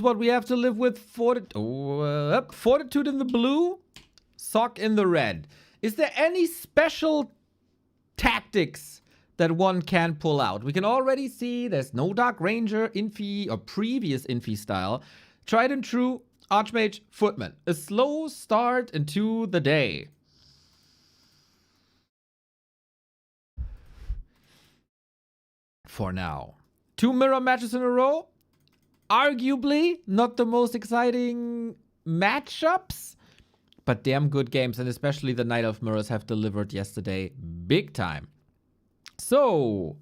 is what we have to live with. Fortitude in the blue, Sock in the red. Is there any special tactics that one can pull out? We can already see there's no Dark Ranger, Infy, or previous Infy style. Tried and true, Archmage, Footman. A slow start into the day. For now. 2 mirror matches in a row. Arguably not the most exciting matchups, but damn good games, and especially the Night Elf mirrors have delivered yesterday big time. So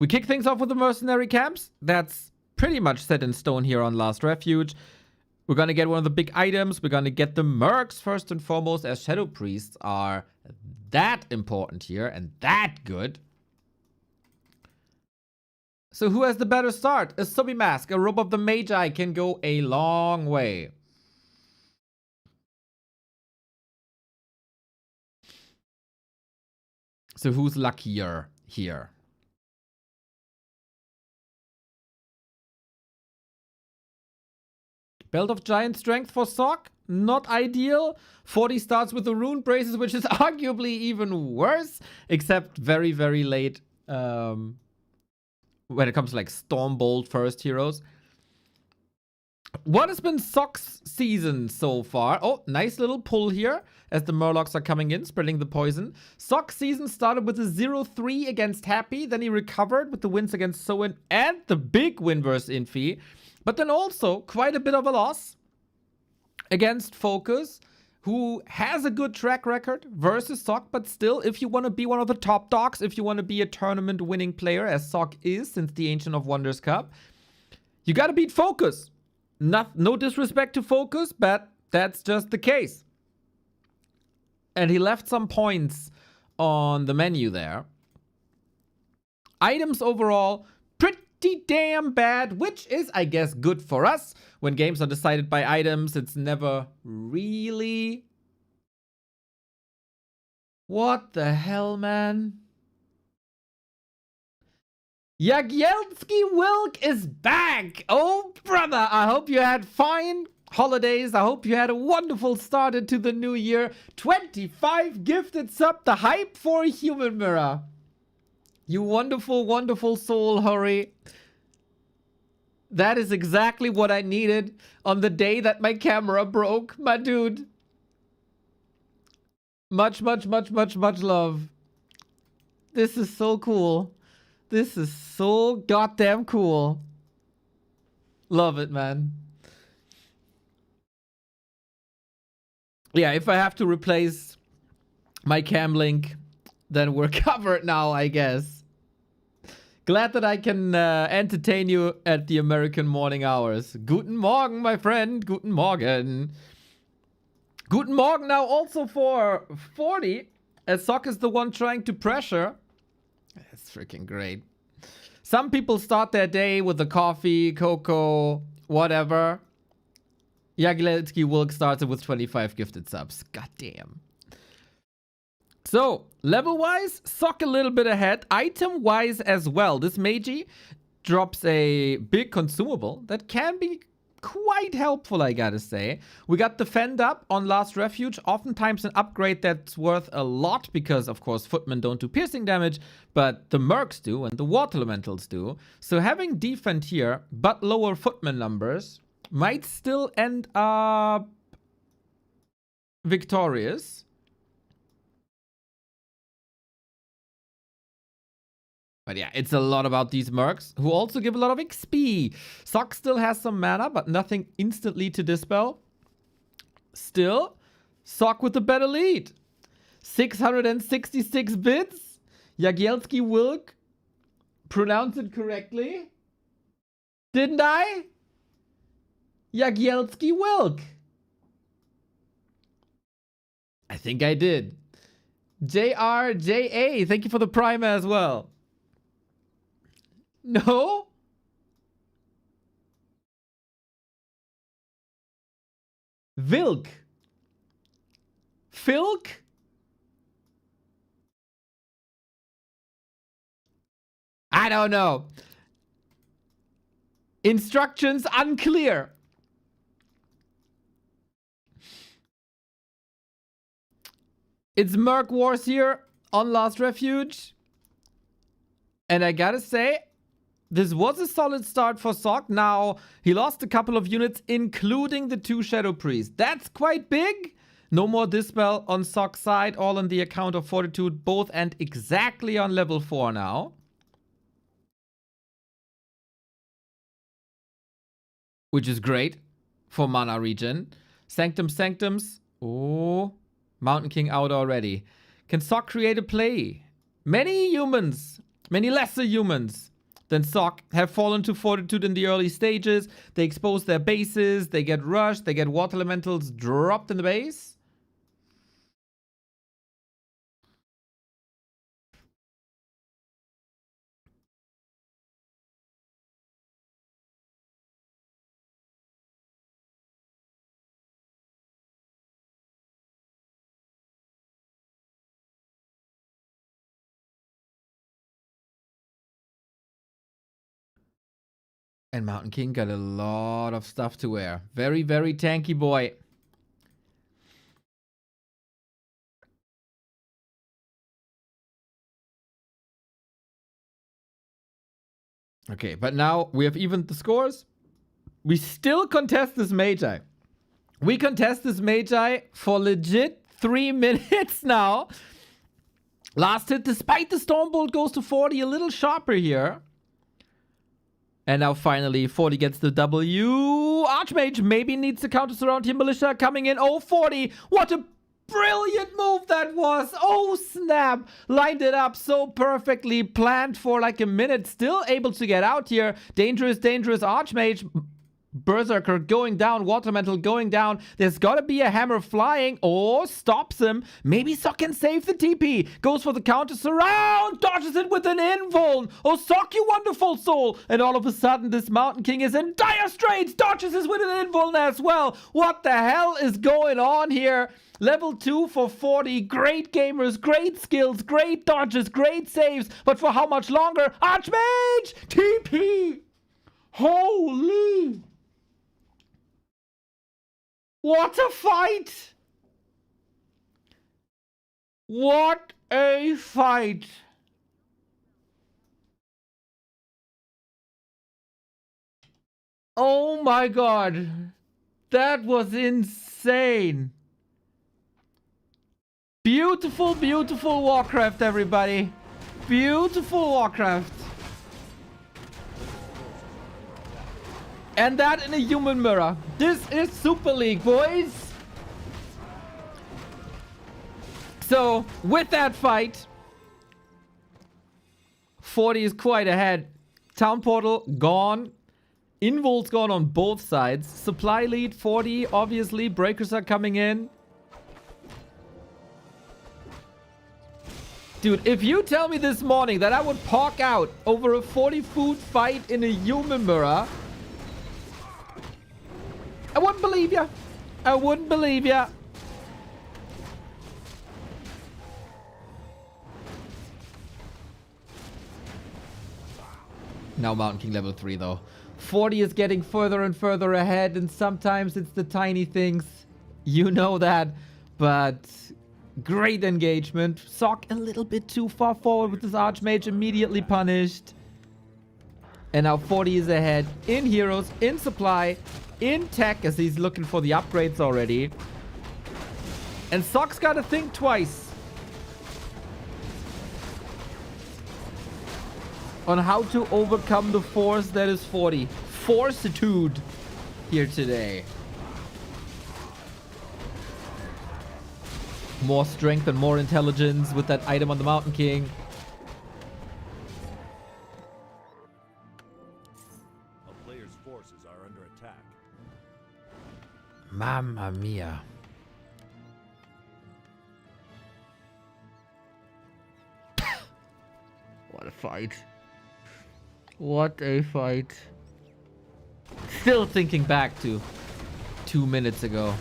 we kick things off with the mercenary camps. That's pretty much set in stone here on Last Refuge. We're gonna get one of the big items. We're gonna get the mercs first and foremost, as Shadow Priests are that important here and that good. So who has the better start? A Subby Mask, a Robe of the Magi can go a long way. So who's luckier here? Belt of Giant Strength for Sock, not ideal. 40 starts with the Rune Braces, which is arguably even worse, except very, very late when it comes to like Stormbolt first heroes. What has been Sock's season so far? Oh, nice little pull here as the Murlocs are coming in, spreading the poison. Sock's season started with a 0-3 against Happy. Then he recovered with the wins against Soen and the big win versus Infy. But then also quite a bit of a loss against Focus, who has a good track record versus Sock. But still, if you want to be one of the top dogs, if you want to be a tournament winning player, as Sock is since the Ancient of Wonders Cup, you got to beat Focus. No disrespect to Focus, but that's just the case. And he left some points on the menu there. Items overall, pretty damn bad, which is, I guess, good for us. When games are decided by items, it's never really... What the hell, man? Jagielski Wilk is back! Oh, brother, I hope you had fine holidays. I hope you had a wonderful start into the new year. 25 gifted sub, the hype for a human mirror. You wonderful, wonderful soul, Hurry. That is exactly what I needed on the day that my camera broke, my dude. Much, much, much, much, much love. This is so cool. This is so goddamn cool. Love it, man. Yeah, if I have to replace my cam link, then we're covered now, I guess. Glad that I can entertain you at the American morning hours. Guten Morgen, my friend. Guten Morgen. Guten Morgen now also for 40, as Sock is the one trying to pressure. That's freaking great. Some people start their day with a coffee, cocoa, whatever. Jagielski Wilk starts it with 25 gifted subs. God damn. So, level-wise, Sock a little bit ahead. Item-wise as well. This Magi drops a big consumable that can be quite helpful, I gotta say. We got Defend Up on Last Refuge. Oftentimes an upgrade that's worth a lot because, of course, Footmen don't do piercing damage, but the Mercs do and the Water Elementals do. So having Defend here, but lower Footmen numbers, might still end up victorious. But yeah, it's a lot about these Mercs, who also give a lot of XP. Sock still has some mana, but nothing instantly to dispel. Still, Sock with the better lead. 666 bits. Jagielski Wilk. Pronounce it correctly. Didn't I? Jagielski Wilk. I think I did. JRJA, thank you for the prime as well. No? Vilk. Filk? I don't know. Instructions unclear. It's Merc Wars here on Last Refuge. And I gotta say, this was a solid start for Sok. Now, he lost a couple of units, including the 2 Shadow Priests. That's quite big. No more Dispel on Sok's side, all on the account of Fortitude. Both end exactly on level 4 now. Which is great for mana regen. Sanctums. Oh, Mountain King out already. Can Sok create a play? Many humans, many lesser humans than Sok have fallen to Fortitude in the early stages. They expose their bases, they get rushed, they get water elementals dropped in the base. And Mountain King got a lot of stuff to wear. Very, very tanky boy. Okay, but now we have evened the scores. We still contest this Magi. We contest this Magi for legit 3 minutes now. Last hit, despite the Stormbolt, goes to 40, a little sharper here. And now finally, 40 gets the W. Archmage maybe needs to counter surround here. Militia coming in. Oh, 40. What a brilliant move that was. Oh, snap. Lined it up so perfectly. Planned for like a minute. Still able to get out here. Dangerous Archmage. Berserker going down, Watermantle going down. There's gotta be a hammer flying. Oh, stops him. Maybe Sok can save the TP. Goes for the counter surround. Dodges it with an invuln. Oh, Sok, you wonderful soul. And all of a sudden, this Mountain King is in dire straits. Dodges it with an invuln as well. What the hell is going on here? Level 2 for 40. Great gamers, great skills, great dodges, great saves. But for how much longer? Archmage! TP! Holy! What a fight! What a fight! Oh my god. That was insane. Beautiful, beautiful Warcraft, everybody. Beautiful Warcraft. And that in a human mirror. This is Super League, boys. So, with that fight, 40 is quite ahead. Town Portal gone. Invul's gone on both sides. Supply lead, 40, obviously. Breakers are coming in. Dude, if you tell me this morning that I would park out over a 40 food fight in a human mirror, I wouldn't believe ya. I wouldn't believe ya. Now Mountain King level 3 though. 40 is getting further and further ahead, and sometimes it's the tiny things. You know that. But great engagement. Sok a little bit too far forward with this Archmage, immediately punished. And now 40 is ahead in heroes, in supply, in tech, as he's looking for the upgrades already. And Sok's gotta think twice on how to overcome the force that is 40. Fortitude here today. More strength and more intelligence with that item on the Mountain King. Mamma mia. What a fight. What a fight. Still thinking back to 2 minutes ago.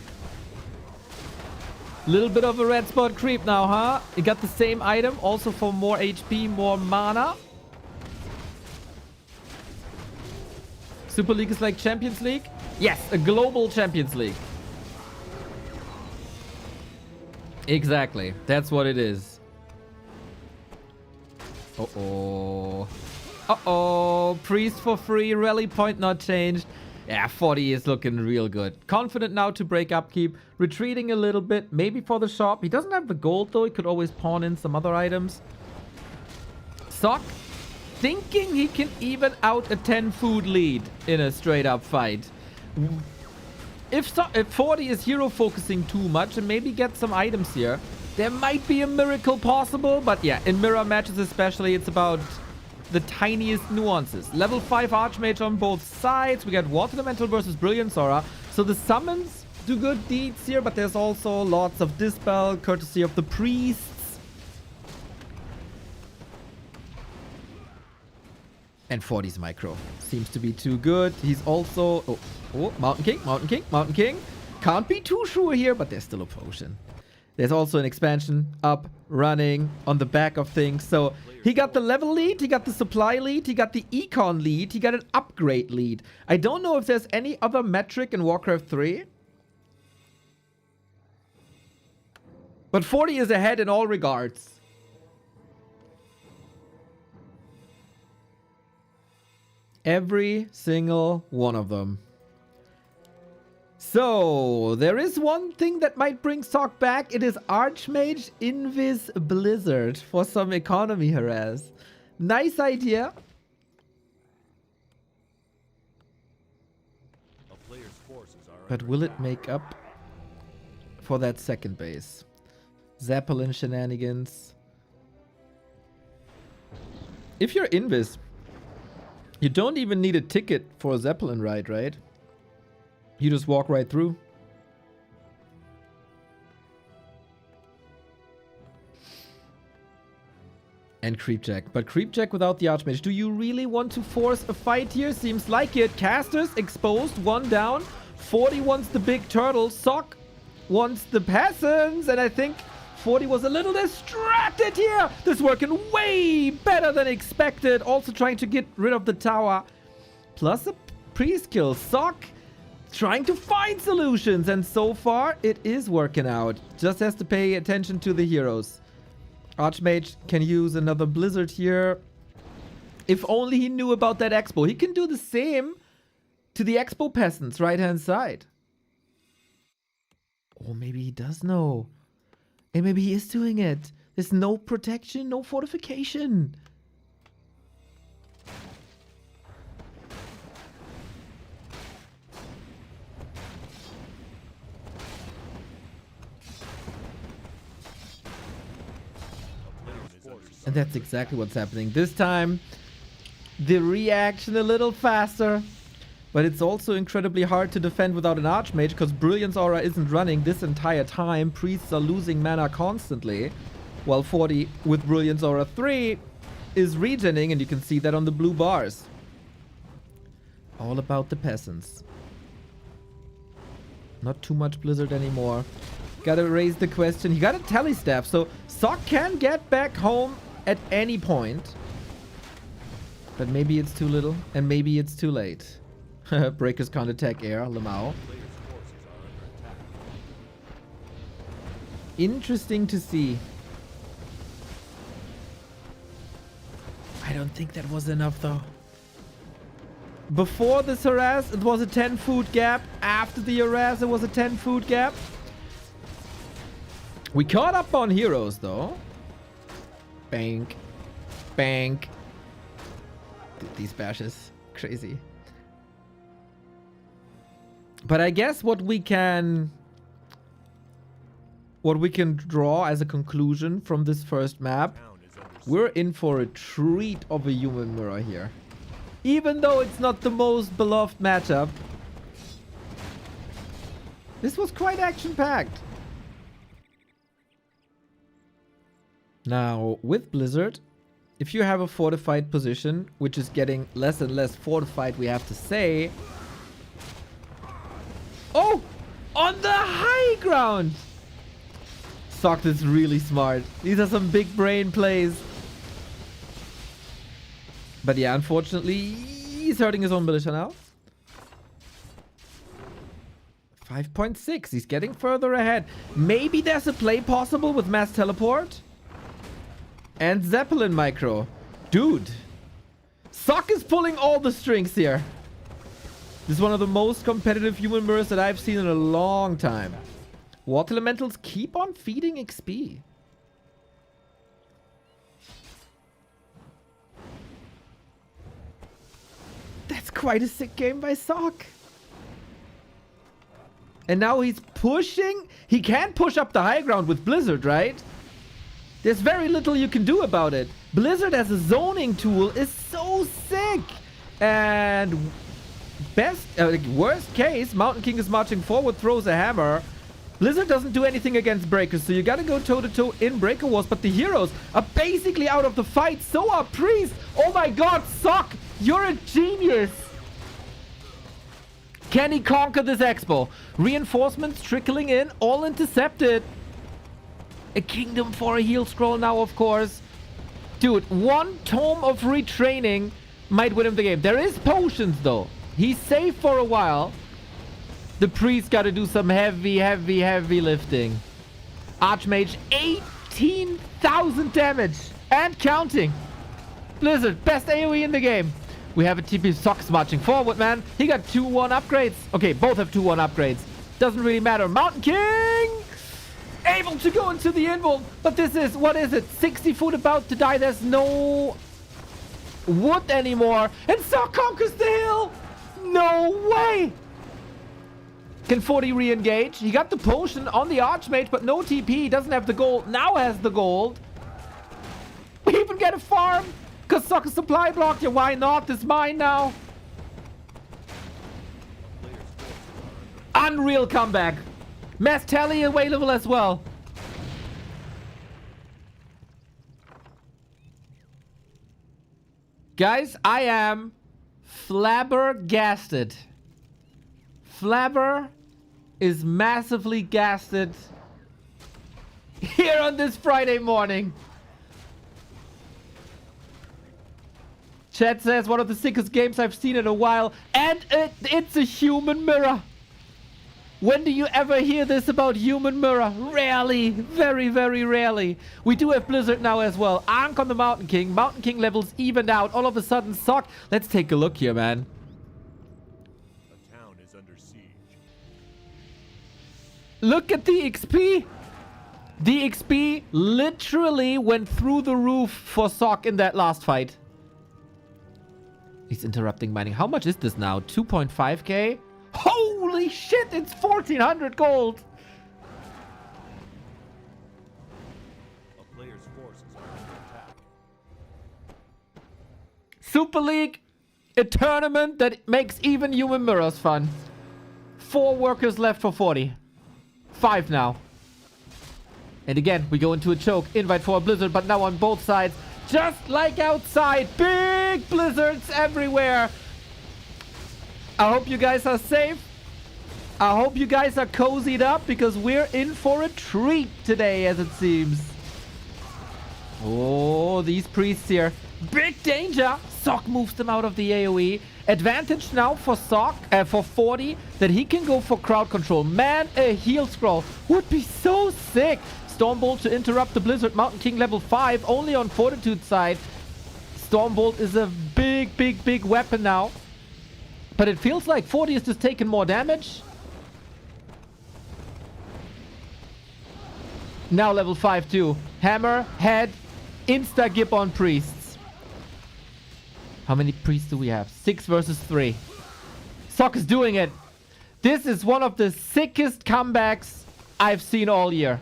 Little bit of a red spot creep now, huh? You got the same item, also for more HP, more mana. Super League is like Champions League? Yes, a global Champions League. Exactly. That's what it is. Uh-oh. Uh-oh. Priest for free. Rally point not changed. Yeah, 40 is looking real good. Confident now to break upkeep. Retreating a little bit. Maybe for the shop. He doesn't have the gold, though. He could always pawn in some other items. Sock thinking he can even out a 10 food lead in a straight-up fight. If 40 is hero focusing too much and maybe get some items here, there might be a miracle possible. But yeah, in mirror matches especially, it's about the tiniest nuances. Level 5 Archmage on both sides. We got Water Elemental versus Brilliance Aura. So the summons do good deeds here, but there's also lots of Dispel, courtesy of the priests. And 40's micro seems to be too good. He's also... Oh, Mountain King, Mountain King, Mountain King. Can't be too sure here, but there's still a potion. There's also an expansion up, running on the back of things. So he got the level lead, he got the supply lead, he got the econ lead, he got an upgrade lead. I don't know if there's any other metric in Warcraft 3. But 40 is ahead in all regards. Every single one of them. So, there is one thing that might bring Sock back. It is Archmage Invis Blizzard for some economy harass. Nice idea. But will it make up for that second base? Zeppelin shenanigans. If you're Invis, you don't even need a ticket for a Zeppelin ride, right? You just walk right through. And Creepjack. But Creepjack without the Archmage. Do you really want to force a fight here? Seems like it. Casters exposed. One down. 40 wants the big turtle. Sock wants the peasants. And I think 40 was a little distracted here. This working way better than expected. Also trying to get rid of the tower. Plus a pre-skill. Sock trying to find solutions. And so far, it is working out. Just has to pay attention to the heroes. Archmage can use another Blizzard here. If only he knew about that Expo. He can do the same to the Expo peasants right-hand side. Or maybe he does know. And maybe he is doing it. There's no protection, no fortification. And that's exactly what's happening. This time, the reaction a little faster. But it's also incredibly hard to defend without an Archmage because Brilliance Aura isn't running this entire time. Priests are losing mana constantly. While 40 with Brilliance Aura 3 is regening, and you can see that on the blue bars. All about the peasants. Not too much Blizzard anymore. Gotta raise the question. He got a Telestaff, so Sock can get back home at any point. But maybe it's too little, and maybe it's too late. Breakers counterattack air, Lamau. Interesting to see. I don't think that was enough though. Before this harass, it was a 10 food gap. After the harass, it was a 10 food gap. We caught up on heroes though. Bank. Bank. These bashes. Crazy. But I guess what we can draw as a conclusion from this first map, we're in for a treat of a human mirror here. Even though it's not the most beloved matchup, this was quite action-packed. Now, with Blizzard, if you have a fortified position, which is getting less and less fortified, we have to say... Oh! On the high ground! Sock is really smart. These are some big brain plays. But yeah, unfortunately, he's hurting his own militia now. 5.6. He's getting further ahead. Maybe there's a play possible with mass teleport. And Zeppelin micro. Dude. Sock is pulling all the strings here. This is one of the most competitive human mirrors that I've seen in a long time. Water elementals keep on feeding XP. That's quite a sick game by Sock. And now he's pushing. He can't push up the high ground with Blizzard, right? There's very little you can do about it. Blizzard as a zoning tool is so sick. And worst case, Mountain King is marching forward, throws a hammer. Blizzard doesn't do anything against Breakers, so you gotta go toe-to-toe in Breaker Wars. But the heroes are basically out of the fight. So are Priest. Oh my god, Sock, you're a genius. Can he conquer this expo? Reinforcements trickling in, all intercepted. A kingdom for a heal scroll now, of course. Dude, one tome of retraining might win him the game. There is potions, though. He's safe for a while. The priest got to do some heavy lifting. Archmage, 18,000 damage. And counting. Blizzard, best AoE in the game. We have a TP. Sock's marching forward, man. He got 2-1 upgrades. Okay, both have 2-1 upgrades. Doesn't really matter. Mountain King! Able to go into the invul. But this is, what is it? 60 foot about to die. There's no wood anymore. And Sock conquers the hill. No way. Can 40 re-engage? He got the potion on the Archmage, but no TP. He doesn't have the gold. Now has the gold. We even get a farm. Because Sock is supply blocked. Yeah, why not? This mine now. Unreal comeback. Mass tally available as well. Guys, I am flabbergasted. Flabber is massively gasted here on this Friday morning. Chat says one of the sickest games I've seen in a while. And it's a human mirror. When do you ever hear this about human mirror? Rarely. Very, very rarely. We do have Blizzard now as well. Ankh on the Mountain King. Mountain King levels evened out. All of a sudden, Sock. Let's take a look here, man. A town is under siege. Look at the XP. The XP literally went through the roof for Sock in that last fight. He's interrupting mining. How much is this now? 2.5k? Holy shit, it's 1,400 gold. A player's force is under attack. Super League, a tournament that makes even human mirrors fun. 4 workers left for 40. 5 now. And again, we go into a choke. Invite for a Blizzard, but now on both sides. Just like outside. Big blizzards everywhere. I hope you guys are safe. I hope you guys are cozied up because we're in for a treat today, as it seems. Oh, these priests here. Big danger. Sock moves them out of the AoE. Advantage now for Sock, for 40, that he can go for crowd control. Man, a heal scroll would be so sick. Stormbolt to interrupt the Blizzard. Mountain King level 5, only on Fortitude side. Stormbolt is a big weapon now. But it feels like 40 is just taking more damage. Now level 5 too. Hammer, head, insta-gip on priests. How many priests do we have? 6 versus 3. Sock is doing it. This is one of the sickest comebacks I've seen all year.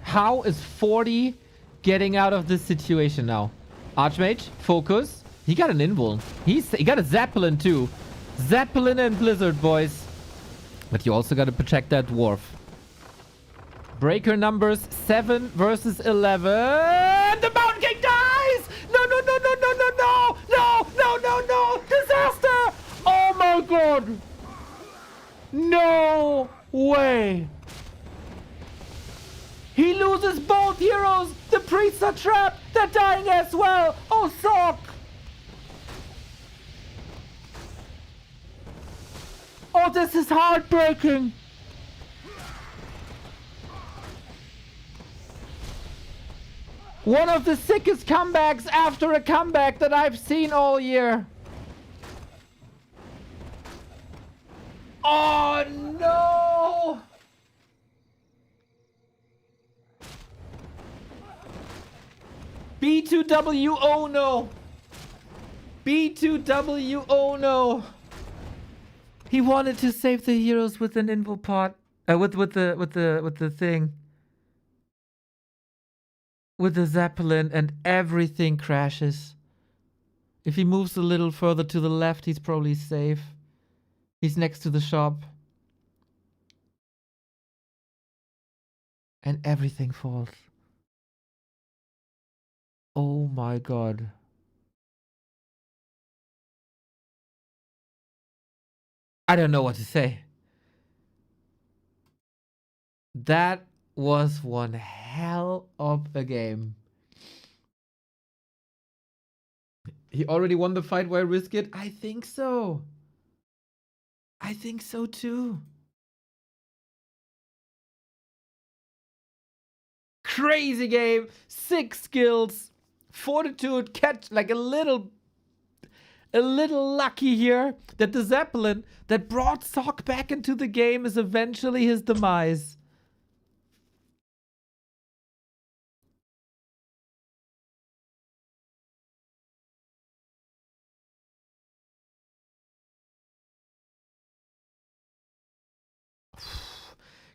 How is 40 getting out of this situation now? Archmage, focus. He got an invul. He got a Zeppelin too. Zeppelin and Blizzard, boys. But you also got to protect that dwarf. Breaker numbers 7 versus 11. The Mountain King dies! No. Disaster! Oh my god! No way! He loses both heroes. The priests are trapped. They're dying as well. Oh, Sock. Oh, this is heartbreaking. One of the sickest comebacks after a comeback that I've seen all year. Oh, no. B2W, oh no. B2W, oh no. He wanted to save the heroes with an info pod, with the thing, with the Zeppelin, and everything crashes. If he moves a little further to the left, he's probably safe. He's next to the shop, and everything falls. Oh my god. I don't know what to say. That was one hell of a game. He already won the fight, why risk it? I think so. I think so too. Crazy game. 6 skills. Fortitude, catch like a little lucky here that the Zeppelin that brought Sock back into the game is eventually his demise.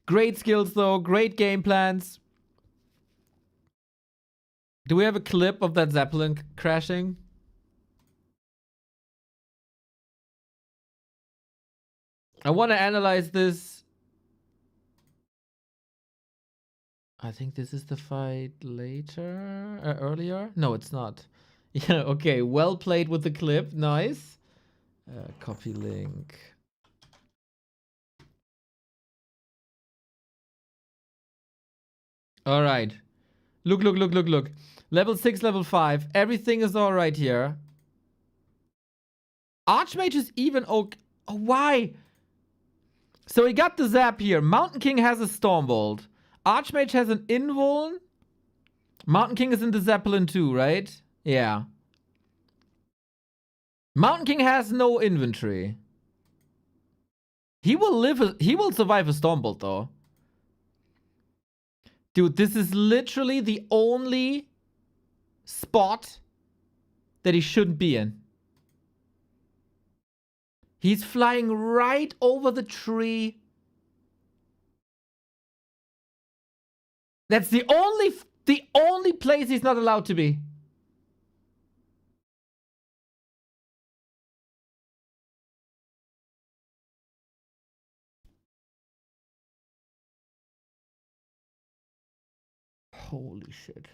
Great skills though, great game plans. Do we have a clip of that Zeppelin crashing? I want to analyze this. I think this is the fight later, earlier. No, it's not. Yeah, okay. Well played with the clip. Nice. Copy link. All right. Look. Level 6, level 5. Everything is all right here. Archmage is even okay. Oh, why? So he got the zap here. Mountain King has a Stormbolt. Archmage has an Invuln. Mountain King is in the Zeppelin too, right? Yeah. Mountain King has no inventory. He will survive a Stormbolt though. Dude, this is literally the only spot that he shouldn't be in. He's flying right over the tree. That's the only place he's not allowed to be. Holy shit.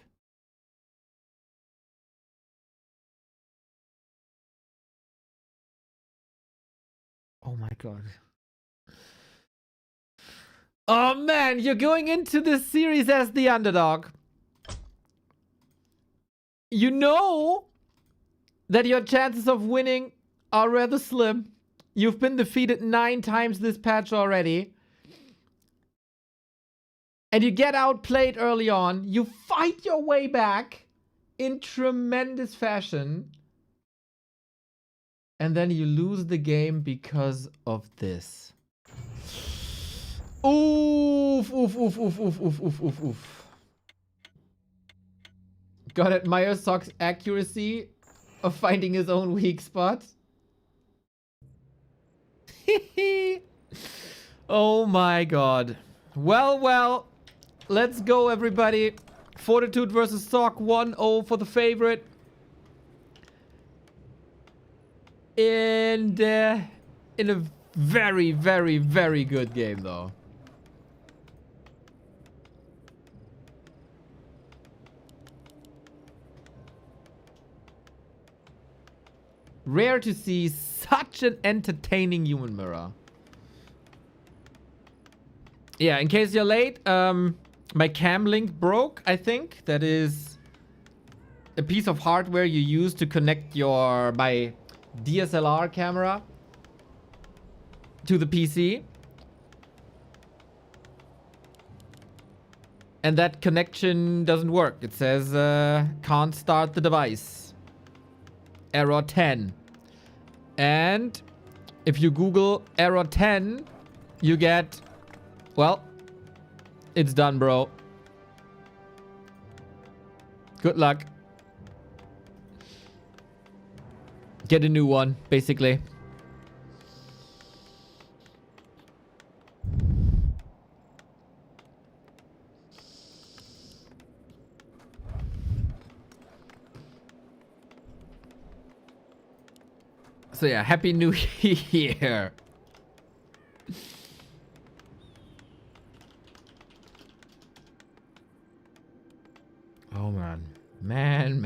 Oh my god. Oh man, you're going into this series as the underdog. You know that your chances of winning are rather slim. You've been defeated 9 times this patch already. And you get outplayed early on. You fight your way back in tremendous fashion. And then you lose the game because of this. Oof. Gotta admire Sock's accuracy of finding his own weak spot. Oh my god. Well. Let's go, everybody. Fortitude versus Sock. 1-0 for the favorite. And in a very, very, very good game, though. Rare to see such an entertaining human mirror. Yeah, in case you're late, My cam link broke, I think. That is a piece of hardware you use to connect my DSLR camera to the PC. And that connection doesn't work. It says, can't start the device. Error 10. And if you Google error 10, you get, well, it's done, bro. Good luck. Get a new one, basically. So yeah, Happy New Year. Oh man. Man.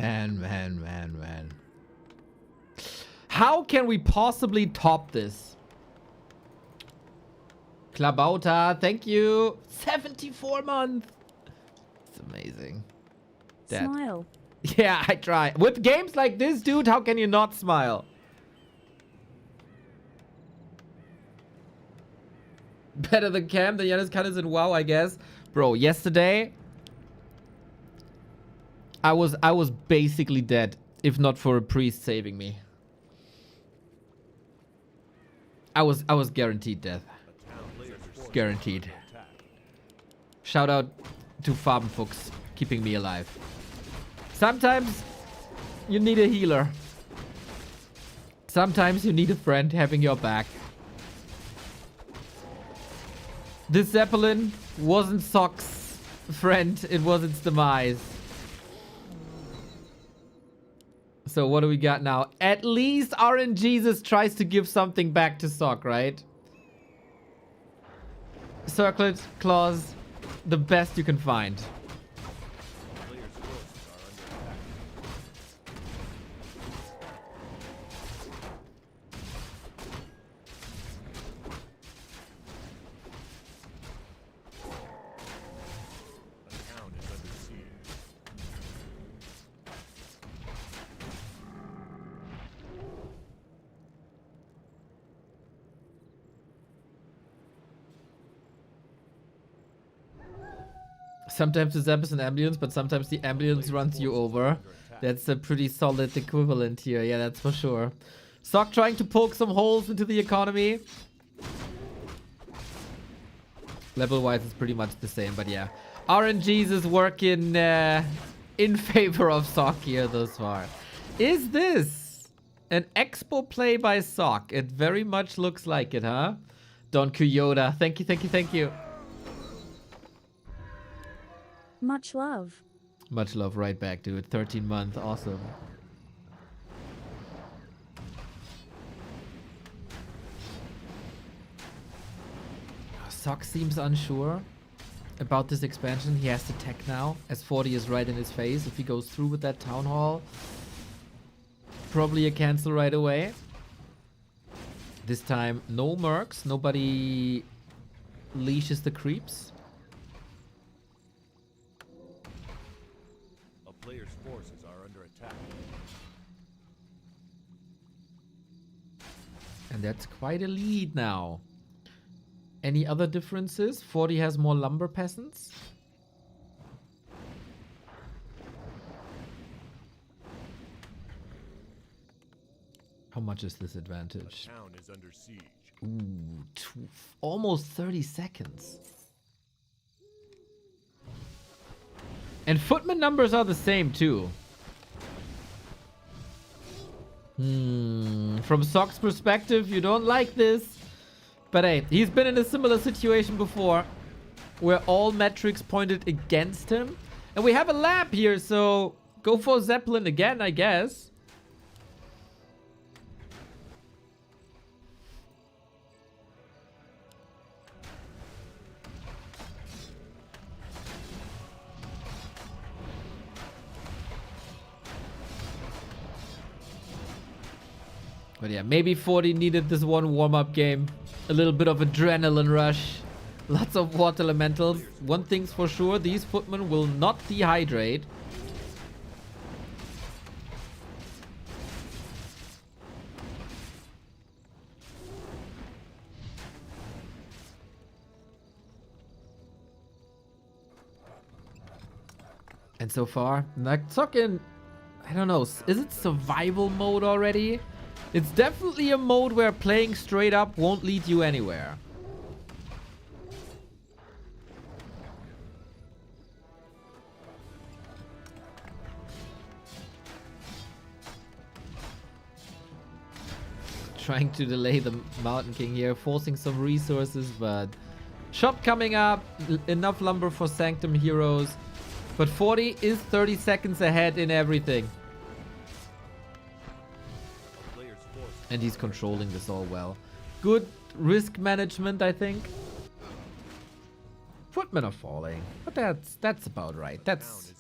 How can we possibly top this? Klabauta, thank you. 74 months. It's amazing. Dad. Smile. Yeah, I try. With games like this, dude, how can you not smile? Better than Cam, than Giannis Canis in WoW, I guess. Bro, yesterday I was basically dead, if not for a priest saving me. I was guaranteed death. Guaranteed. Shout out to Farbenfuchs keeping me alive. Sometimes you need a healer. Sometimes you need a friend having your back. This Zeppelin wasn't Sock's friend, it was its demise. So what do we got now? At least RNGesus tries to give something back to Sock, right? Circlet, claws, the best you can find. Sometimes the Zap is an ambulance, but sometimes the ambulance runs you over. That's a pretty solid equivalent here. Yeah, that's for sure. Sock trying to poke some holes into the economy. Level-wise, it's pretty much the same, but yeah. RNGs is working in favor of Sock here thus far. Is this an expo play by Sock? It very much looks like it, huh? Don Kyoda, thank you. Much love. Much love right back, dude. 13 month, awesome. Sock seems unsure about this expansion. He has to tech now, as 40 is right in his face. If he goes through with that town hall, probably a cancel right away. This time, no mercs. Nobody leashes the creeps. Player's forces are under attack. And that's quite a lead now. Any other differences? 40 has more lumber peasants. How much is this advantage? The town is under siege. Ooh, almost 30 seconds. And footman numbers are the same too. From Sock's perspective, you don't like this. But hey, he's been in a similar situation before, where all metrics pointed against him. And we have a lap here, so go for Zeppelin again, I guess. But yeah, maybe 40 needed this one warm-up game. A little bit of adrenaline rush Lots of water elementals. One thing's for sure, these footmen will not dehydrate. And so far, like talking, I don't know, is it survival mode already? It's definitely a mode where playing straight up won't lead you anywhere. Trying to delay the Mountain King here, forcing some resources, but shop coming up, enough lumber for Sanctum heroes. But 40 is 30 seconds ahead in everything. And he's controlling this all well. Good risk management, I think. Footmen are falling, but that's about right. That's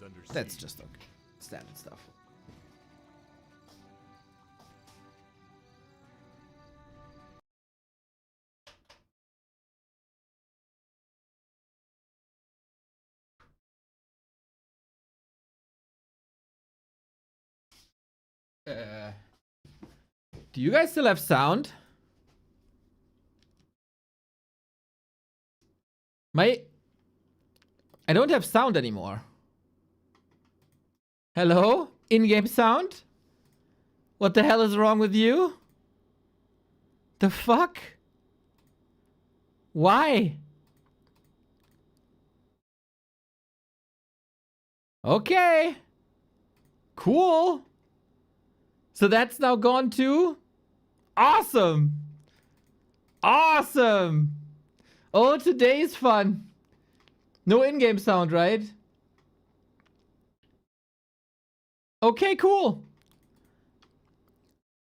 just okay. Standard stuff. Do you guys still have sound? I don't have sound anymore. Hello? In-game sound? What the hell is wrong with you? The fuck? Why? Okay. Cool. So that's now gone too? Awesome. Awesome. Oh, today's fun. No in-game sound, right? Okay, cool.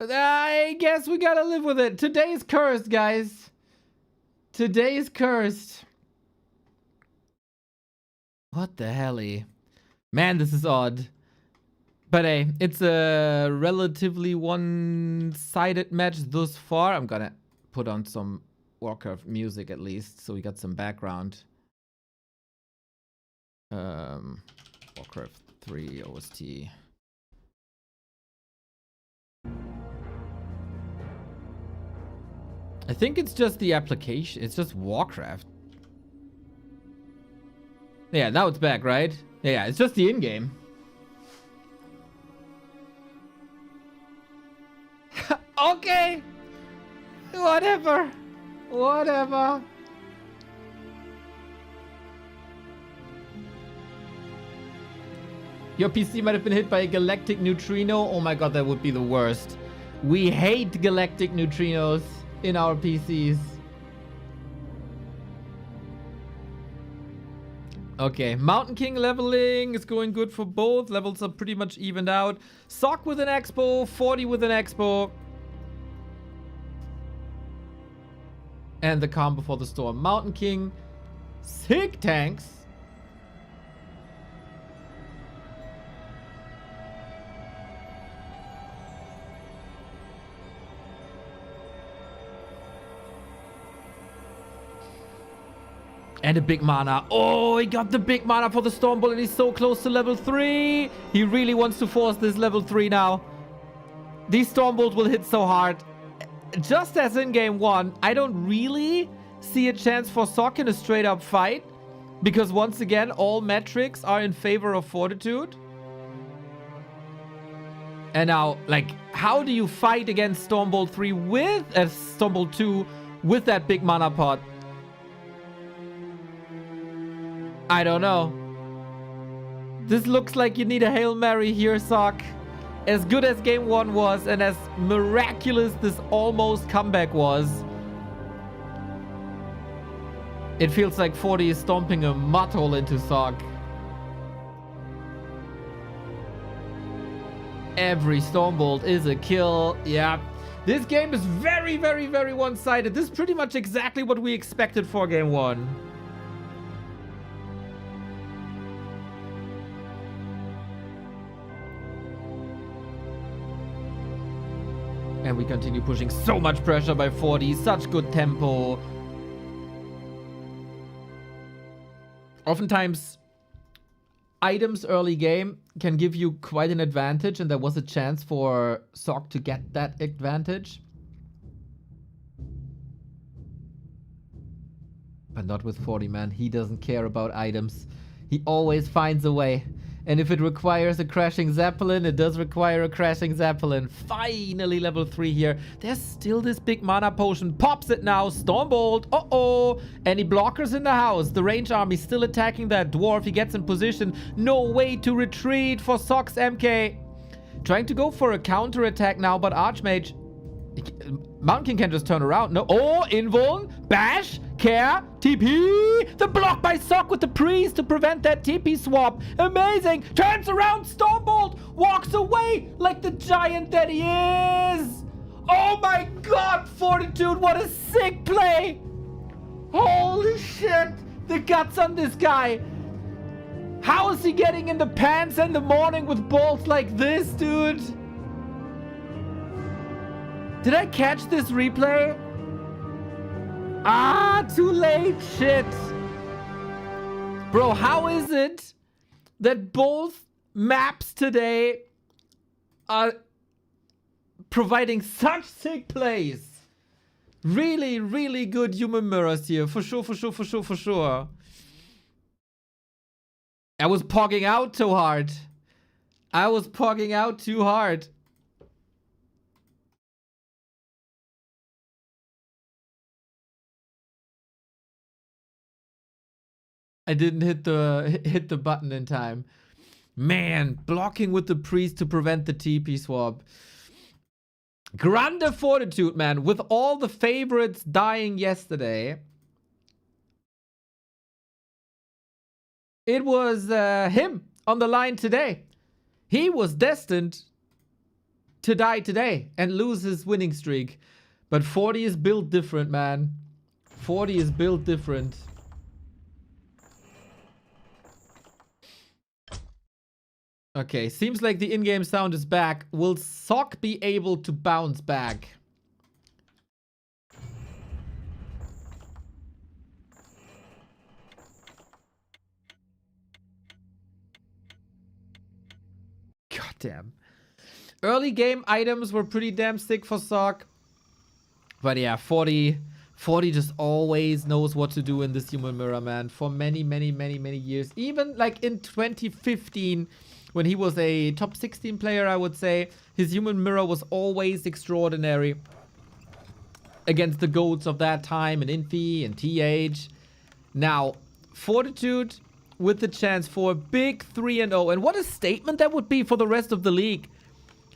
I guess we gotta live with it. Today's cursed, guys. Today's cursed. What the helly? Man, this is odd. But hey, it's a relatively one-sided match thus far. I'm gonna put on some Warcraft music at least, so we got some background. Warcraft 3 OST. I think it's just the application. It's just Warcraft. Yeah, now it's back, right? Yeah, it's just the in-game. Okay. Whatever. Whatever. Your PC might have been hit by a galactic neutrino. Oh my god, that would be the worst. We hate galactic neutrinos in our PCs. Okay, Mountain King leveling is going good for both. Levels are pretty much evened out. Sock with an expo, 40 with an expo. And the calm before the storm. Mountain King, sick tanks. And a big mana. Oh, he got the big mana for the Stormbolt and he's so close to level 3. He really wants to force this level 3 now. These Stormbolt will hit so hard. Just as in game 1, I don't really see a chance for Sock in a straight up fight. Because once again, all metrics are in favor of Fortitude. And now, like, how do you fight against Stormbolt 3 with Stormbolt 2 with that big mana pot? I don't know. This looks like you need a Hail Mary here, Sock. As good as game 1 was and as miraculous this almost comeback was, it feels like 40 is stomping a mud hole into Sock. Every Stormbolt is a kill. Yeah. This game is very, very, very one-sided. This is pretty much exactly what we expected for game 1. And we continue pushing so much pressure by 40. Such good tempo. Oftentimes, items early game can give you quite an advantage, and there was a chance for Sock to get that advantage. But not with 40, man. He doesn't care about items. He always finds a way. And if it requires a crashing Zeppelin, it does require a crashing Zeppelin. Finally level 3 here. There's still this big mana potion. Pops it now. Stormbolt. Uh-oh. Any blockers in the house? The range army still attacking that dwarf. He gets in position. No way to retreat for Sock's MK. Trying to go for a counterattack now, but Archmage... Mountain King can just turn around. No. Oh, invuln. Bash. Care. TP. The block by Sock with the priest to prevent that TP swap. Amazing. Turns around. Stormbolt. Walks away like the giant that he is. Oh my god. Fortitude. What a sick play. Holy shit. The guts on this guy. How is he getting in the pants in the morning with bolts like this, dude? Did I catch this replay? Ah, too late. Shit. Bro, how is it that both maps today are providing such sick plays? Really, really good human mirrors here. For sure, for sure, for sure, for sure. I was pogging out too hard. I was pogging out too hard. I didn't hit the button in time. Man, blocking with the priest to prevent the TP swap. Grande Fortitude, man. With all the favorites dying yesterday, it was him on the line today. He was destined to die today and lose his winning streak. But 40 is built different, man. 40 is built different. Okay, seems like the in-game sound is back. Will Sock be able to bounce back? God damn. Early game items were pretty damn sick for Sock. But yeah, 40 just always knows what to do in this human mirror, man. For many, many, many, many years. Even like in 2015... when he was a top 16 player, I would say, his human mirror was always extraordinary against the GOATs of that time, and Infy and TH. Now, Fortitude with the chance for a big 3-0. And what a statement that would be for the rest of the league.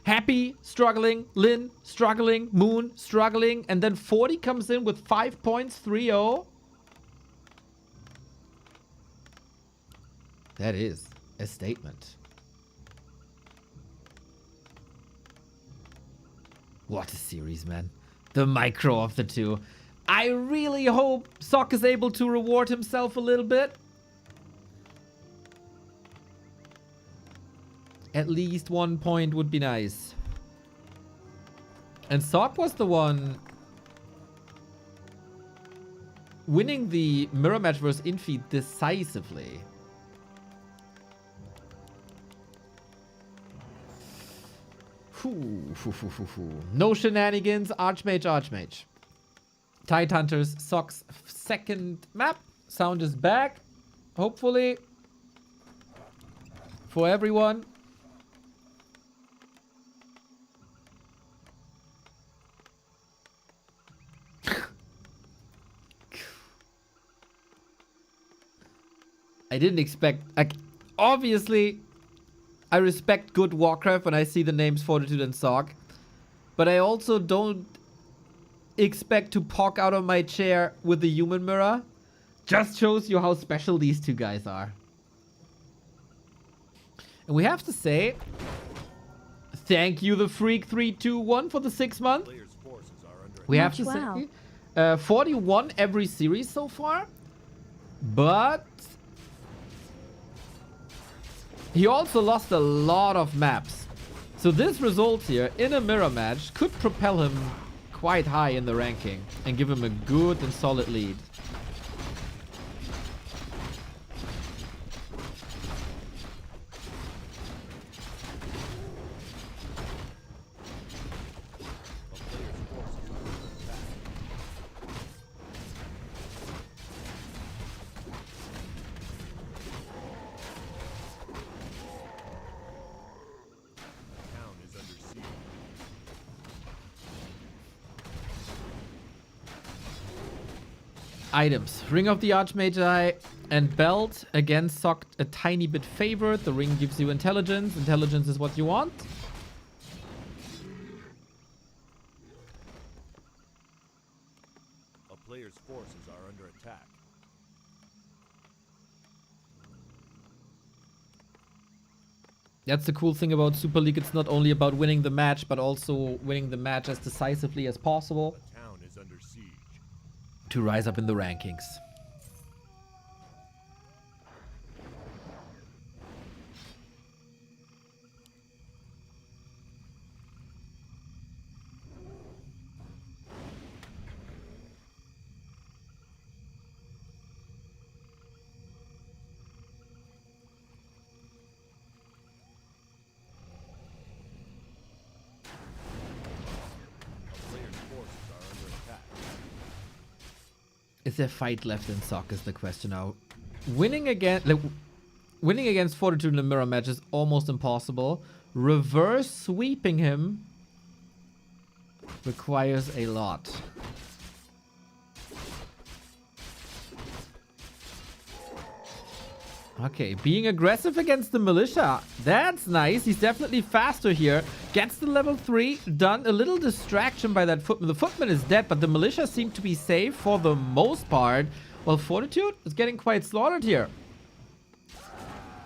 Happy, struggling, Lin, struggling, Moon, struggling, and then 40 comes in with 5 points, 3-0. That is a statement. What a series, man. The micro of the two. I really hope Sock is able to reward himself a little bit. At least 1 point would be nice. And Sock was the one winning the mirror match versus Infy decisively. No shenanigans. Archmage. Tide Hunters. Sock's second map. Sound is back. Hopefully. For everyone. I didn't expect... like, obviously... I respect good Warcraft when I see the names Fortitude and Sock. But I also don't expect to pog out of my chair with the human mirror. Just shows you how special these two guys are. And we have to say, thank you, the Freak 321 for the 6 month. We have to say, 41 every series so far. But he also lost a lot of maps. So this result here in a mirror match could propel him quite high in the ranking and give him a good and solid lead. items. Ring of the Archmagi and belt. Again, Sock a tiny bit favored. The ring gives you intelligence. Intelligence is what you want. A player's forces are under attack. That's the cool thing about Super League. It's not only about winning the match, but also winning the match as decisively as possible A town is under siege. to rise up in the rankings. A player's forces are under attack. Is there fight left in Sock is the question now. Winning against Fortitude in a mirror match is almost impossible. Reverse sweeping him requires a lot. Okay, being aggressive against the militia. That's nice. He's definitely faster here. Gets the level 3 done. A little distraction by that footman. The footman is dead, but the militia seem to be safe for the most part. While Fortitude is getting quite slaughtered here.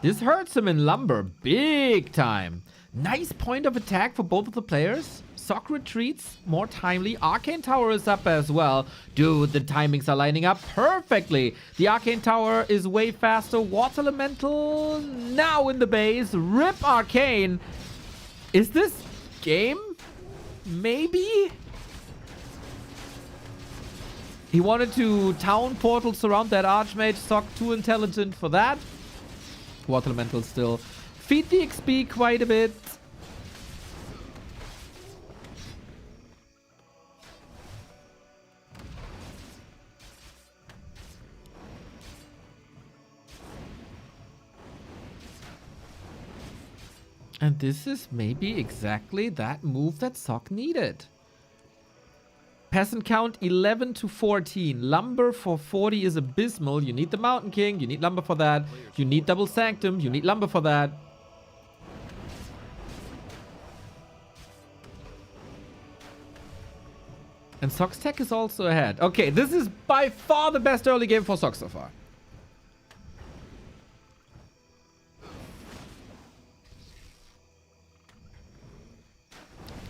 This hurts him in lumber. Big time. Nice point of attack for both of the players. Sock retreats more timely. Arcane Tower is up as well. Dude, the timings are lining up perfectly. The Arcane Tower is way faster. Water Elemental now in the base. Rip Arcane. Is this game? Maybe? He wanted to town portal surround that Archmage. Sock too intelligent for that. Water Elemental still feed the XP quite a bit. And this is maybe exactly that move that Sock needed. Peasant count 11 to 14. Lumber for 40 is abysmal. You need the Mountain King. You need lumber for that. You need double Sanctum. You need lumber for that. And Sock's tech is also ahead. Okay, this is by far the best early game for Sock so far.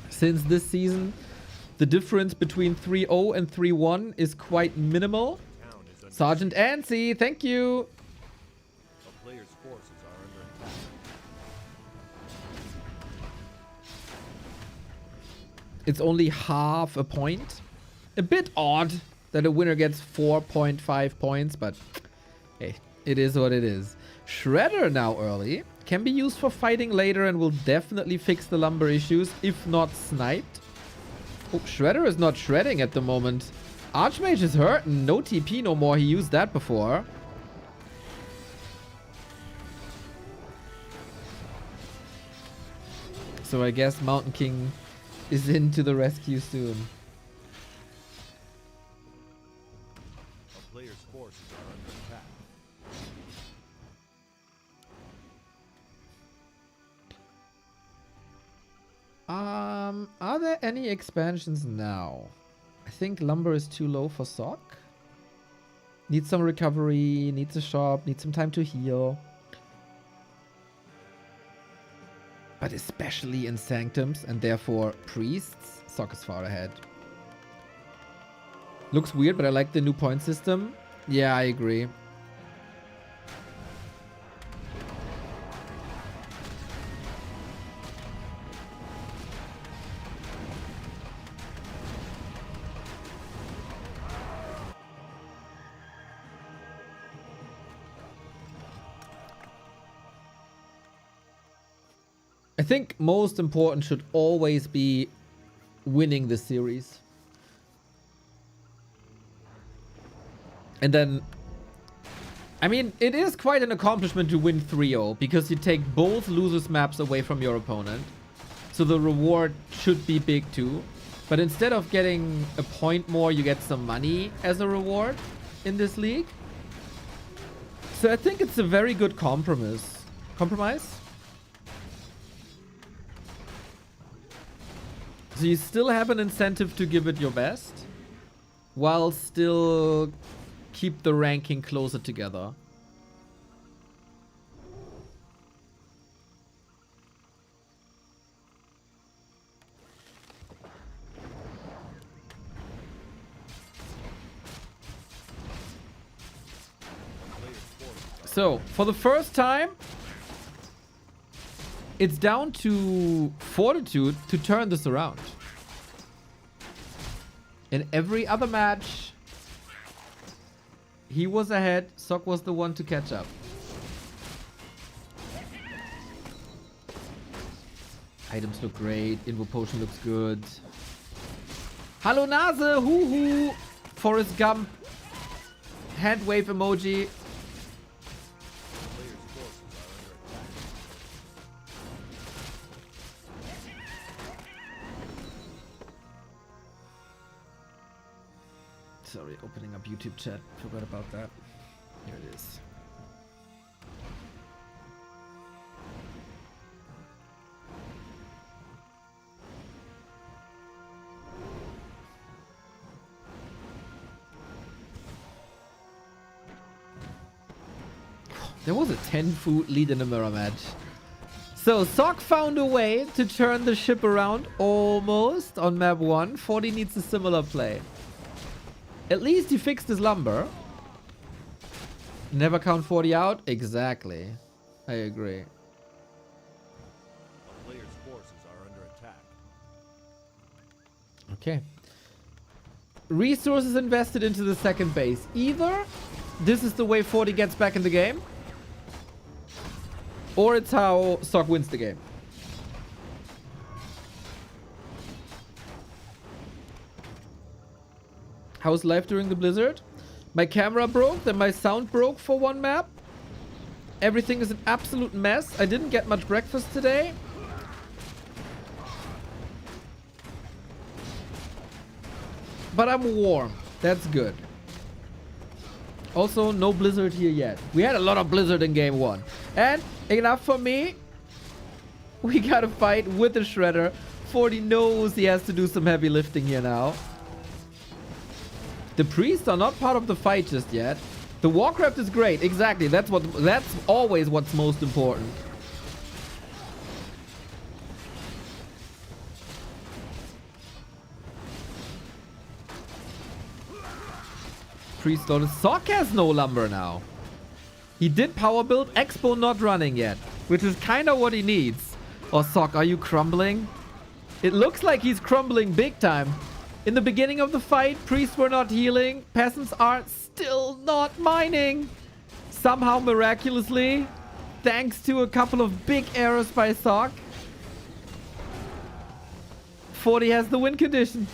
Since this season, the difference between 3-0 and 3-1 is quite minimal. Town is under Sergeant Ansi, thank you. A player's forces are under attack. It's only half a point. A bit odd that a winner gets 4.5 points, but hey, it is what it is. Shredder now early. Can be used for fighting later and will definitely fix the lumber issues, if not sniped. Oh, Shredder is not shredding at the moment. Archmage is hurt. No TP no more. He used that before. So I guess Mountain King is into the rescue soon. A player's forces are under attack. Are there any expansions now? I think lumber is too low for Sock. Needs some recovery, needs a shop, needs some time to heal. But especially in Sanctums and therefore Priests, Sock is far ahead. Looks weird, but I like the new point system. Yeah, I agree. I think most important should always be winning the series. And then, I mean, it is quite an accomplishment to win 3-0 because you take both losers maps away from your opponent. So the reward should be big too. But instead of getting a point more, you get some money as a reward. in this league. So I think it's a very good compromise. So you still have an incentive to give it your best, while still keep the ranking closer together. So, for the first time, it's down to Fortitude to turn this around. In every other match, he was ahead. Sok was the one to catch up. Items look great. Invo potion looks good. Hallo Nase! Hoo! Forrest Gump. Hand wave emoji. Sorry, opening up YouTube chat. Forgot about that. Here it is. There was a 10-foot lead in the mirror match. So, Sok found a way to turn the ship around almost on map 1. 40 needs a similar play. At least he fixed his lumber. Never count 40 out? Exactly. I agree. A player's forces are under attack. Okay. Resources invested into the second base. Either this is the way 40 gets back in the game, or it's how Sok wins the game. How's life during the blizzard? My camera broke, then my sound broke for one map. Everything is an absolute mess. I didn't get much breakfast today. But I'm warm. That's good. Also, no blizzard here yet. We had a lot of blizzard in game 1. And enough for me. We gotta fight with the Shredder. 40 knows he has to do some heavy lifting here now. The priests are not part of the fight just yet. The Warcraft is great. Exactly. That's always what's most important. Priest loaded. Sok has no lumber now. He did power build. Expo not running yet, which is kind of what he needs. Oh, Sok, are you crumbling? It looks like he's crumbling big time. In the beginning of the fight, priests were not healing. Peasants are still not mining. Somehow, miraculously, thanks to a couple of big errors by Sok, 40 has the win condition.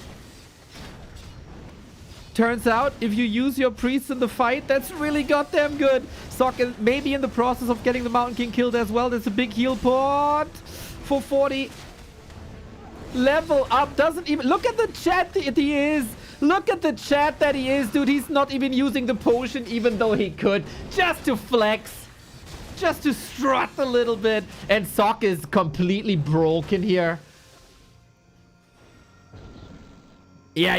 Turns out, if you use your priests in the fight, that's really goddamn good. Sok is maybe in the process of getting the Mountain King killed as well. There's a big heal pot for 40. Level up. Doesn't even... Look at the chat that he is. Look at the chat that he is, dude. He's not even using the potion, even though he could. Just to flex. Just to strut a little bit. And Sok is completely broken here. Yeah.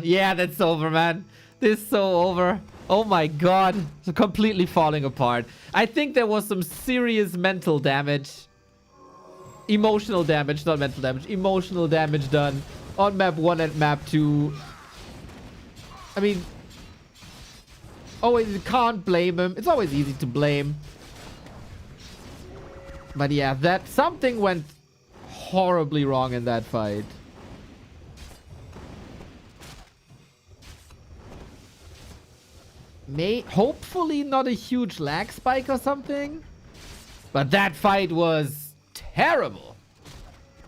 Yeah, that's over, man. This is so over. Oh my god. It's completely falling apart. I think there was some serious mental damage. Emotional damage, not mental damage. Emotional damage done on map 1 and map 2. I mean, always, you can't blame him. It's always easy to blame. But yeah, that something went horribly wrong in that fight. Hopefully not a huge lag spike or something. But that fight was terrible.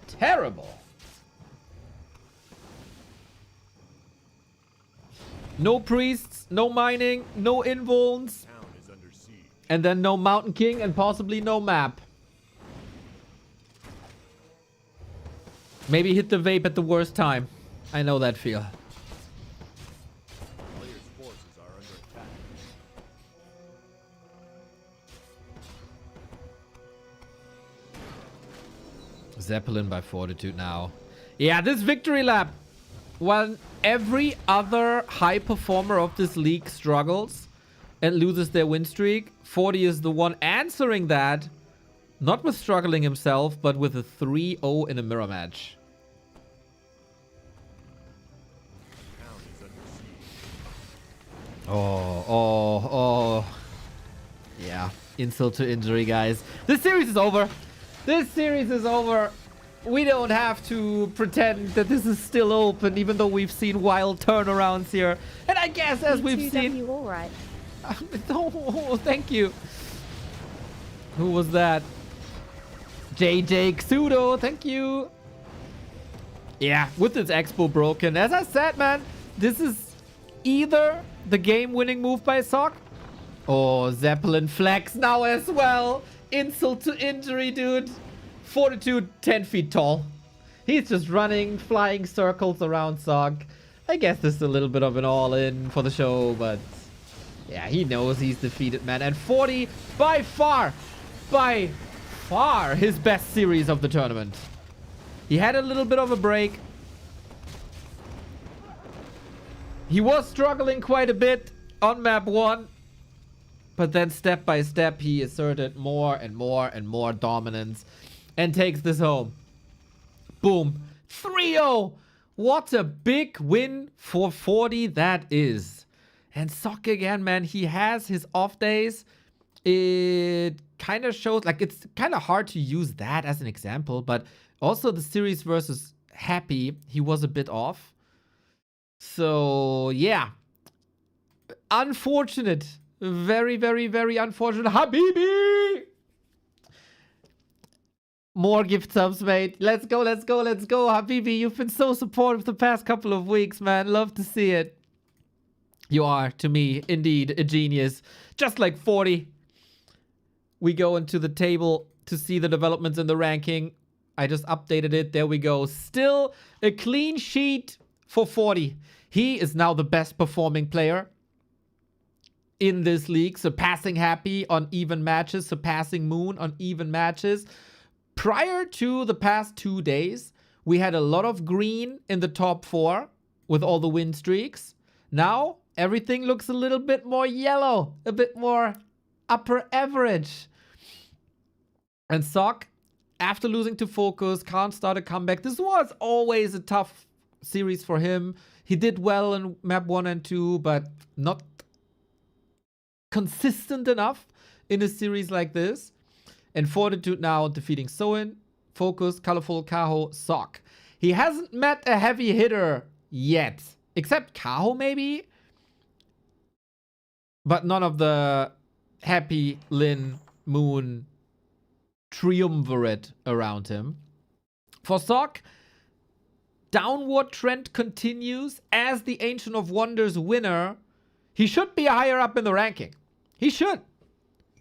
Terrible. No priests, no mining, no invulns. And then no Mountain King and possibly no map. Maybe hit the vape at the worst time. I know that feel. Player's forces are under Zeppelin by Fortitude now. Yeah, this victory lap, when every other high performer of this league struggles and loses their win streak, 40 is the one answering that, not with struggling himself, but with a 3-0 in a mirror match. Oh. Yeah, insult to injury, guys. This series is over. This series is over. We don't have to pretend that this is still open, even though we've seen wild turnarounds here. And I guess as we've seen... You all right? Oh, thank you. Who was that? JJ Xudo, thank you. Yeah, with this expo broken. As I said, man, this is either the game-winning move by Sock. Oh, Zeppelin flex now as well. Insult to injury, dude. Fortitude 10 feet tall. He's just running, flying circles around Sock. I guess this is a little bit of an all-in for the show, but yeah, he knows he's defeated, man. And 40, by far, his best series of the tournament. He had a little bit of a break. He was struggling quite a bit on map 1. But then step by step, he asserted more and more dominance and takes this home. Boom. 3-0. What a big win for 40 that is. And Sock again, man, he has his off days. It kind of shows, like, it's kind of hard to use that as an example, but also the series versus Happy, he was a bit off. So, yeah. Unfortunate. Very, very, very unfortunate. Habibi! More gift subs, mate. Let's go, let's go, let's go. Habibi, you've been so supportive the past couple of weeks, man. Love to see it. You are, to me, indeed, a genius. Just like 40. We go into the table to see the developments in the ranking. I just updated it. There we go. Still a clean sheet for 40. He is now the best performing player in this league, surpassing Happy on even matches, surpassing Moon on even matches. Prior to the past 2 days, we had a lot of green in the top 4 with all the win streaks. Now, everything looks a little bit more yellow, a bit more upper average. And Sock, after losing to Focus, can't start a comeback. This was always a tough series for him. He did well in map 1 and 2, but not consistent enough in a series like this. And Fortitude now defeating Soen, Focus, ColorFul, Kaho, Sock. He hasn't met a heavy hitter yet, except Kaho maybe, but none of the Happy, Lin, Moon triumvirate around him. For Sock, downward trend continues as the Ancient of Wonders winner. He should be higher up in the ranking. He should.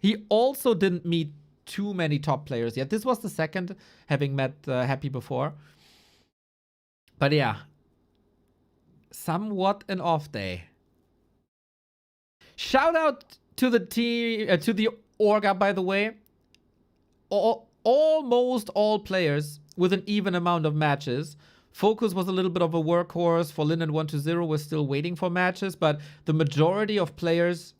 He also didn't meet too many top players yet. This was the second, having met Happy before. But yeah, somewhat an off day. Shout out to the team, to the Orga, by the way. Almost all players with an even amount of matches. Focus was a little bit of a workhorse. For Lin and 1-0, we're still waiting for matches, but the majority of players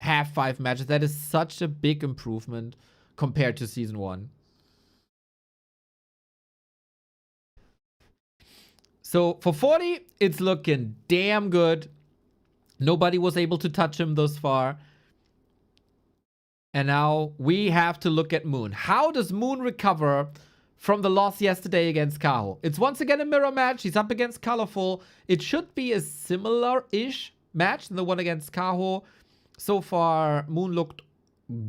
have 5 matches. That is such a big improvement compared to Season 1. So for 40, it's looking damn good. Nobody was able to touch him thus far. And now we have to look at Moon. How does Moon recover from the loss yesterday against Kaho? It's once again a mirror match. He's up against ColorFul. It should be a similar-ish match than the one against Kaho. So far, Moon looked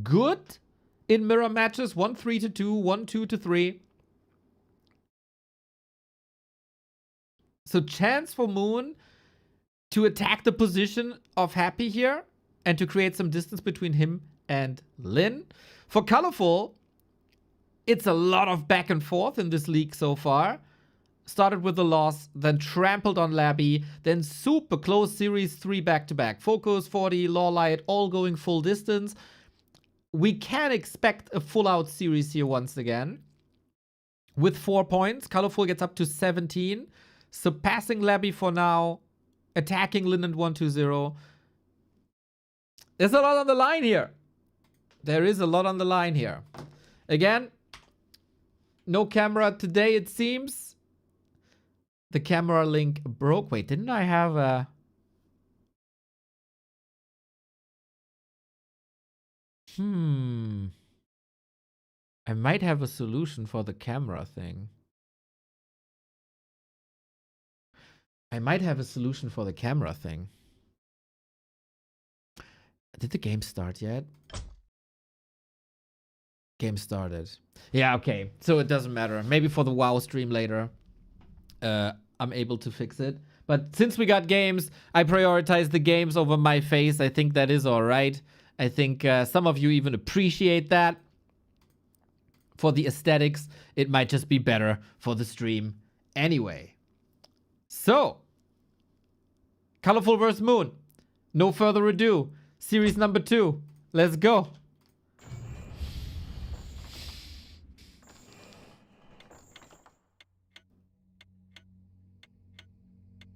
good in mirror matches. 1-3 to 2, 1-2 to 3. So chance for Moon to attack the position of Happy here and to create some distance between him and Lin. For ColorFul, it's a lot of back and forth in this league so far. Started with a loss, then trampled on Labby, then super close series 3 back-to-back. Focus, 40, Lawlight, all going full distance. We can expect a full-out series here once again. with 4 points. ColorFul gets up to 17. Surpassing Labby for now. Attacking Linden 120. There's a lot on the line here. There is a lot on the line here. Again, no camera today, it seems. The camera link broke. Wait, didn't I have a... I might have a solution for the camera thing. Did the game start yet? Game started. Yeah, okay. So it doesn't matter. Maybe for the WoW stream later, I'm able to fix it. But since we got games, I prioritize the games over my face. I think that is all right. I think some of you even appreciate that. For the aesthetics, it might just be better for the stream anyway. So, ColorFul vs. Moon. No further ado. Series number 2. Let's go.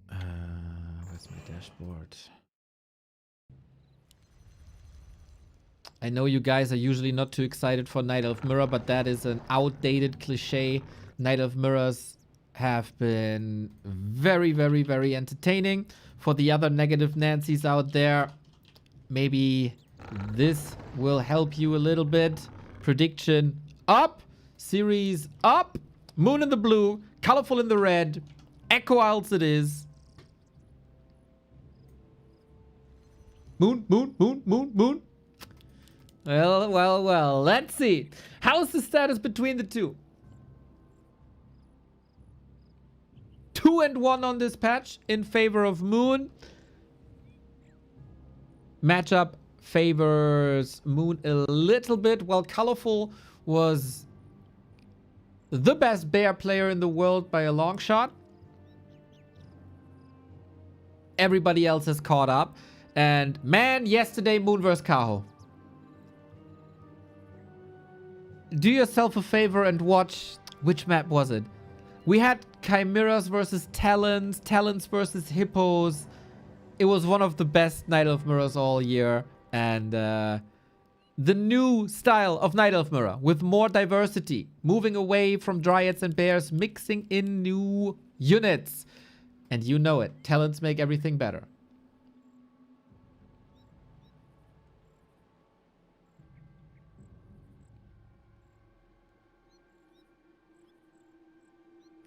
Where's my dashboard? I know you guys are usually not too excited for Night Elf Mirror, but that is an outdated cliche. Night Elf Mirrors have been very, very, very entertaining. For the other negative Nancys out there, maybe this will help you a little bit. Prediction up. Series up. Moon in the blue. ColorFul in the red. Echo Isles it is. Moon, moon, moon, moon, moon. Well, well, well. Let's see. How's the status between the two? 2-1 on this patch in favor of Moon. Matchup favors Moon a little bit, while ColorFul was the best bear player in the world by a long shot. Everybody else has caught up. And man, yesterday Moon vs. Kaho. Do yourself a favor and watch, which map was it? We had Chimeras versus Talons, Talons versus Hippos. It was one of the best Night Elf Mirrors all year. And the new style of Night Elf Mirror with more diversity, moving away from Dryads and Bears, mixing in new units. And you know it, Talons make everything better.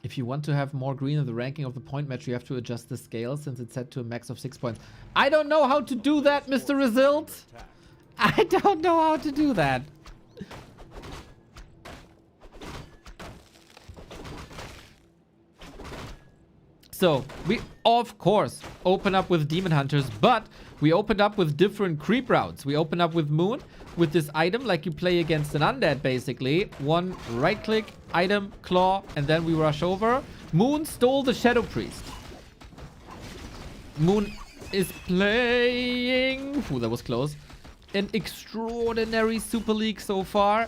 If you want to have more green in the ranking of the point match, you have to adjust the scale since it's set to a max of 6 points. I don't know how to do that, Mr. Result. I don't know how to do that. So, we, of course, open up with Demon Hunters, but we opened up with different creep routes. We open up with Moon, with this item, like you play against an undead, basically. One right-click, item, claw, and then we rush over. Moon stole the Shadow Priest. Moon is playing... Ooh, that was close. An extraordinary Super League so far.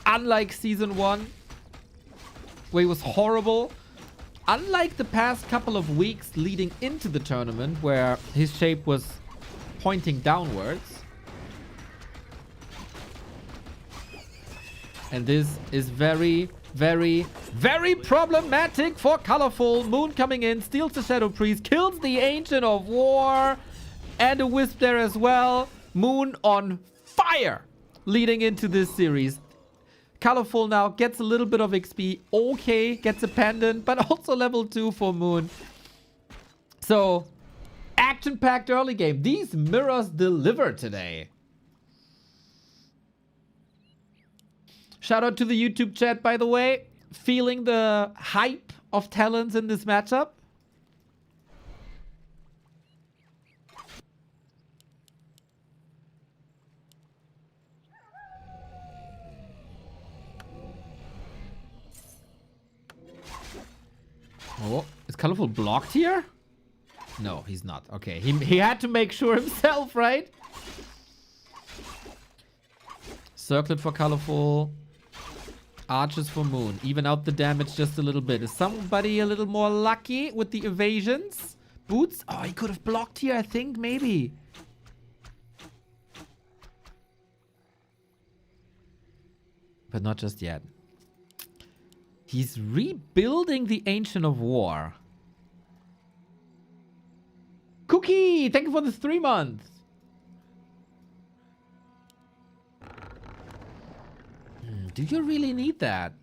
Unlike Season 1, where he was horrible. Unlike the past couple of weeks leading into the tournament, where his shape was pointing downwards. And this is very, very, very problematic for ColorFul. Moon coming in, steals the Shadow Priest, kills the Ancient of War, and a Wisp there as well. Moon on fire leading into this series. ColorFul now gets a little bit of XP. Okay, gets a pendant, but also level 2 for Moon. So, action-packed early game. These mirrors deliver today. Shout out to the YouTube chat, by the way. Feeling the hype of Talons in this matchup? Oh, is ColorFul blocked here? No, he's not. Okay, he had to make sure himself, right? Circlet for ColorFul. Archers for Moon. Even out the damage just a little bit. Is somebody a little more lucky with the evasions? Boots? Oh, he could have blocked here, I think. Maybe. But not just yet. He's rebuilding the Ancient of War. Cookie! Thank you for the 3 months. Do you really need that?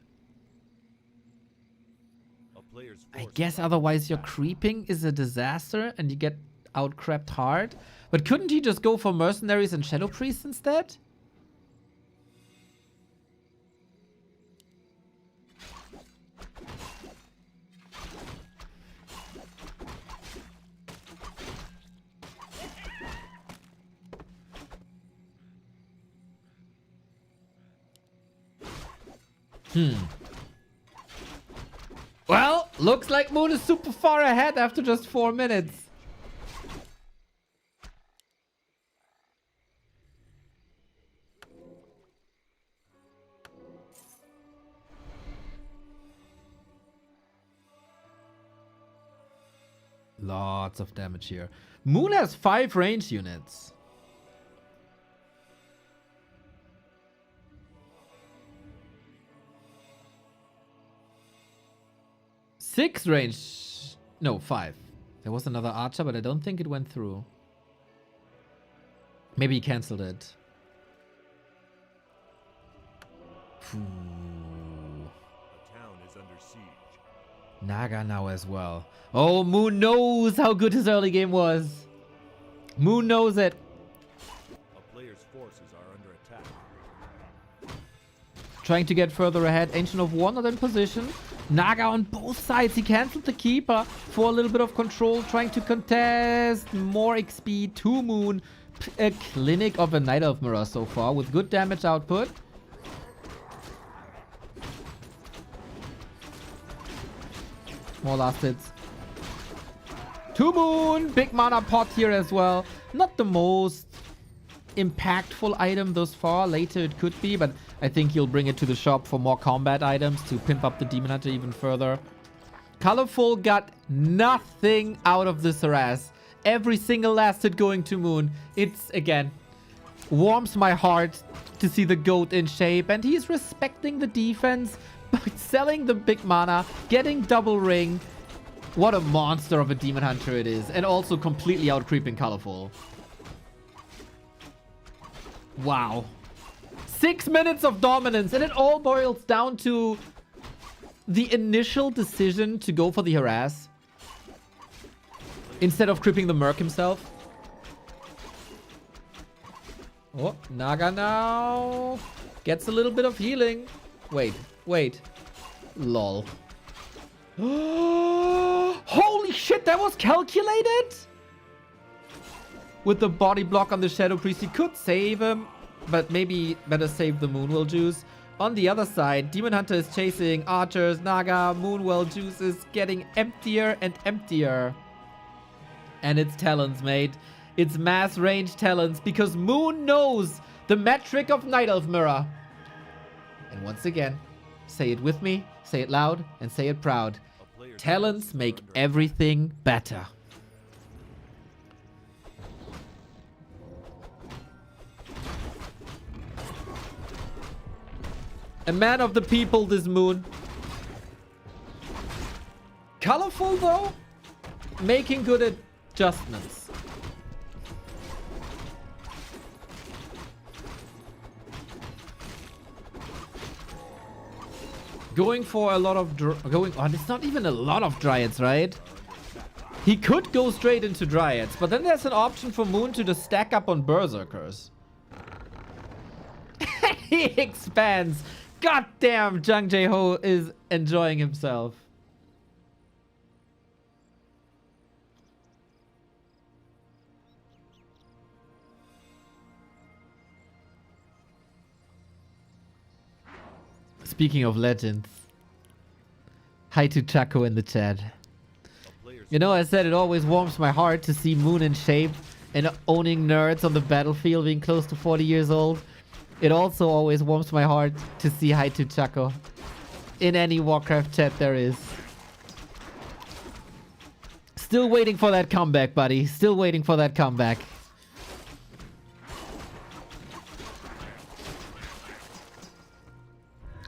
I guess otherwise your creeping is a disaster and you get out-crapped hard. But couldn't he just go for mercenaries and shadow priests instead? Well, looks like Moon is super far ahead after just 4 minutes. Lots of damage here. Moon has 5 range units. 6 range. No, 5. There was another archer, but I don't think it went through. Maybe he cancelled it. The town is under siege. Naga now as well. Oh, Moon knows how good his early game was. Moon knows it. A player's forces are under attack. Trying to get further ahead. Ancient of War not in position. Naga on both sides. He cancelled the Keeper for a little bit of control. Trying to contest. More XP to Moon. A clinic of a Night Elf Mirror so far with good damage output. More last hits. To Moon. Big mana pot here as well. Not the most impactful item thus far. Later it could be, but I think he'll bring it to the shop for more combat items to pimp up the Demon Hunter even further. ColorFul got nothing out of this harass. Every single last hit going to Moon. It's, again, warms my heart to see the GOAT in shape. And he's respecting the defense by selling the big mana, getting double ring. What a monster of a Demon Hunter it is. And also completely out-creeping ColorFul. Wow. 6 minutes of dominance. And it all boils down to the initial decision to go for the harass instead of creeping the Merc himself. Oh, Naga now gets a little bit of healing. Wait. Lol. Holy shit, that was calculated? With the body block on the Shadow Priest, he could save him, but maybe better save the Moonwell juice. On the other side, Demon Hunter is chasing archers, Naga, Moonwell juice is getting emptier and emptier. And it's talents, mate. It's mass range talents, because Moon knows the metric of Night Elf Mirror. And once again, say it with me, say it loud, and say it proud. Talents make everything better. A man of the people, this Moon. ColorFul, though, making good adjustments. Going for a lot of... it's not even a lot of Dryads, right? He could go straight into Dryads, but then there's an option for Moon to just stack up on Berserkers. He expands. Goddamn, Jung Jae-ho is enjoying himself. Speaking of legends, hi to Chaco in the chat. You know, I said it always warms my heart to see Moon in shape and owning nerds on the battlefield being close to 40 years old. It also always warms my heart to see hi to Chaco. in any Warcraft chat there is. Still waiting for that comeback, buddy. Still waiting for that comeback.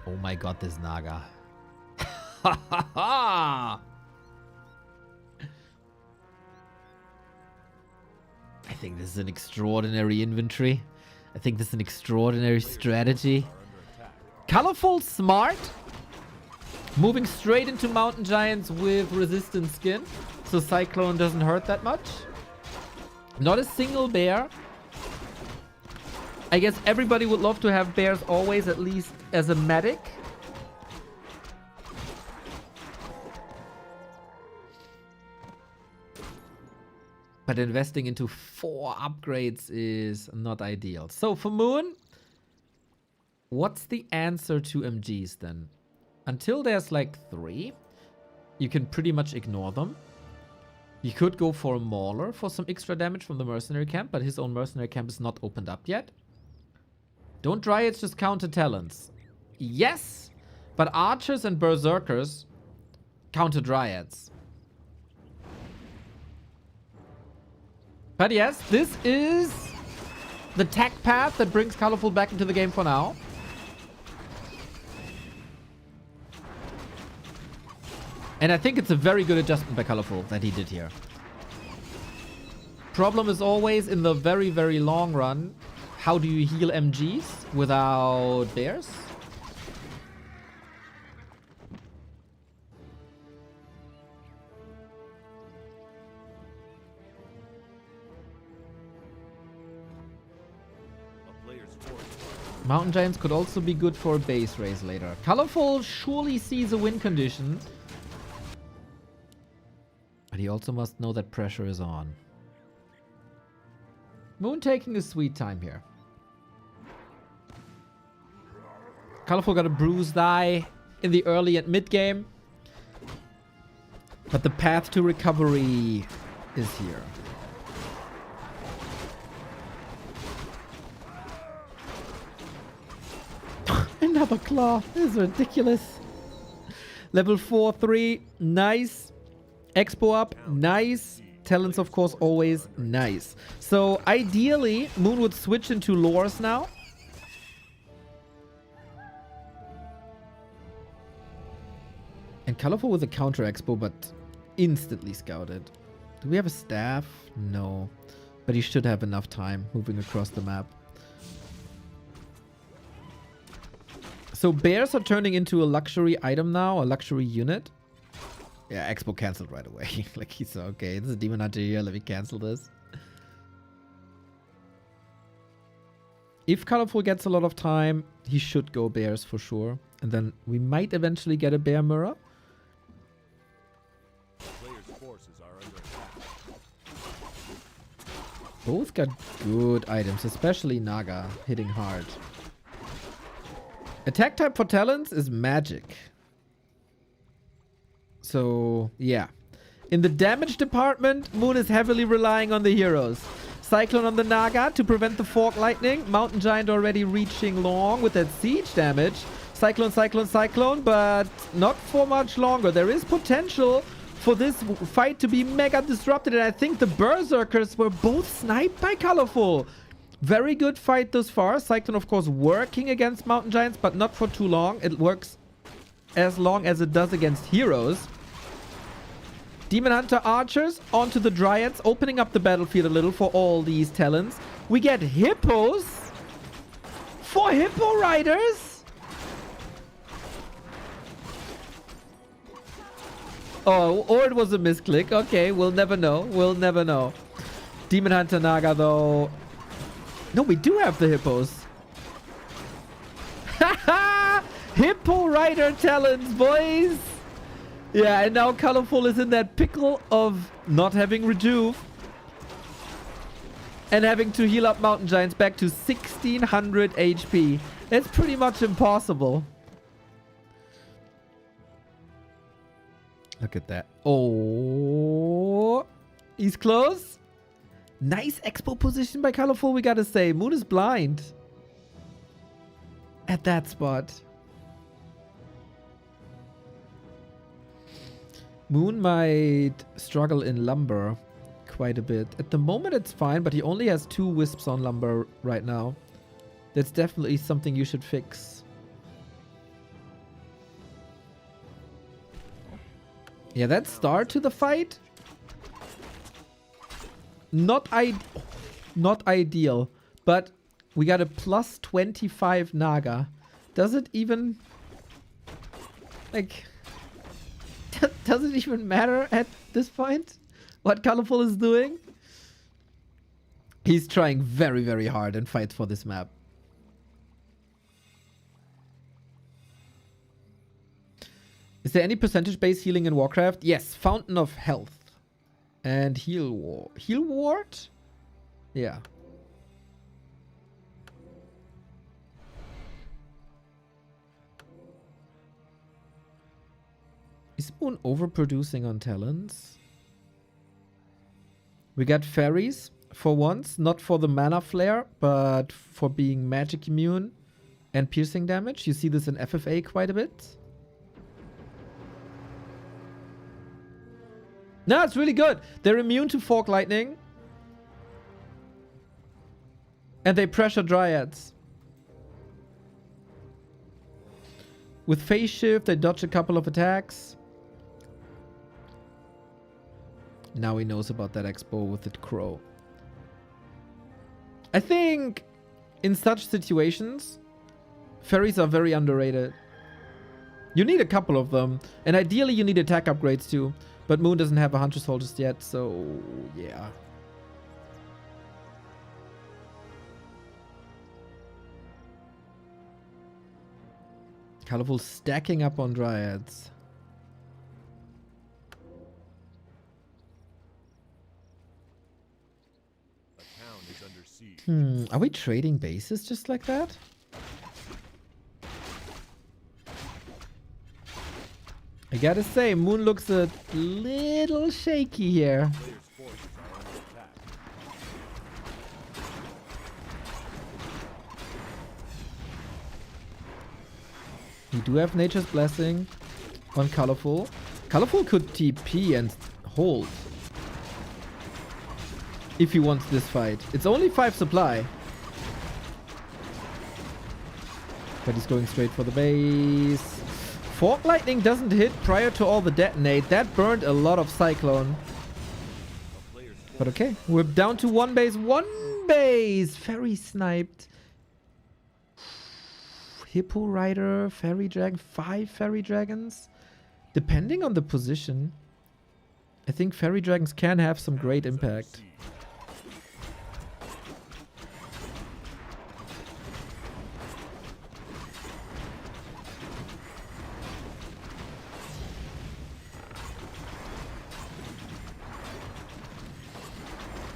Oh my god, this Naga. Ha ha ha! I think this is an extraordinary inventory. I think this is an extraordinary strategy. ColorFul smart. Moving straight into Mountain Giants with resistant skin. So Cyclone doesn't hurt that much. Not a single bear. I guess everybody would love to have bears always, at least as a medic. But investing into 4 upgrades is not ideal. So for Moon, what's the answer to MGs then? Until there's like 3, you can pretty much ignore them. You could go for a Mauler for some extra damage from the mercenary camp, but his own mercenary camp is not opened up yet. Don't Dryads just counter talents? Yes, but archers and berserkers counter Dryads. But yes, this is the tech path that brings ColorFul back into the game for now. And I think it's a very good adjustment by ColorFul that he did here. Problem is always in the very, very long run, how do you heal MGs without bears? Mountain Giants could also be good for a base race later. ColorFul surely sees a win condition. But he also must know that pressure is on. Moon taking a sweet time here. ColorFul got a bruised eye in the early and mid game. But the path to recovery is here. Another claw. This is ridiculous. Level 4-3. Nice. Expo up. Nice. Talents, of course, always nice. So, ideally, Moon would switch into lores now. And ColorFul with a counter expo, but instantly scouted. Do we have a staff? No. But he should have enough time moving across the map. So bears are turning into a luxury item now, a luxury unit. Yeah, Expo cancelled right away. Like he's okay, this is a Demon Hunter here, let me cancel this. If ColorFul gets a lot of time, he should go bears for sure. And then we might eventually get a bear mirror. Both got good items, especially Naga, hitting hard. Attack type for talents is magic. So, yeah. In the damage department, Moon is heavily relying on the heroes. Cyclone on the Naga to prevent the Fork Lightning. Mountain Giant already reaching long with that siege damage. Cyclone, Cyclone, Cyclone, but not for much longer. There is potential for this fight to be mega disrupted, and I think the Berserkers were both sniped by ColorFul. Very good fight thus far. Cyclone, of course, working against Mountain Giants, but not for too long. It works as long as it does against heroes. Demon Hunter archers onto the Dryads, opening up the battlefield a little for all these talents. We get hippos for hippo riders. Oh, or it was a misclick. Okay, we'll never know. We'll never know. Demon Hunter Naga, though. No, we do have the hippos. Haha! Hippo rider talents, boys! Yeah, and now ColorFul is in that pickle of not having rejuve. And having to heal up Mountain Giants back to 1600 HP. It's pretty much impossible. Look at that. Oh, he's close. Nice expo position by ColorFul, we gotta say. Moon is blind. At that spot. Moon might struggle in lumber quite a bit. At the moment it's fine, but he only has 2 wisps on lumber right now. That's definitely something you should fix. Yeah, that start to the fight. Not ideal, but we got a plus 25 Naga. Does it even... like... does it even matter at this point? What ColorFul is doing? He's trying very, very hard and fights for this map. Is there any percentage-based healing in Warcraft? Yes, Fountain of Health. And Heal Ward? Yeah. Is Moon overproducing on talents? We got fairies for once, not for the mana flare, but for being magic immune and piercing damage. You see this in FFA quite a bit. No, it's really good. They're immune to Fork Lightning. And they pressure Dryads. With Phase Shift, they dodge a couple of attacks. Now he knows about that expo with the crow. I think in such situations, fairies are very underrated. You need a couple of them. And ideally you need attack upgrades too. But Moon doesn't have a Hunter Soul just yet, so yeah. ColorFul stacking up on Dryads. Are we trading bases just like that? I gotta say, Moon looks a little shaky here. We do have Nature's Blessing on ColorFul. ColorFul could TP and hold. If he wants this fight. It's only 5 supply. But he's going straight for the base. Fork Lightning doesn't hit prior to all the detonate. That burned a lot of Cyclone. But okay. We're down to 1 base. 1 base! Fairy sniped. Hippo Rider, Fairy Dragon. 5 Fairy Dragons. Depending on the position, I think Fairy Dragons can have some great impact.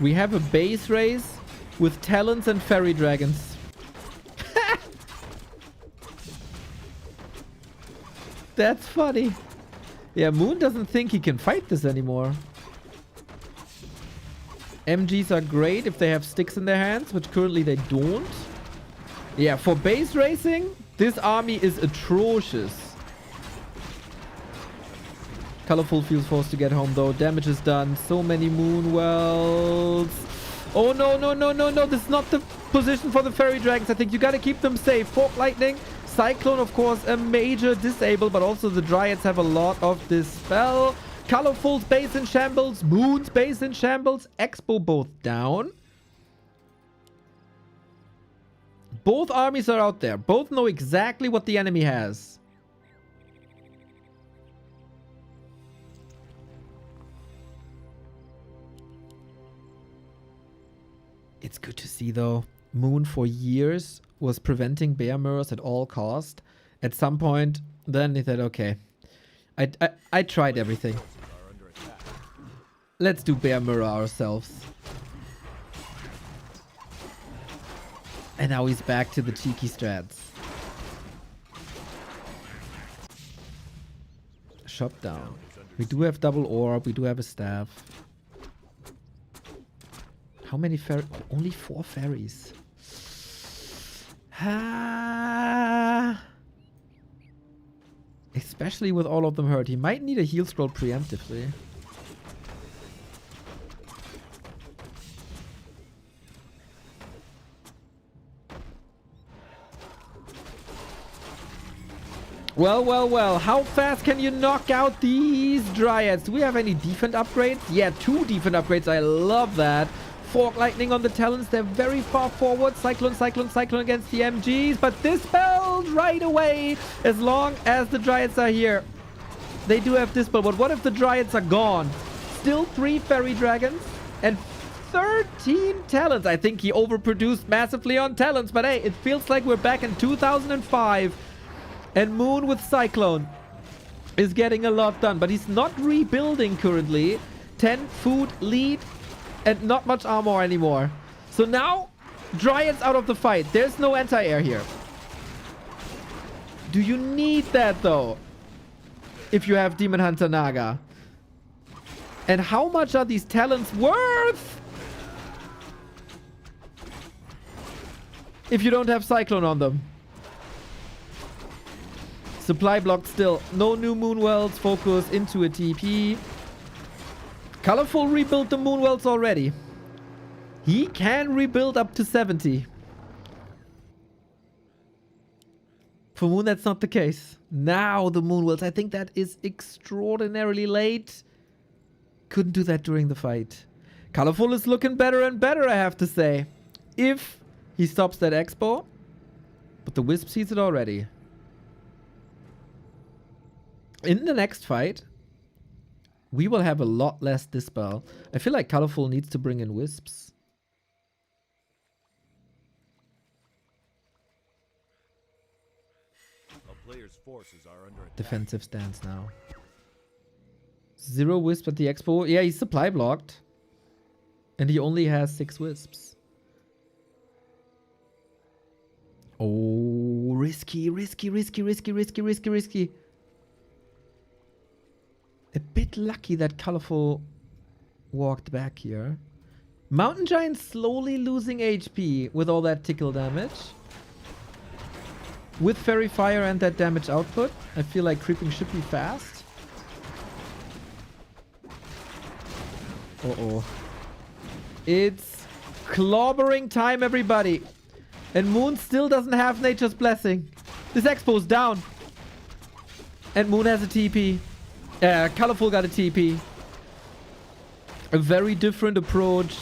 We have a base race with talents and fairy dragons. That's funny. Yeah, Moon doesn't think he can fight this anymore. MGs are great if they have sticks in their hands, which currently they don't. Yeah, for base racing, this army is atrocious. ColorFul feels forced to get home though. Damage is done. So many moon wells. Oh no, no, no, no, no. This is not the position for the fairy dragons. I think you gotta keep them safe. Fork Lightning. Cyclone, of course, a major disable, but also the Dryads have a lot of dispel. ColorFul's base in shambles. Moon's base in shambles. Expo both down. Both armies are out there. Both know exactly what the enemy has. It's good to see though. Moon for years was preventing bear mirrors at all cost. At some point, then he said, okay, I tried everything. Let's do bear mirror ourselves. And now he's back to the cheeky strats. Shop down. We do have double orb. We do have a staff. How many fairies? Only 4 fairies. Especially with all of them hurt. He might need a heal scroll preemptively. Well, well, well. How fast can you knock out these Dryads? Do we have any defense upgrades? Yeah, 2 defense upgrades. I love that. Fork Lightning on the Talons. They're very far forward. Cyclone, Cyclone, Cyclone against the MGs. But Dispelled right away as long as the Dryads are here. They do have Dispel. But what if the Dryads are gone? Still 3 Fairy Dragons and 13 Talons. I think he overproduced massively on Talons. But hey, it feels like we're back in 2005. And Moon with Cyclone is getting a lot done. But he's not rebuilding currently. 10 food lead and not much armor anymore. So now, Dryads out of the fight. There's no anti-air here. Do you need that though? If you have Demon Hunter Naga. And how much are these talents worth? If you don't have Cyclone on them. Supply blocked still. No new Moonwells. Focus into a TP. ColorFul rebuilt the Moonwells already. He can rebuild up to 70. For Moon, that's not the case. Now the Moonwells. I think that is extraordinarily late. Couldn't do that during the fight. ColorFul is looking better and better, I have to say. If he stops that Expo. But the Wisp sees it already. In the next fight, we will have a lot less Dispel. I feel like ColorFul needs to bring in Wisps. A player's forces are under attack. Defensive stance now. 0 Wisp at the Expo. Yeah, he's supply blocked. And he only has 6 Wisps. Oh, risky, risky, risky, risky, risky, risky, risky. A bit lucky that ColorFul walked back here. Mountain Giant slowly losing HP with all that tickle damage. With Fairy Fire and that damage output, I feel like creeping should be fast. Uh-oh. It's clobbering time, everybody. And Moon still doesn't have Nature's Blessing. This Expo's down. And Moon has a TP. ColorFul got a TP. A very different approach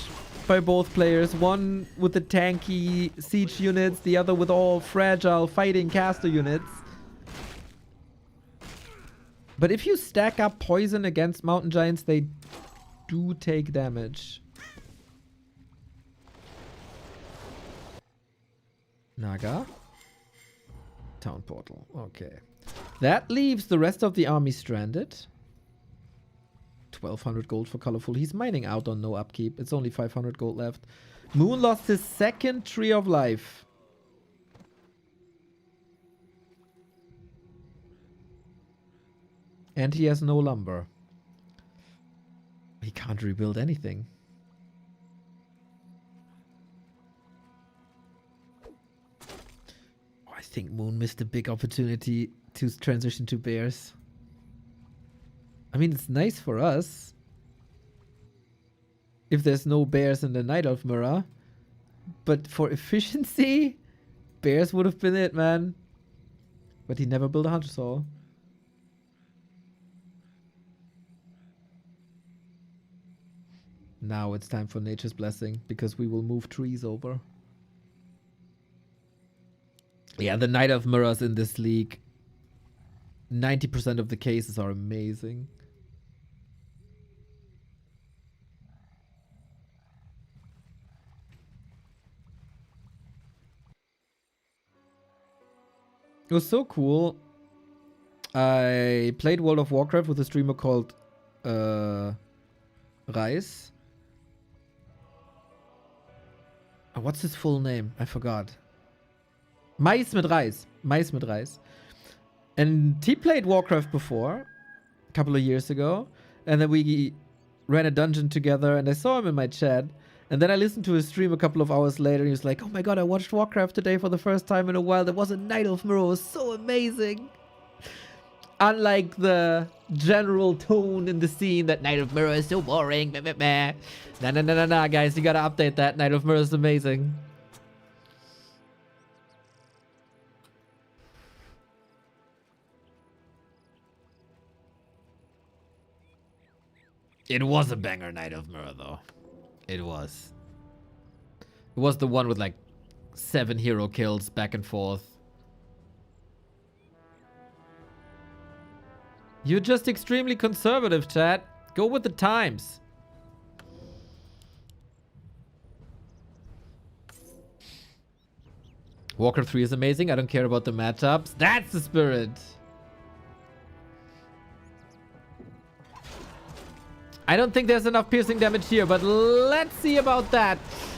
by both players. One with the tanky siege units, the other with all fragile fighting caster units. But if you stack up poison against Mountain Giants, they do take damage. Naga. Town portal. Okay. That leaves the rest of the army stranded. 1200 gold for ColorFul. He's mining out on no upkeep. It's only 500 gold left. Moon lost his second Tree of Life. And he has no lumber. He can't rebuild anything. Oh, I think Moon missed a big opportunity to transition to bears. I mean, it's nice for us if there's no bears in the Night Elf Mirror, but for efficiency, bears would have been it, man. But he never built a Hunter Soul. Now it's time for Nature's Blessing, because we will move trees over. Yeah, the Night Elf Mirrors in this league, 90% of the cases are amazing. It was so cool. I played World of Warcraft with a streamer called Reis. Oh, what's his full name? I forgot. Mais mit Reis. Mais mit Reis. And he played Warcraft before, a couple of years ago. And then we ran a dungeon together and I saw him in my chat. And then I listened to his stream a couple of hours later and he was like, oh my god, I watched Warcraft today for the first time in a while. There was a Night Elf Mirror. It was so amazing. Unlike the general tone in the scene that Knight of Mirror is so boring. Meh, meh, meh. Nah, guys. You gotta update that. Knight of Mirror is amazing. It was a banger Knight of Mirror, though. It was. It was the one with like 7 hero kills back and forth. You're just extremely conservative, chat. Go with the times. Warcraft 3 is amazing. I don't care about the matchups. That's the spirit. I don't think there's enough piercing damage here, but let's see about that.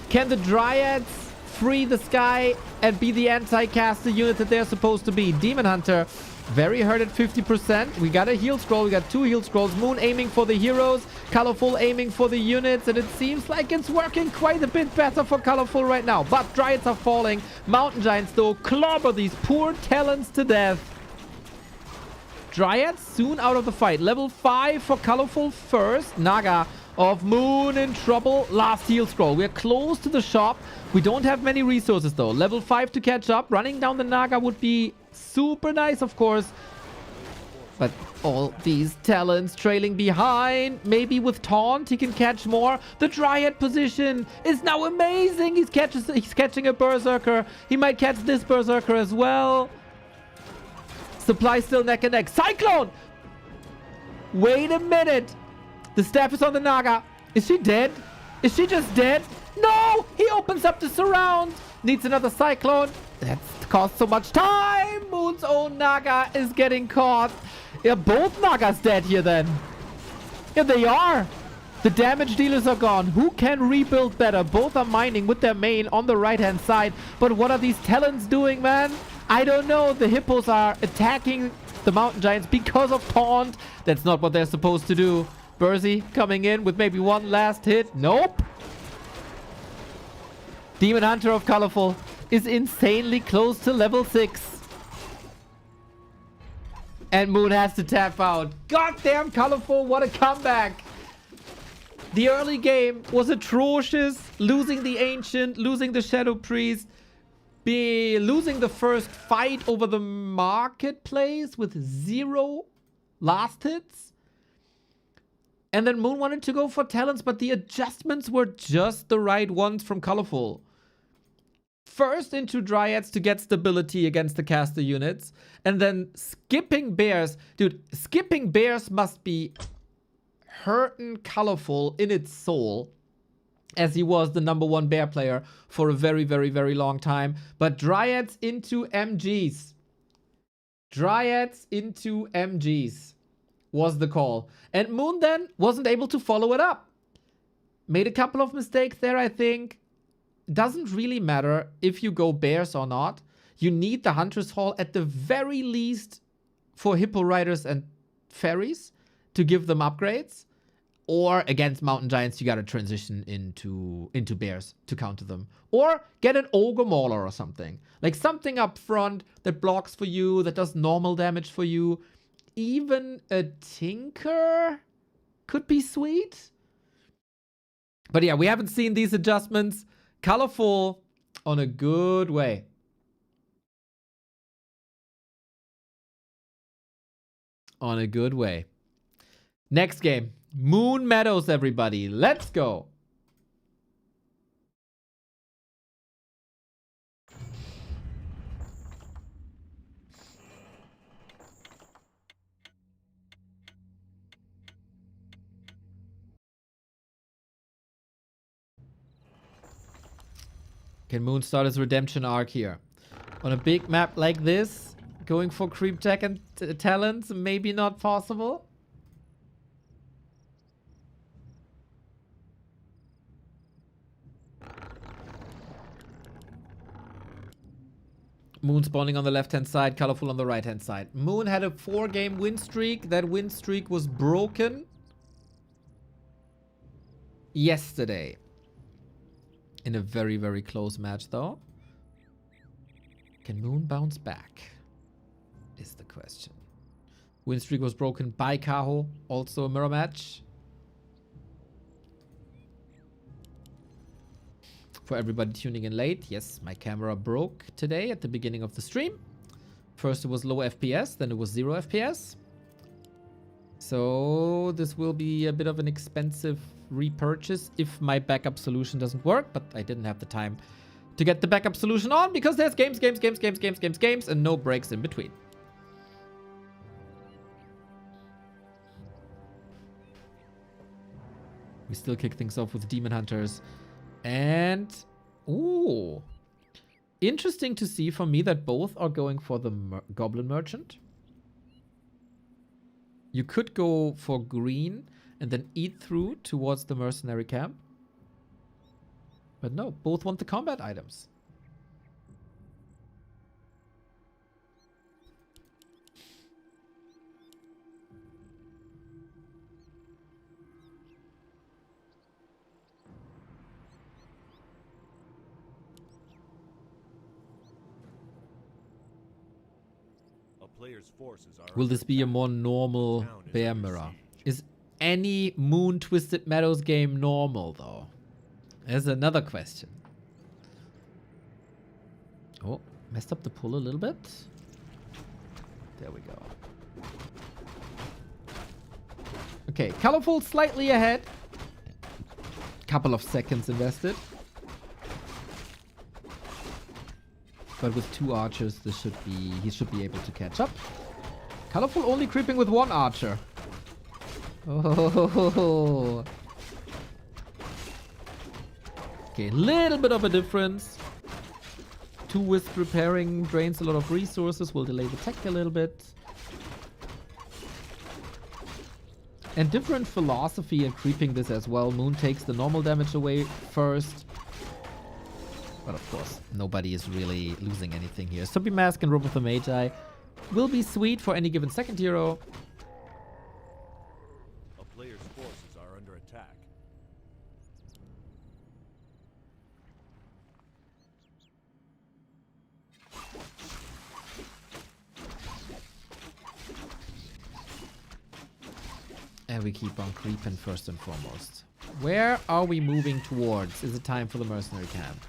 Can the Dryads free the sky and be the anti-caster unit that they're supposed to be? Demon Hunter, very hurt at 50%. We got a heal scroll. We got 2 heal scrolls. Moon aiming for the heroes. ColorFul aiming for the units. And it seems like it's working quite a bit better for ColorFul right now. But Dryads are falling. Mountain Giants, though, clobber these poor talents to death. Dryads soon out of the fight. Level 5 for ColorFul first. Naga of Moon in trouble. Last heal scroll. We're close to the shop. We don't have many resources though. Level 5 to catch up. Running down the Naga would be super nice, of course. But all these talents trailing behind. Maybe with Taunt he can catch more. The Dryad position is now amazing. He's catching a Berserker. He might catch this Berserker as well. Supply still neck and neck. Cyclone! Wait a minute. The staff is on the Naga. Is she dead? Is she just dead? No! He opens up the surround. Needs another Cyclone. That's cost so much time. Moon's own Naga is getting caught. Yeah, both Nagas dead here then. Yeah, they are. The damage dealers are gone. Who can rebuild better? Both are mining with their main on the right-hand side. But what are these talents doing, man? I don't know. The Hippos are attacking the Mountain Giants because of Taunt. That's not what they're supposed to do. Bursey coming in with maybe one last hit. Nope. Demon Hunter of ColorFul is insanely close to level 6. And Moon has to tap out. Goddamn ColorFul, what a comeback. The early game was atrocious. Losing the Ancient, losing the Shadow Priest. Losing the first fight over the marketplace with 0 last hits. And then Moon wanted to go for talents, but the adjustments were just the right ones from ColorFul. First into Dryads to get stability against the caster units. And then skipping Bears. Dude, skipping Bears must be hurting ColorFul in its soul, as he was the #1 bear player for a very, very, very long time. But Dryads into MGs. Dryads into MGs was the call. And Moon then wasn't able to follow it up. Made a couple of mistakes there, I think. Doesn't really matter if you go bears or not. You need the Hunter's Hall at the very least for Hippo Riders and Fairies to give them upgrades. Or against Mountain Giants, you gotta transition into bears to counter them. Or get an Ogre Mauler or something. Like something up front that blocks for you, that does normal damage for you. Even a Tinker could be sweet. But yeah, we haven't seen these adjustments. ColorFul on a good way. On a good way. Next game. Moon Meadows, everybody. Let's go. Can Moon start his redemption arc here? On a big map like this, going for creep tech and talents, maybe not possible. Moon spawning on the left-hand side, ColorFul on the right-hand side. Moon had a 4-game win streak. That win streak was broken yesterday. In a very, very close match, though. Can Moon bounce back? Is the question. Win streak was broken by Kaho. Also a mirror match. For everybody tuning in late, yes, my camera broke today at the beginning of the stream. First it was low FPS, then it was 0 FPS. So this will be a bit of an expensive repurchase if my backup solution doesn't work, but I didn't have the time to get the backup solution on because there's games, and no breaks in between. We still kick things off with Demon Hunters. And, ooh, interesting to see for me that both are going for the Goblin Merchant. You could go for green and then eat through towards the mercenary camp. But no, both want the combat items. Player's forces are Will this be a more normal bear mirror? Is any Moon Twisted Meadows game normal though? There's another question. Oh, messed up the pull a little bit. There we go. Okay, ColorFul slightly ahead. Couple of seconds invested. But with 2 archers, he should be able to catch up. ColorFul only creeping with 1 archer. Oh. Okay, little bit of a difference. 2 Wisp repairing drains a lot of resources, will delay the tech a little bit. And different philosophy in creeping this as well. Moon takes the normal damage away first. But of course, nobody is really losing anything here. Soppy Mask and Robe of the Magi will be sweet for any given second hero. A player's forces are under attack. And we keep on creeping first and foremost. Where are we moving towards? Is it time for the mercenary camp?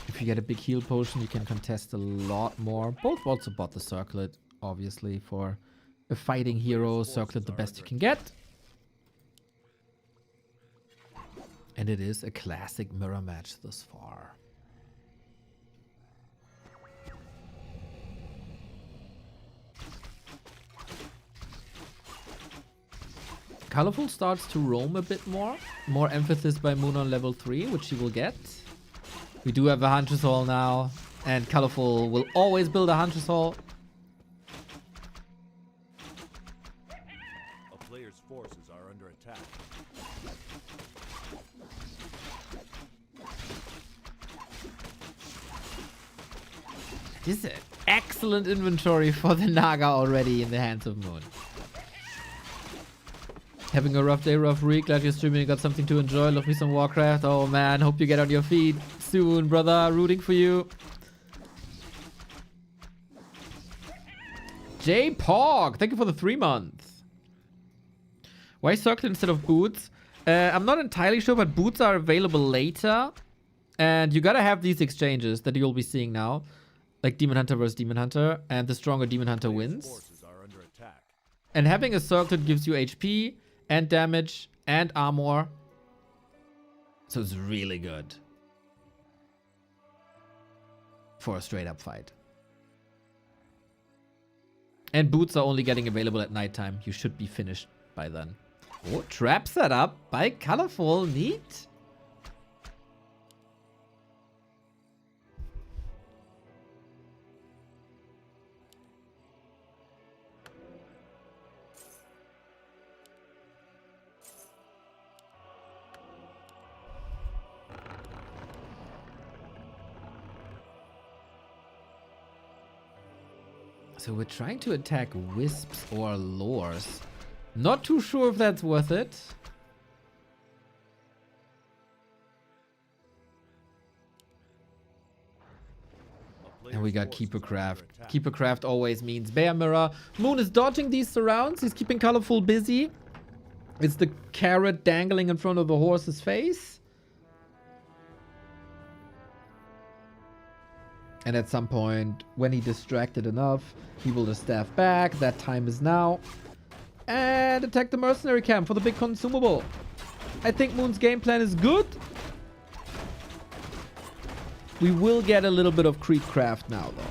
If you get a big heal potion, you can contest a lot more. Both also bought the circlet, obviously, for a fighting hero. Circlet the best you can get. And it is a classic mirror match thus far. ColorFul starts to roam a bit more. More emphasis by Moon on level 3, which she will get. We do have a Huntress Hall now, and ColorFul will always build a Huntress Hall. A player's forces are under attack. This is an excellent inventory for the Naga already in the hands of Moon. Having a rough day, rough week. Glad you're streaming and got something to enjoy. Love me some Warcraft. Oh man, hope you get on your feet soon, brother. Rooting for you. J Pog, thank you for the 3 months. Why Circlet instead of Boots? I'm not entirely sure, but Boots are available later. And you gotta have these exchanges that you'll be seeing now. Like Demon Hunter versus Demon Hunter. And the stronger Demon Hunter wins. Forces are under attack. And having a Circlet gives you HP and damage and armor. So it's really good for a straight up fight. And boots are only getting available at nighttime. You should be finished by then. Oh, trap set up by ColorFul. Neat. So we're trying to attack wisps or lures. Not too sure if that's worth it. And we got Keeper Craft. Keeper Craft always means Bear Mirror. Moon is dodging these surrounds. He's keeping ColorFul busy. It's the carrot dangling in front of the horse's face. And at some point, when he distracted enough, he will just staff back. That time is now. And attack the mercenary camp for the big consumable. I think Moon's game plan is good. We will get a little bit of creep craft now, though.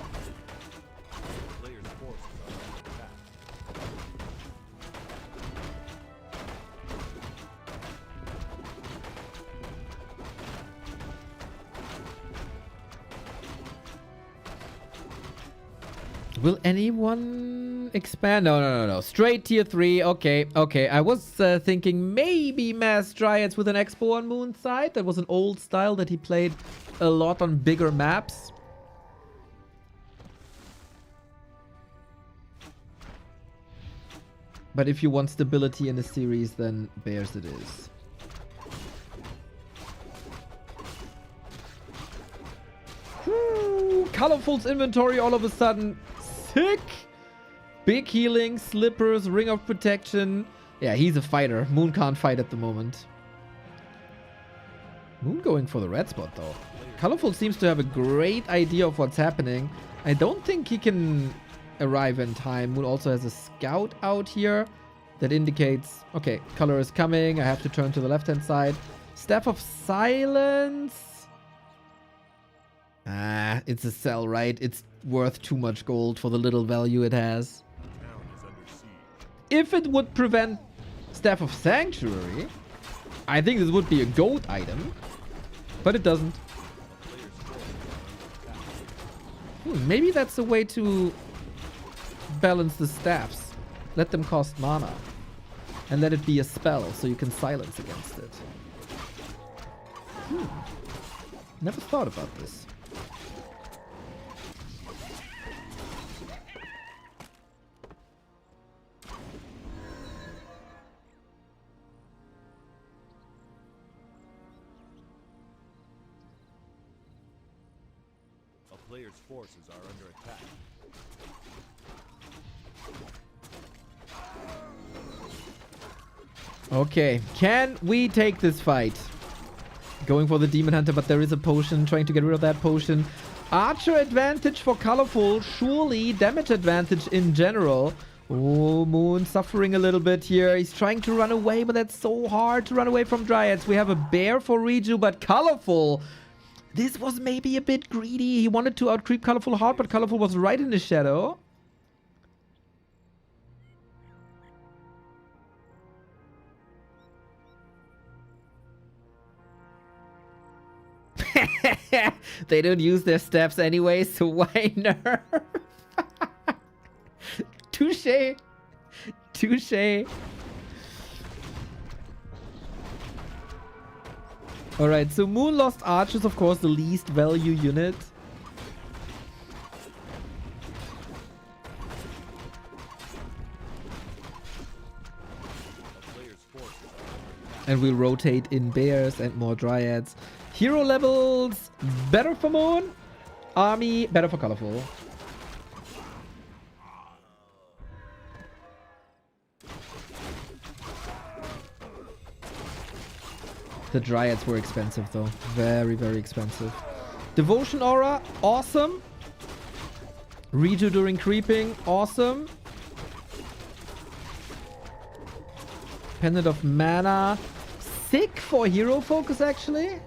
Will anyone expand? No. Straight tier 3. Okay. I was thinking maybe Mass Dryads with an Expo on Moon's side. That was an old style that he played a lot on bigger maps. But if you want stability in the series, then Bears it is. ColorFul's inventory all of a sudden. Sick! Big healing, slippers, ring of protection. Yeah, he's a fighter. Moon can't fight at the moment. Moon going for the red spot though. ColorFul seems to have a great idea of what's happening. I don't think he can arrive in time. Moon also has a scout out here that indicates, okay, color is coming. I have to turn to the left-hand side. Staff of Silence. Ah, it's a sell, right? It's worth too much gold for the little value it has. If it would prevent Staff of Sanctuary, I think this would be a gold item. But it doesn't. Maybe that's a way to balance the staffs. Let them cost mana. And let it be a spell so you can silence against it. Never thought about this. Player's forces are under attack. Okay, can we take this fight? Going for the Demon Hunter, but there is a potion. Trying to get rid of that potion. Archer advantage for ColorFul. Surely damage advantage in general. Oh, Moon suffering a little bit here. He's trying to run away, but that's so hard to run away from Dryads. We have a bear for Reju, but ColorFul... This was maybe a bit greedy. He wanted to outcreep ColorFul hard, but ColorFul was right in the shadow. They don't use their staffs anyway, so why nerf? Touché. Touché. Alright, so Moon lost archers, of course, the least value unit. And we'll rotate in bears and more dryads. Hero levels, better for Moon. Army, better for ColorFul. The Dryads were expensive though. Very, very expensive. Devotion Aura, awesome. Redo during creeping, awesome. Pendant of Mana. Sick for hero focus actually.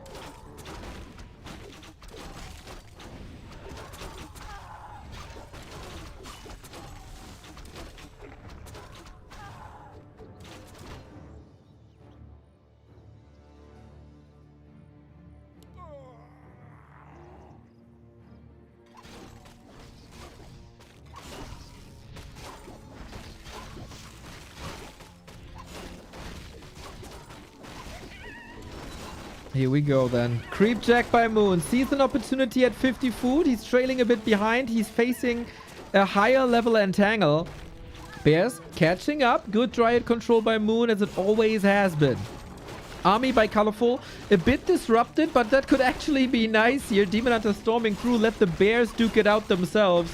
Here we go then. Creep Jack by Moon. Sees an opportunity at 50 food. He's trailing a bit behind. He's facing a higher level Entangle. Bears catching up. Good Dryad control by Moon as it always has been. Army by ColorFul. A bit disrupted, but that could actually be nice here. Demon Hunter storming through. Let the bears duke it out themselves.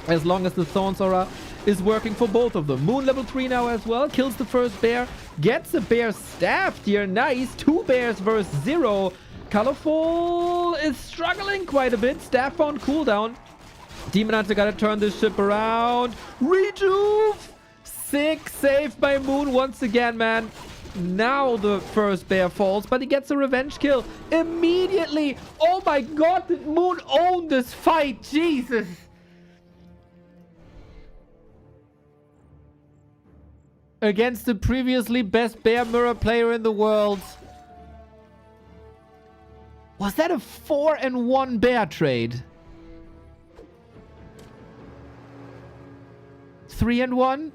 As long as the Thorns Aura is working for both of them. Moon level 3 now as well. Kills the first bear. Gets the bear staffed here. Nice. 2 bears versus 0. ColorFul is struggling quite a bit. Staff on cooldown. Demon Hunter gotta turn this ship around. Rejuve! Sick save by Moon once again, man. Now the first bear falls, but he gets a revenge kill immediately. Oh my god, did Moon own this fight? Jesus. Against the previously best bear mirror player in the world. Was that a 4-1 bear trade? 3-1?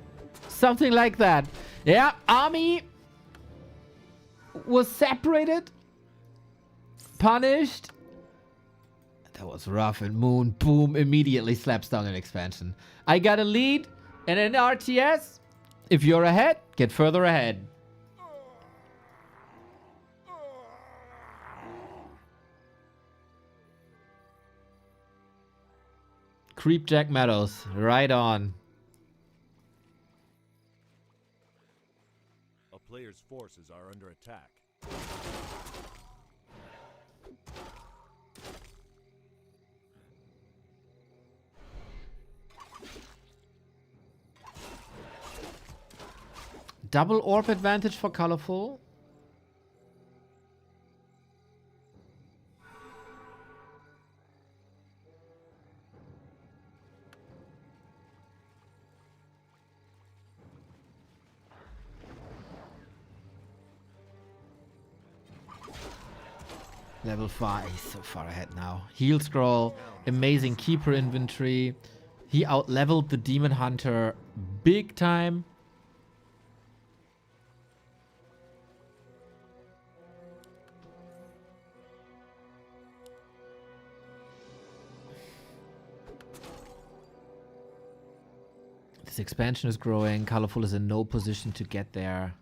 Something like that. Yeah, Army was separated. Punished. That was rough, and Moon, boom, immediately slaps down an expansion. I got a lead and an RTS. If you're ahead, get further ahead. Creep Jack Meadows, right on. A player's forces are under attack. Double orb advantage for ColorFul. Level 5. He's so far ahead now. Heal scroll. Amazing keeper inventory. He out-leveled the Demon Hunter big time. This expansion is growing. ColorFul is in no position to get there.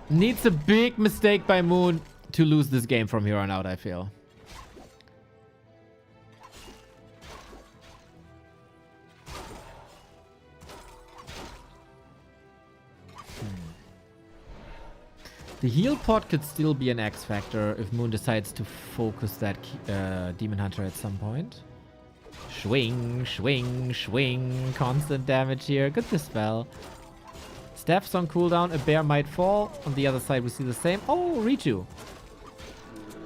Needs a big mistake by Moon to lose this game from here on out, I feel. The heal pod could still be an X factor if Moon decides to focus that Demon Hunter at some point. Swing, swing, swing. Constant damage here. Good dispel. Staff's on cooldown. A bear might fall. On the other side, we see the same. Oh, Richu.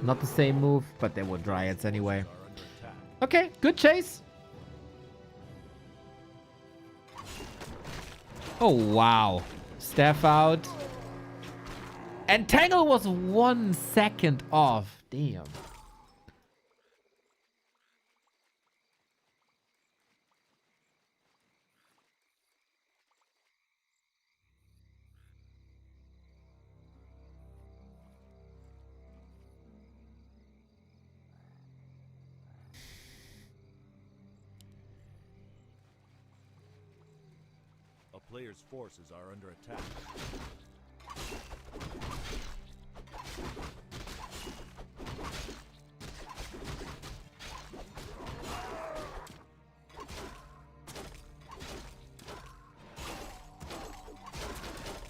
Not the same move, but they were dryads anyway. Okay, good chase. Oh, wow. Staff out. And Tangle was 1 second off. Damn. A player's forces are under attack.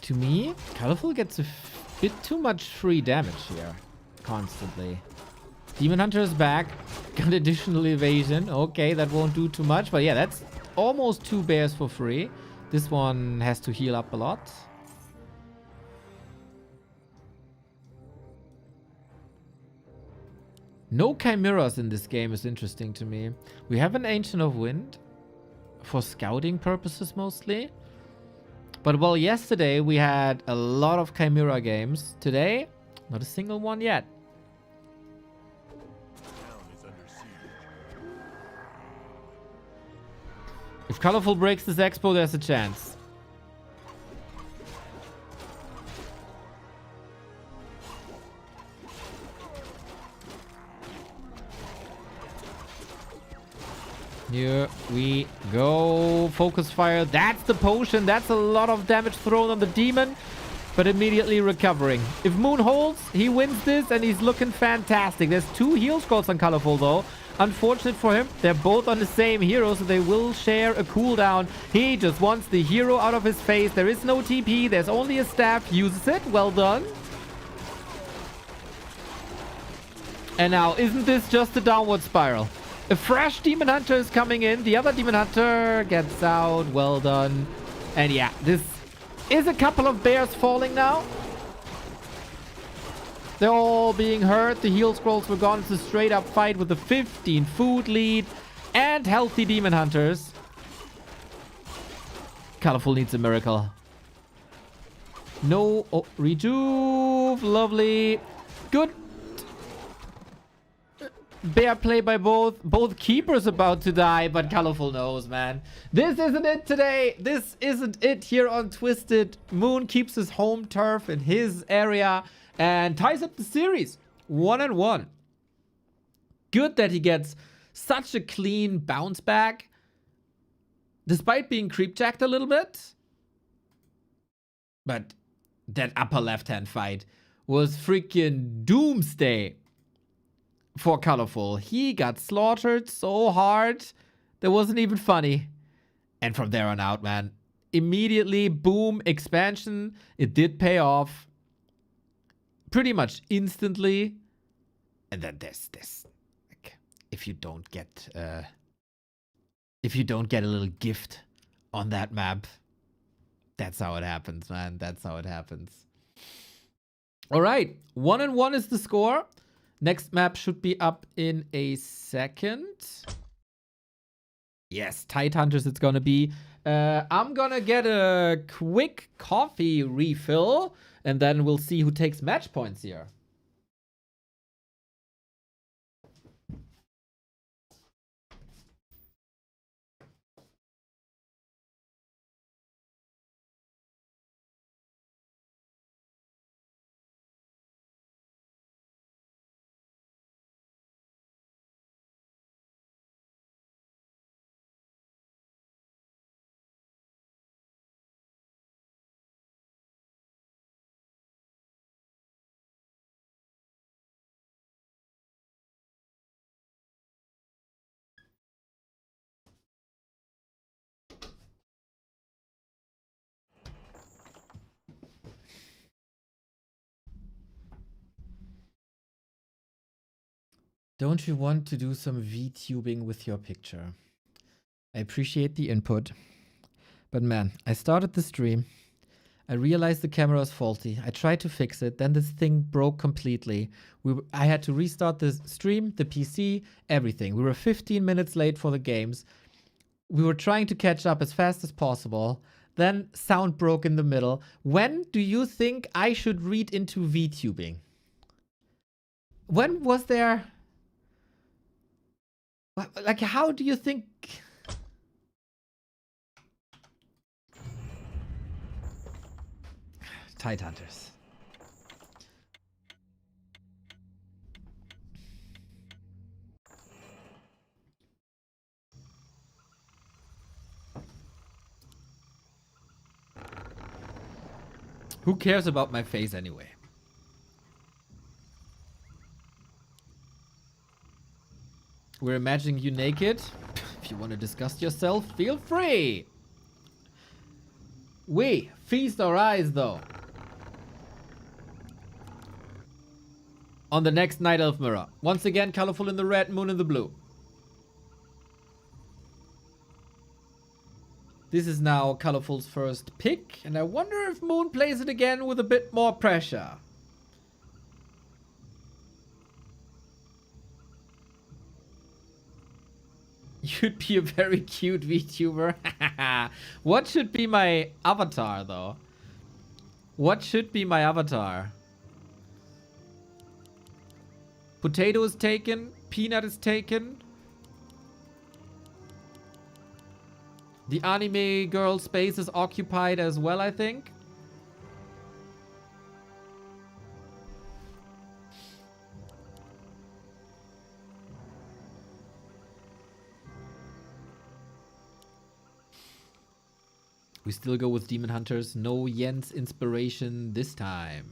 To me, ColorFul gets a bit too much free damage here. Constantly. Demon Hunter is back. Got additional evasion. Okay, that won't do too much. But yeah, that's almost 2 bears for free. This one has to heal up a lot. No chimeras in this game is interesting to me. We have an Ancient of Wind for scouting purposes mostly. But well, yesterday we had a lot of chimera games. Today, not a single one yet. Town is under siege. If ColorFul breaks this expo, there's a chance. Here we go. Focus fire. That's the potion. That's a lot of damage thrown on the demon, but immediately recovering. If Moon holds, he wins this, and he's looking fantastic. There's 2 heal scrolls on ColorFul, though. Unfortunate for him, they're both on the same hero, so they will share a cooldown. He just wants the hero out of his face. There is no TP. There's only a staff. Uses it. Well done. And now, isn't this just a downward spiral? A fresh Demon Hunter is coming in. The other Demon Hunter gets out. Well done. And yeah, this is a couple of bears falling now. They're all being hurt. The heal scrolls were gone. It's a straight up fight with a 15 food lead and healthy Demon Hunters. ColorFul needs a miracle. No. Oh, rejuve. Lovely. Good. Bear play by both. Both keepers about to die, but ColorFul knows, man. This isn't it today. This isn't it here on Twisted. Moon keeps his home turf in his area and ties up the series 1-1. Good that he gets such a clean bounce back, despite being creep-jacked a little bit. But that upper left-hand fight was freaking doomsday for ColorFul. He got slaughtered so hard that wasn't even funny. And from there on out, man, immediately, boom, expansion. It did pay off pretty much instantly. And then this, like, if you don't get a little gift on that map, that's how it happens, man. That's how it happens. All right, 1-1 is the score. Next map should be up in a second. Yes, Tide Hunters it's gonna be. I'm gonna get a quick coffee refill, and then we'll see who takes match points here. Don't you want to do some VTubing with your picture? I appreciate the input. But man, I started the stream. I realized the camera was faulty. I tried to fix it. Then this thing broke completely. I had to restart the stream, the PC, everything. We were 15 minutes late for the games. We were trying to catch up as fast as possible. Then sound broke in the middle. When do you think I should read into VTubing? When was there... Like, how do you think... Tide Hunters. Who cares about my face anyway? We're imagining you naked. If you want to disgust yourself, feel free. We feast our eyes, though, on the next Night Elf Mirror. Once again, ColorFul in the red, Moon in the blue. This is now ColorFul's first pick, and I wonder if Moon plays it again with a bit more pressure. You'd be a very cute VTuber. What should be my avatar, though? What should be my avatar? Potato is taken. Peanut is taken. The anime girl space is occupied as well, I think. We still go with Demon Hunters. No Jens inspiration this time.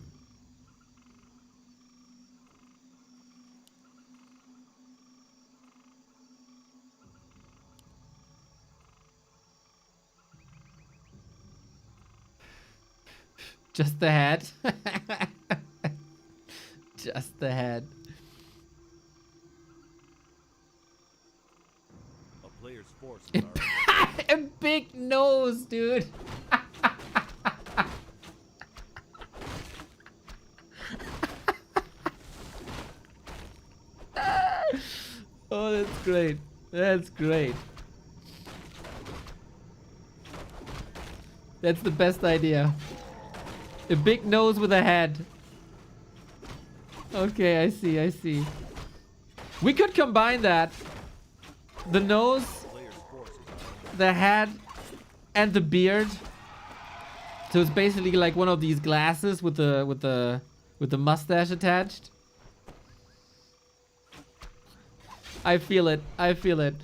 Just the head. Just the head. A player's forces are under A big nose, dude. Oh, that's great. That's great. That's the best idea. A big nose with a head. Okay, I see, I see. We could combine that. The nose, player's forces are under the head, and the beard. So it's basically like one of these glasses with the mustache attached. I feel it. I feel it.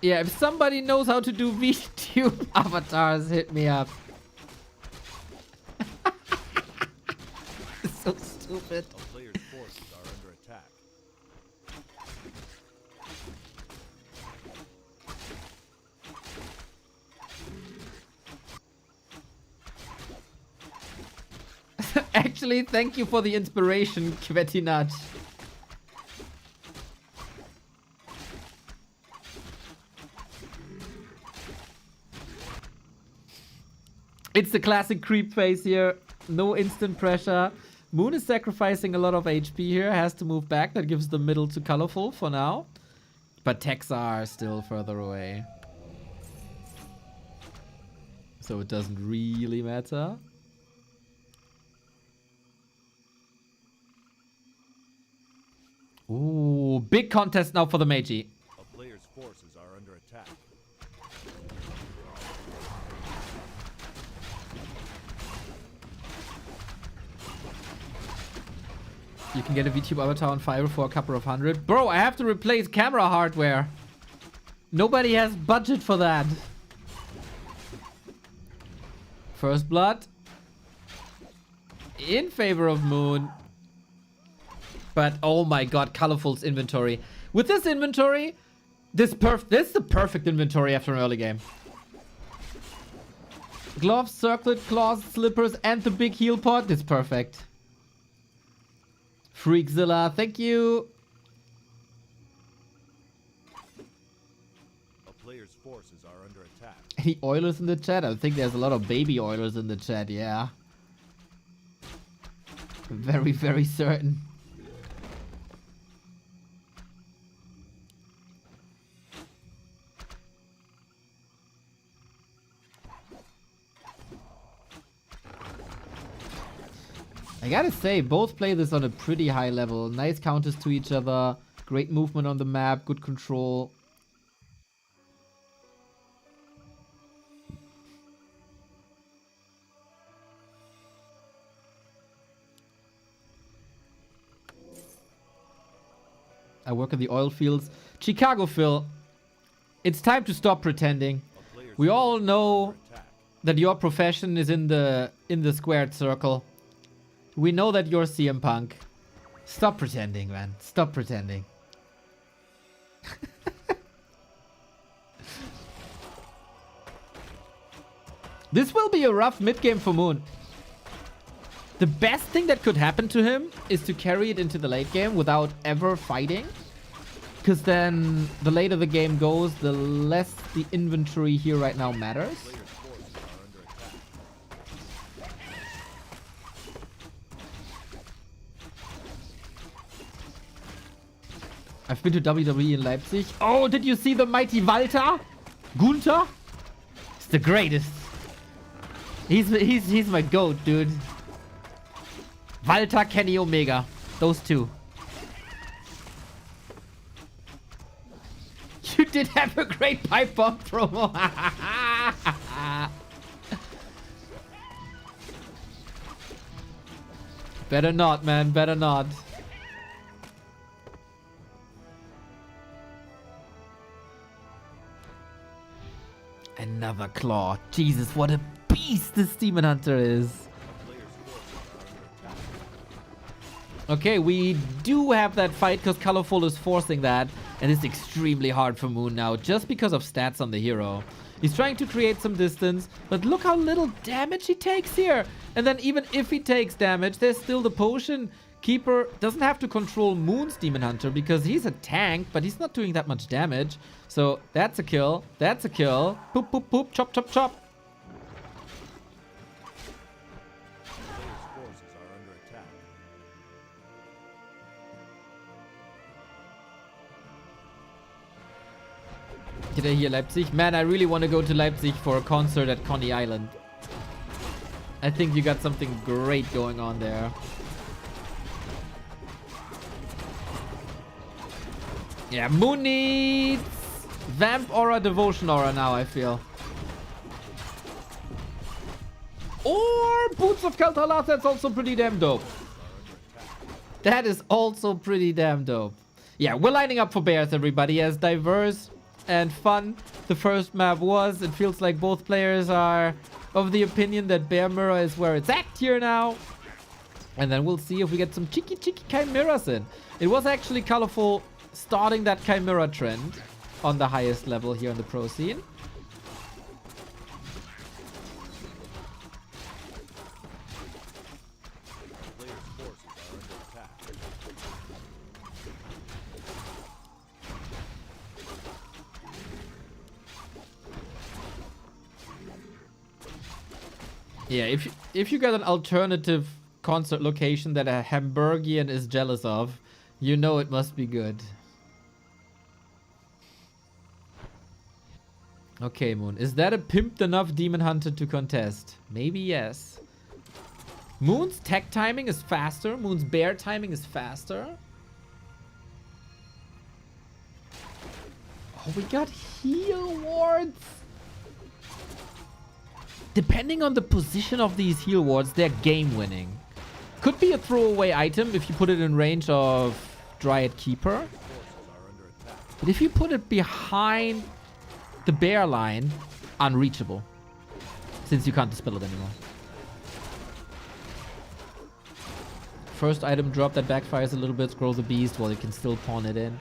Yeah, if somebody knows how to do VTube avatars, hit me up. It's so stupid. a player's forces are under attack. Actually, thank you for the inspiration, Kvetinat. It's the classic creep phase here. No instant pressure. Moon is sacrificing a lot of HP here. Has to move back. That gives the middle to ColorFul for now. But techs are still further away. So it doesn't really matter. Ooh, big contest now for the Meiji. A player's forces are under attack. You can get a VTube avatar on Fiverr for a couple of hundred. Bro, I have to replace camera hardware. Nobody has budget for that. First blood. In favor of Moon. But oh my god, ColorFul's inventory. With this inventory, this is the perfect inventory after an early game. Gloves, circlet, claws, slippers, and the big heal pod. It's perfect. Freakzilla, thank you. A player's forces are under attack. Any Oilers in the chat? I think there's a lot of baby Oilers in the chat, yeah. Very, very certain. I gotta say, both play this on a pretty high level. Nice counters to each other. Great movement on the map. Good control. I work in the oil fields. Chicago Phil. It's time to stop pretending. We all know that your profession is in the squared circle. We know that you're CM Punk. Stop pretending, man. Stop pretending. This will be a rough mid-game for Moon. The best thing that could happen to him is to carry it into the late game without ever fighting. Because then the later the game goes, the less the inventory here right now matters. I've been to WWE in Leipzig. Oh, did you see the mighty Walter? Gunther? He's the greatest. He's my goat, dude. Walter, Kenny Omega. Those two. You did have a great pipe bomb promo. Better not, man. Better not. another claw. Jesus, what a beast this Demon Hunter is. Okay, we do have that fight because ColorFul is forcing that. And it's extremely hard for Moon now just because of stats on the hero. He's trying to create some distance, but look how little damage he takes here. And then even if he takes damage, there's still the potion. Keeper doesn't have to control Moon's Demon Hunter because he's a tank, but he's not doing that much damage. So that's a kill. That's a kill. Poop, poop, poop. Chop, chop, chop. Players' forces are under attack. Did I hear Leipzig? Man, I really want to go to Leipzig for a concert at Coney Island. I think you got something great going on there. Yeah, Moon needs Vamp Aura, Devotion Aura now, I feel. Or Boots of Kel'Thuzad, that's also pretty damn dope. That is also pretty damn dope. Yeah, we're lining up for bears, everybody. As diverse and fun the first map was, it feels like both players are of the opinion that Bear Mirror is where it's at here now. And then we'll see if we get some cheeky chimeras in. It was actually ColorFul starting that chimera trend on the highest level here in the pro scene. Players' forces are under attack. Yeah, if you got an alternative concert location that a Hamburgian is jealous of, you know it must be good. Okay, Moon. Is that a pimped enough Demon Hunter to contest? Maybe yes. Moon's tech timing is faster. Moon's bear timing is faster. Oh, we got heal wards. Depending on the position of these heal wards, they're game winning. Could be a throwaway item if you put it in range of Dryad Keeper. But if you put it behind the bear line, unreachable. Since you can't dispel it anymore. First item drop that backfires a little bit. Scroll the beast while you can still pawn it in.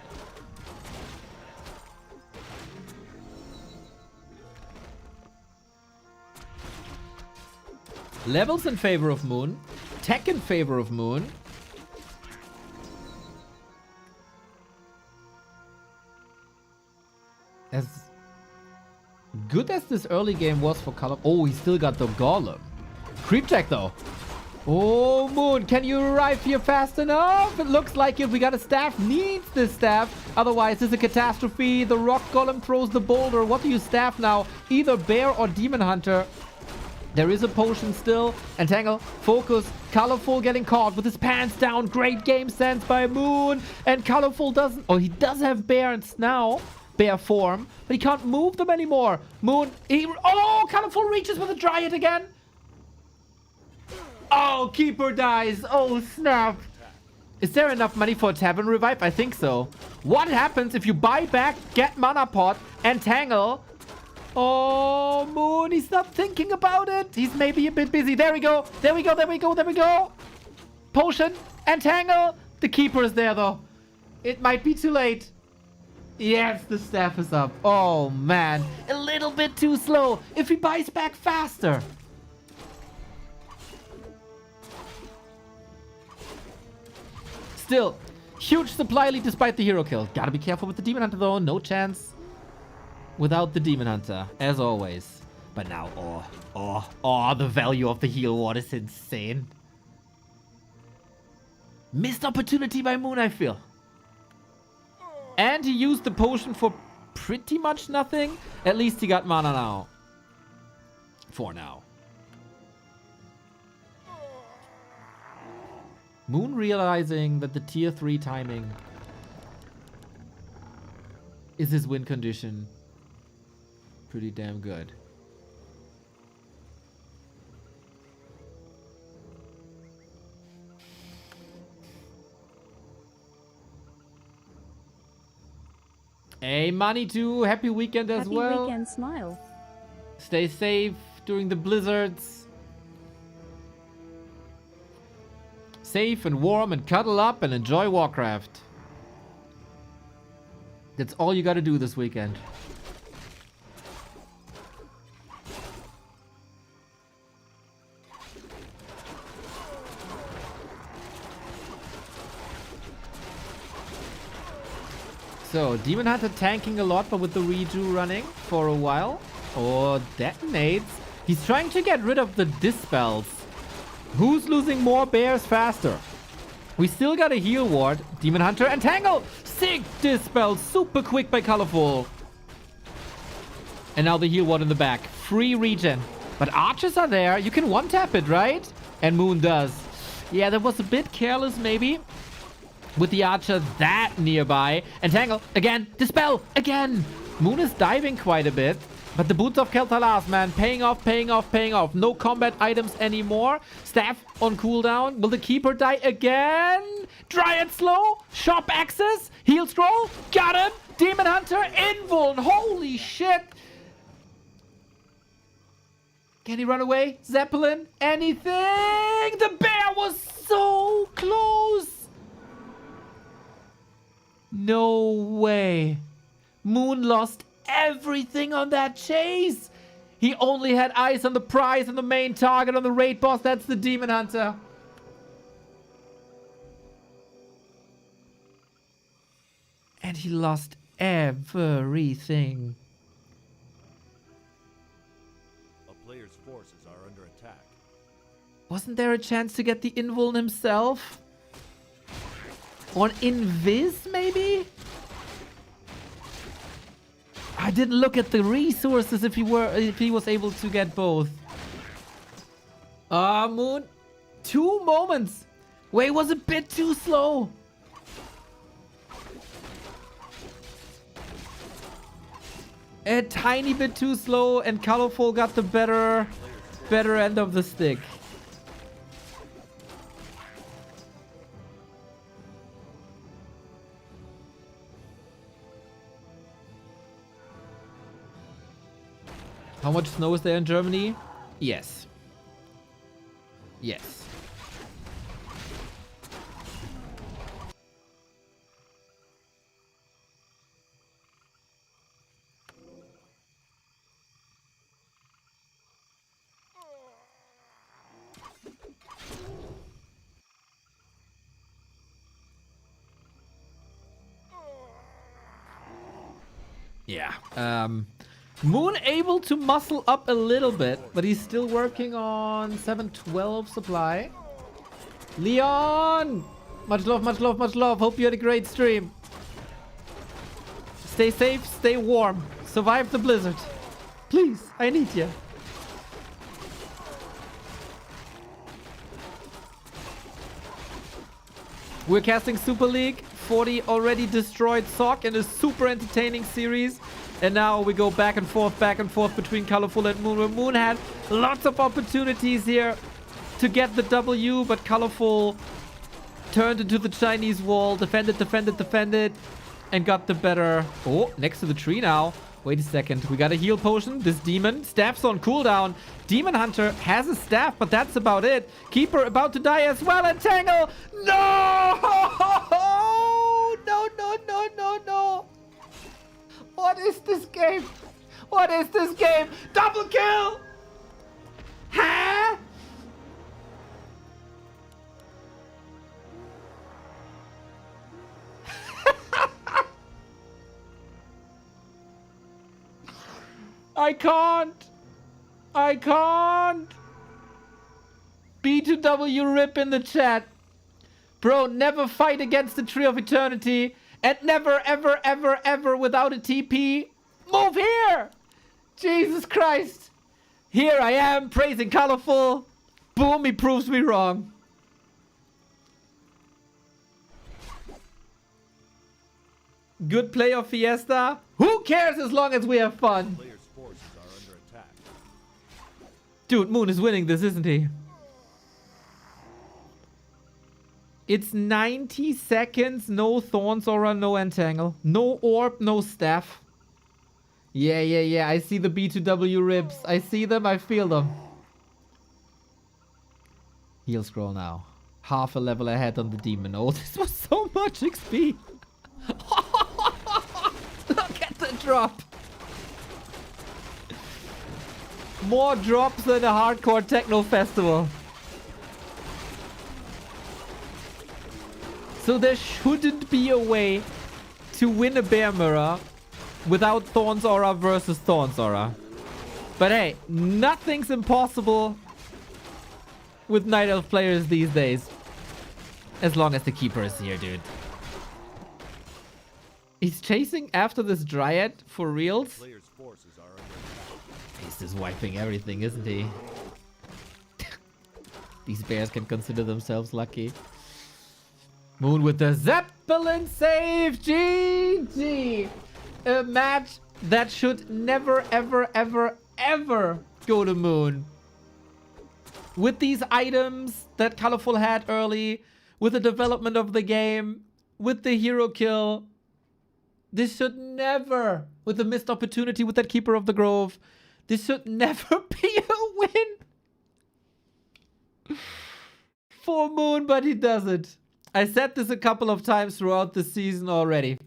Levels in favor of Moon. Tech in favor of Moon. As good as this early game was for Color... Oh, he still got the Golem. Creep check, though. Oh, Moon, can you arrive here fast enough? It looks like it. We got a staff. Needs this staff. Otherwise, it's a catastrophe. The Rock Golem throws the boulder. What do you staff now? Either Bear or Demon Hunter. There is a potion still. Entangle, focus. ColorFul getting caught with his pants down. Great game sense by Moon. And ColorFul doesn't... Oh, he does have Bears now. Bear form. But he can't move them anymore. Moon... Oh, ColorFul reaches with a Dryad again. Oh, Keeper dies. Oh, snap. Is there enough money for a Tavern Revive? I think so. What happens if you buy back, get Mana Pot, Entangle... Oh, Moon, he's not thinking about it. He's maybe a bit busy. There we go. There we go. There we go. There we go. Potion. Entangle. The Keeper is there, though. It might be too late. Yes, the staff is up. Oh, man. A little bit too slow. If he buys back faster. Still, huge supply lead despite the hero kill. Gotta be careful with the Demon Hunter, though. No chance without the Demon Hunter, as always. But now, the value of the heal ward is insane. Missed opportunity by Moon, I feel. And he used the potion for pretty much nothing. At least he got mana now. For now. Moon realizing that the tier 3 timing is his win condition. Pretty damn good. Hey, Money too. Happy weekend as well. Happy weekend, smile. Stay safe during the blizzards. Safe and warm and cuddle up and enjoy Warcraft. That's all you gotta do this weekend. So, Demon Hunter tanking a lot, but with the redo running for a while. Or detonates. He's trying to get rid of the dispels. Who's losing more bears faster? We still got a heal ward. Demon Hunter and Tangle. Sick dispel. Super quick by ColorFul. And now the heal ward in the back. Free regen. But archers are there. You can one-tap it, right? And Moon does. Yeah, that was a bit careless maybe. With the archer that nearby. And Tangle, again, dispel, again. Moon is diving quite a bit. But the boots of Kel'Thuzad, man, paying off, paying off, paying off. No combat items anymore. Staff on cooldown. Will the Keeper die again? Dryad slow. Sharp access. Heal scroll. Got him. Demon Hunter, invuln. Holy shit. Can he run away? Zeppelin? Anything? The bear was so close. No way. Moon lost everything on that chase. He only had eyes on the prize and the main target on the raid boss. That's the Demon Hunter. And he lost everything. A player's forces are under attack. Wasn't there a chance to get the invuln himself? On Invis, maybe? I didn't look at the resources if he was able to get both. Moon. 2 moments. Wait, was a bit too slow. A tiny bit too slow, and ColorFul got the better end of the stick. How much snow is there in Germany? Yes. Yes. Yeah. Moon able to muscle up a little bit, but he's still working on 712 supply. Leon! Much love, much love, much love. Hope you had a great stream. Stay safe, stay warm. Survive the blizzard. Please, I need you. We're casting Super League. 40 already destroyed Sock in a super entertaining series. And now we go back and forth between ColorFul and Moon. Where Moon had lots of opportunities here to get the W, but ColorFul turned into the Chinese wall, defended, and got the better. Oh, next to the tree now. Wait a second. We got a heal potion. This demon. Staff's on cooldown. Demon Hunter has a staff, but that's about it. Keeper about to die as well. And Tangle. No! No. What is this game? What is this game? Double kill! Huh? I can't. B2W rip in the chat. Bro, never fight against the Tree of Eternity. And never, ever without a TP. Move here! Jesus Christ. Here I am praising ColorFul. Boom, he proves me wrong. Good play of Fiesta. Who cares as long as we have fun? Player's forces are under attack. Dude, Moon is winning this, isn't he? It's 90 seconds, no Thorns Aura, no Entangle. No Orb, no Staff. Yeah. I see the B2W ribs. I see them. I feel them. Heal scroll now. Half a level ahead on the demon. Oh, this was so much XP. Look at the drop. More drops than a hardcore techno festival. So there shouldn't be a way to win a Bear Mirror without Thorn's Aura versus Thorn's Aura. But hey, nothing's impossible with Night Elf players these days. As long as the Keeper is here, dude. He's chasing after this Dryad for reals? Players' forces are under attack. He's just wiping everything, isn't he? These bears can consider themselves lucky. Moon with the Zeppelin save. GG. A match that should never, ever go to Moon. With these items that ColorFul had early, with the development of the game, with the hero kill, this should never, with the missed opportunity with that Keeper of the Grove, this should never be a win for Moon, but he does it. I said this a couple of times throughout the season already.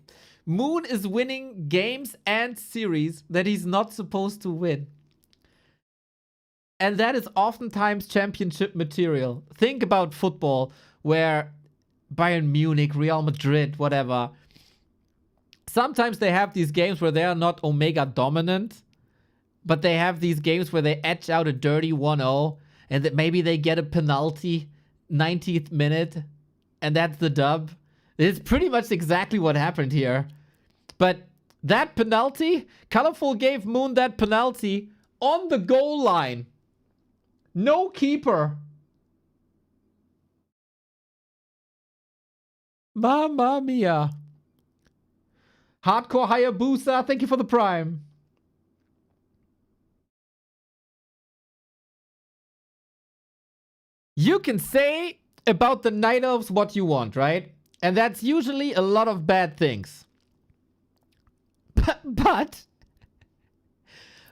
Moon is winning games and series that he's not supposed to win. And that is oftentimes championship material. Think about football, where Bayern Munich, Real Madrid, whatever. Sometimes they have these games where they are not Omega dominant, but they have these games where they edge out a dirty 1-0, and that maybe they get a penalty 90th minute, and that's the dub. It's pretty much exactly what happened here. But that penalty, ColorFul gave Moon that penalty on the goal line. No keeper. Mamma mia. Hardcore Hayabusa, thank you for the prime. You can say about the Night Elves what you want, right? And that's usually a lot of bad things. But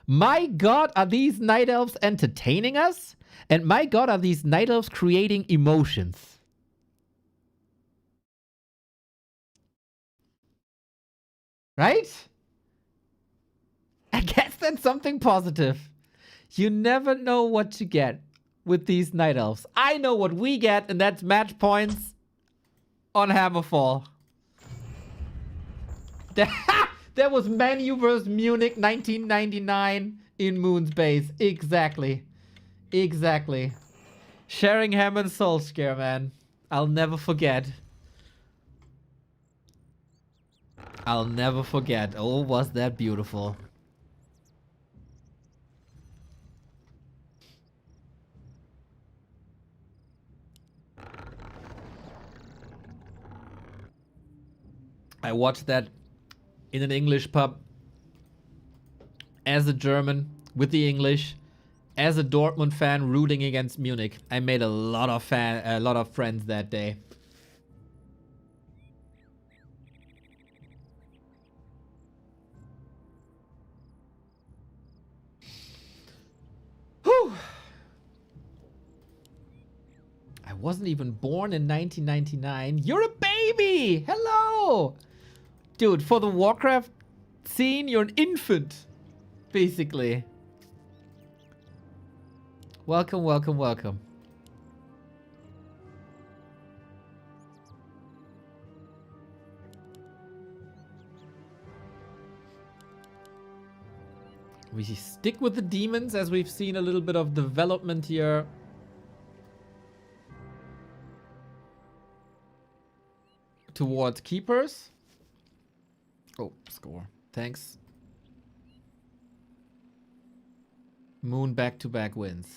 my god, are these Night Elves entertaining us? And my god, are these Night Elves creating emotions? Right? I guess that's something positive. You never know what you get with these Night Elves. I know what we get, and that's match points on Hammerfall. That was Man U vs Munich 1999 in Moon's base. Exactly. Exactly. Sheringham and Solskjaer, man. I'll never forget. I'll never forget. Oh, was that beautiful. I watched that in an English pub as a German with the English, as a Dortmund fan rooting against Munich. I made a lot of friends that day. Whew. I wasn't even born in 1999. You're a baby! Hello! Dude, for the Warcraft scene, you're an infant. Basically. Welcome, welcome, welcome. We stick with the demons, as we've seen a little bit of development here. Towards keepers. Oh, score. Thanks. Moon back-to-back wins.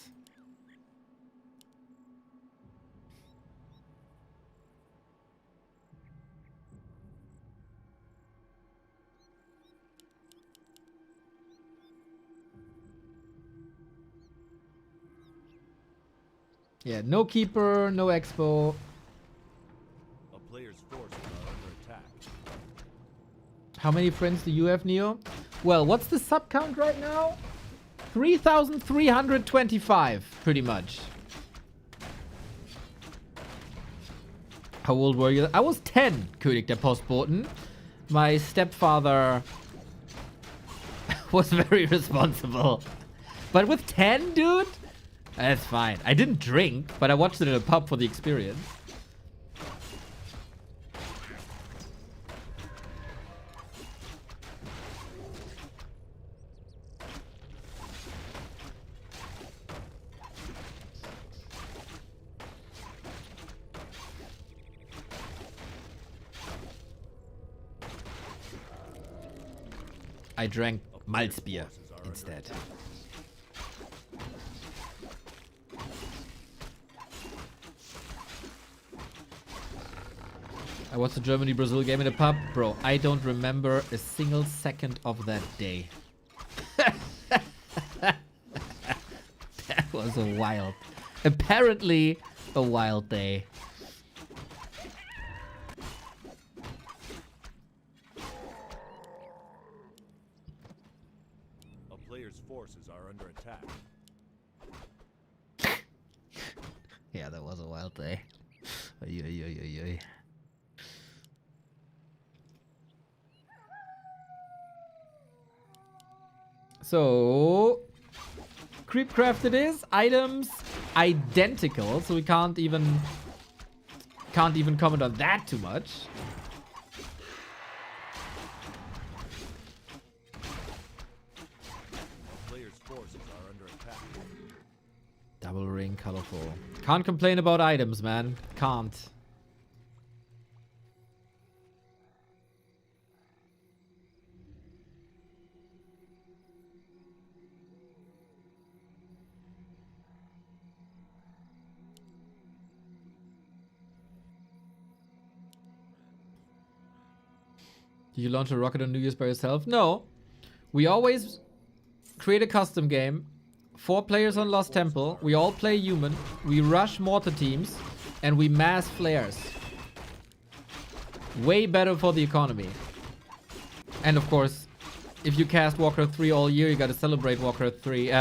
Yeah, no keeper, no expo. A player's forces are under attack. How many friends do you have, Neo? Well, what's the sub count right now? 3,325, pretty much. How old were you? I was 10, König der Postboten. My stepfather was very responsible. But with 10, dude? That's fine. I didn't drink, but I watched it in a pub for the experience. I drank Malzbier instead. I watched the Germany-Brazil game in a pub. Bro, I don't remember a single second of that day. That was a wild, apparently a wild day. A player's forces are under attack. Yeah, that was a wild day. Oy, oy, oy, oy, oy. So, Creepcraft it is. Items identical, so we can't even comment on that too much. Player's forces are under attack. Double ring, colorful. Can't complain about items, man. Can't. Did you launch a rocket on New Year's by yourself? No. We always create a custom game. 4 players on Lost Temple. We all play human. We rush mortar teams. And we mass flares. Way better for the economy. And of course, if you cast Warcraft 3 all year, you gotta celebrate Warcraft 3,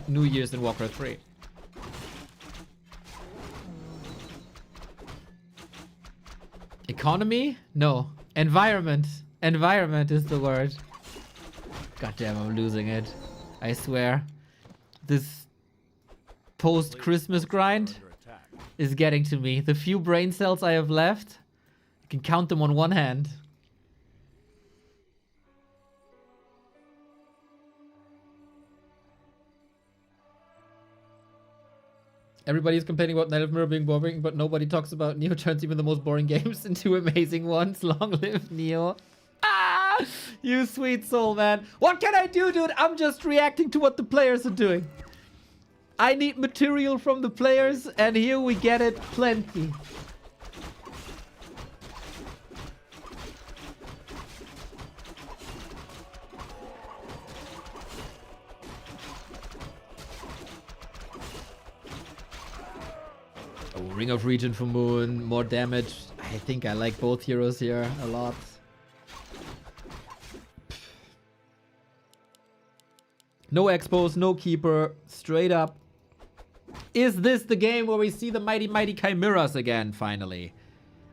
New Year's in Warcraft 3. Economy? No. Environment. Environment is the word. Goddamn, I'm losing it. I swear. This post-Christmas grind is getting to me. The few brain cells I have left, I can count them on one hand. Everybody's complaining about Night of Mirror being boring, but nobody talks about Neo turns even the most boring games into amazing ones. Long live Neo. Ah! You sweet soul, man. What can I do, dude? I'm just reacting to what the players are doing. I need material from the players, and here we get it plenty. Oh, Ring of Regen for Moon, more damage. I think I like both heroes here a lot. No expos, no keeper, straight up. Is this the game where we see the mighty chimeras again, finally?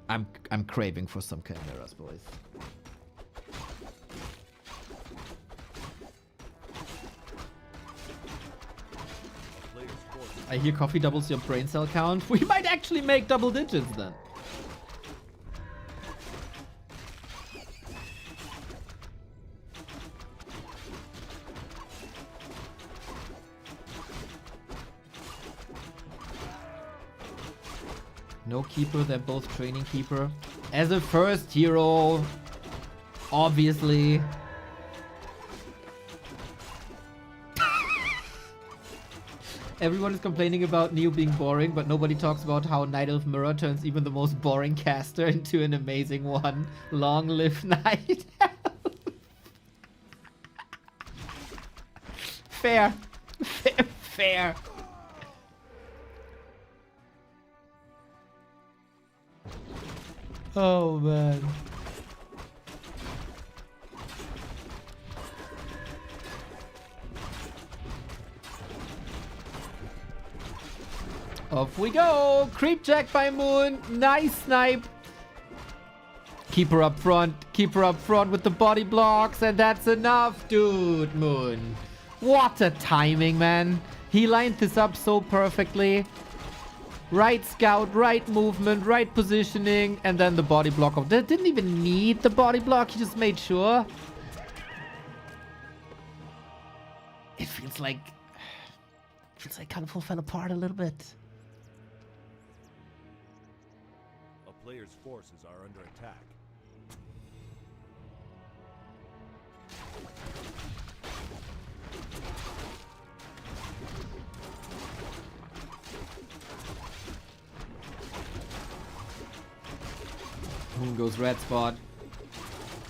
I'm craving for some chimeras, boys. I hear coffee doubles your brain cell count. We might actually make double digits then. No keeper, they're both training keeper. As a first hero, obviously. Everyone is complaining about Neo being boring, but nobody talks about how Night Elf Mirror turns even the most boring caster into an amazing one. Long live Night Elf. Fair. Fair. Oh, man. Off we go. Creep jack by Moon. Nice snipe. Keep her up front. Keep her up front with the body blocks. And that's enough, dude. Moon. What a timing, man. He lined this up so perfectly. Right scout, right movement, right positioning. And then the body block of that. Didn't even need the body block. He just made sure. It feels like ColorFul fell apart a little bit. A player's forces are under attack. Moon goes red spot.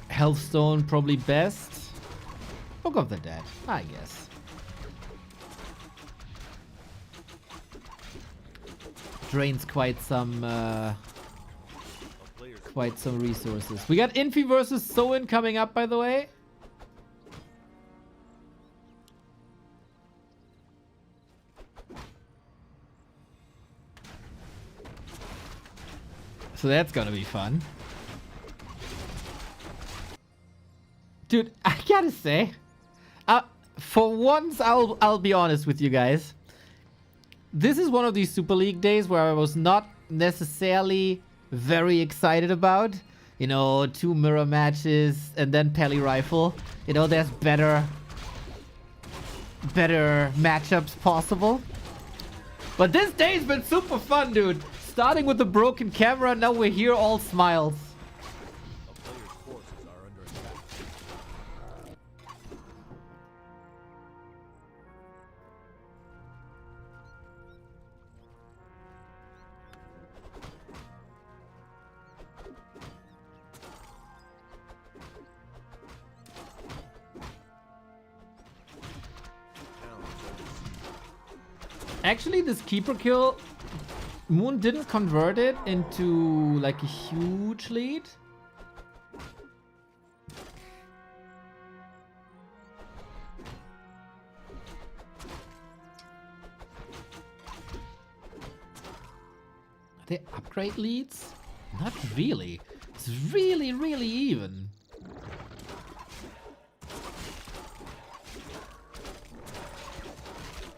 Healthstone probably best. Book of the Dead, I guess. Drains quite some resources. We got Infy versus Soen coming up, by the way. So that's gonna be fun. Dude, I gotta say, for once I'll be honest with you guys. This is one of these Super League days where I was not necessarily very excited about. You know, 2 mirror matches and then Pally Rifle. You know, there's better matchups possible. But this day's been super fun, dude. Starting with the broken camera, now we're here all smiles. A player's forces are under attack. Actually, this keeper kill, Moon didn't convert it into like a huge lead. Are they upgrade leads? Not really. It's really, really even.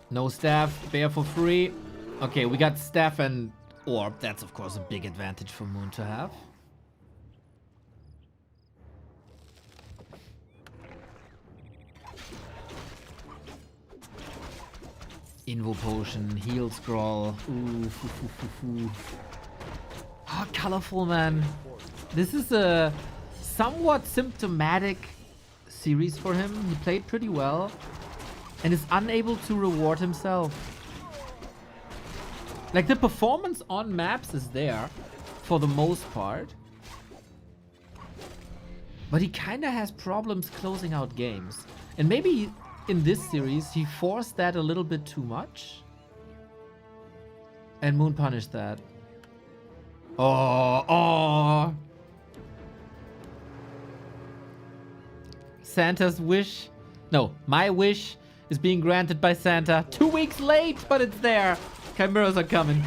No staff, bear for free. Okay, we got staff and orb. That's of course a big advantage for Moon to have. Invo potion, heal scroll. Ooh, Oh, ColorFul, man. This is a somewhat symptomatic series for him. He played pretty well and is unable to reward himself. Like, the performance on maps is there for the most part, but he kind of has problems closing out games. And maybe in this series he forced that a little bit too much, and Moon punished that. Oh. Santa's wish. No, my wish is being granted by Santa. 2 weeks late, but it's there. Chimeras are coming.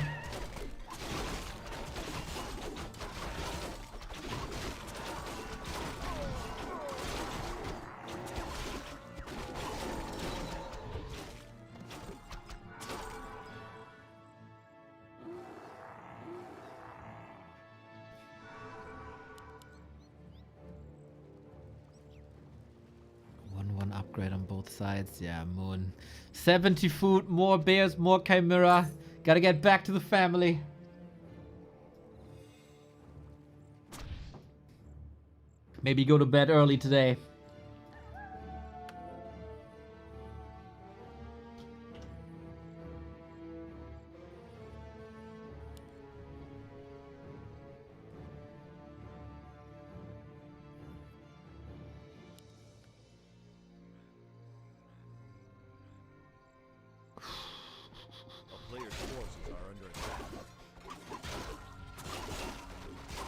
One upgrade on both sides. Yeah, Moon. 70 food, more bears, more chimera. Gotta get back to the family. Maybe go to bed early today.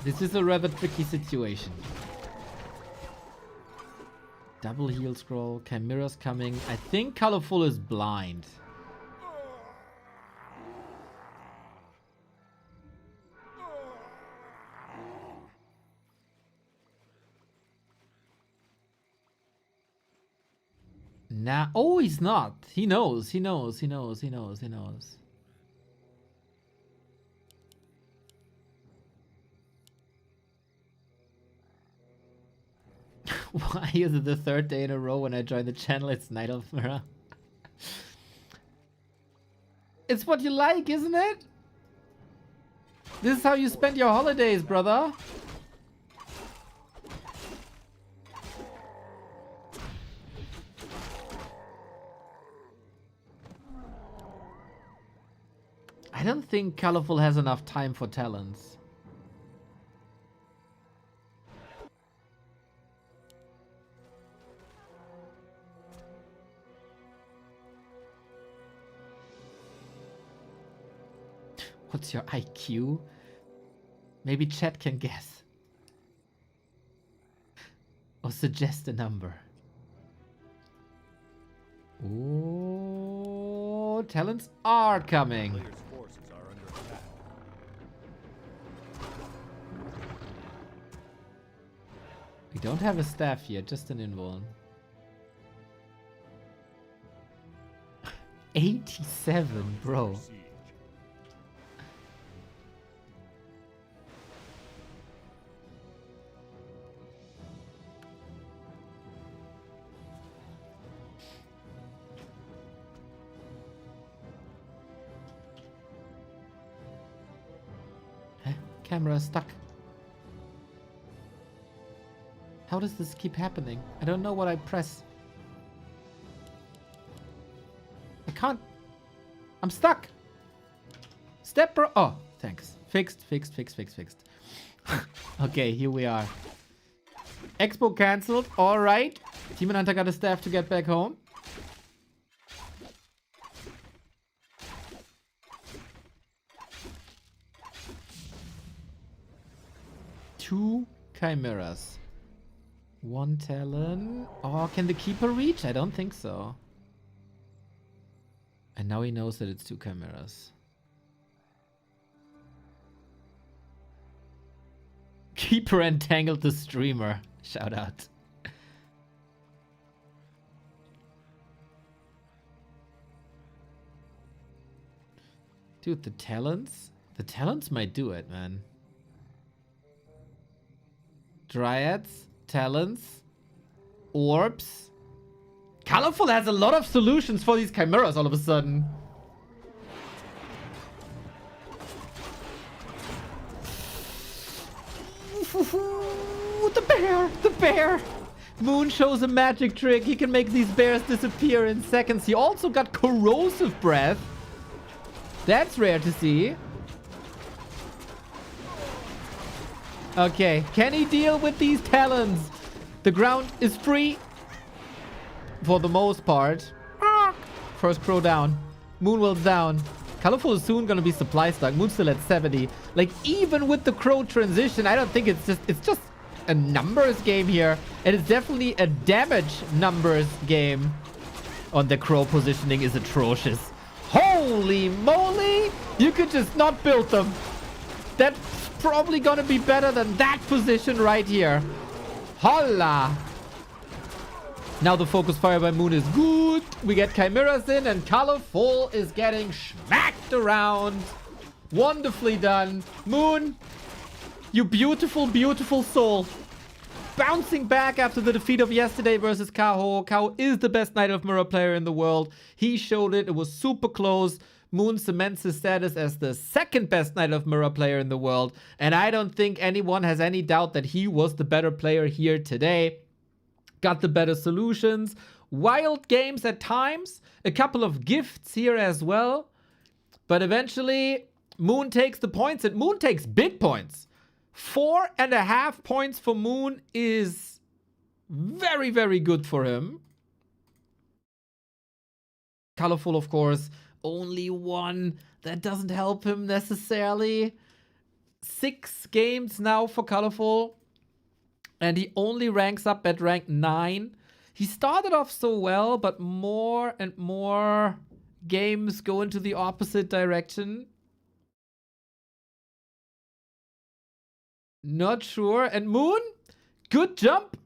This is a rather tricky situation. Double heal scroll, Chimera's coming. I think ColorFul is blind. Nah. Oh, he's not. He knows. He knows. He knows. He knows. He knows. Why is it the third day in a row when I join the channel? It's Night of Mirror. It's what you like, isn't it? This is how you spend your holidays, brother. I don't think ColorFul has enough time for talents. What's your IQ? Maybe chat can guess. Or suggest a number. Oh, talents are coming. Players' forces are under attack. We don't have a staff yet, just an invuln. 87, bro. Siege. Huh? Camera stuck. How does this keep happening? I don't know what I press. I can't. I'm stuck. Step bro. Oh, thanks. Fixed. Okay, here we are. Expo cancelled. All right. Demon Hunter got a staff to get back home. Two chimeras. One talon. Oh, can the keeper reach? I don't think so. And now he knows that it's two chimeras. Keeper entangled the streamer. Shout out. Dude, the talents? The talents might do it, man. Dryads, talents, orbs. ColorFul has a lot of solutions for these chimeras all of a sudden. The bear. Moon shows a magic trick. He can make these bears disappear in seconds. He also got corrosive breath. That's rare to see. Okay, can he deal with these talons? The ground is free. For the most part. First crow down. Moonwell's down. ColorFul is soon gonna be supply stuck. Moon's still at 70. Like, even with the crow transition, I don't think it's just a numbers game here. And it's definitely a damage numbers game. On the crow positioning is atrocious. Holy moly! You could just not build them. That's probably gonna be better than that position right here. Holla! Now the focus fire by Moon is good. We get chimeras in and ColorFul is getting smacked around. Wonderfully done. Moon, you beautiful, beautiful soul. Bouncing back after the defeat of yesterday versus Kaho. Kaho is the best Knight of Mirror player in the world. He showed it. It was super close. Moon cements his status as the second best Knight of Mirror player in the world. And I don't think anyone has any doubt that he was the better player here today. Got the better solutions. Wild games at times. A couple of gifts here as well. But eventually, Moon takes the points. And Moon takes big points. 4.5 points for Moon is very, very good for him. ColorFul, of course. Only one. That doesn't help him necessarily. 6 games now for ColorFul. And he only ranks up at rank 9. He started off so well, but more and more games go into the opposite direction. Not sure. And Moon, good jump.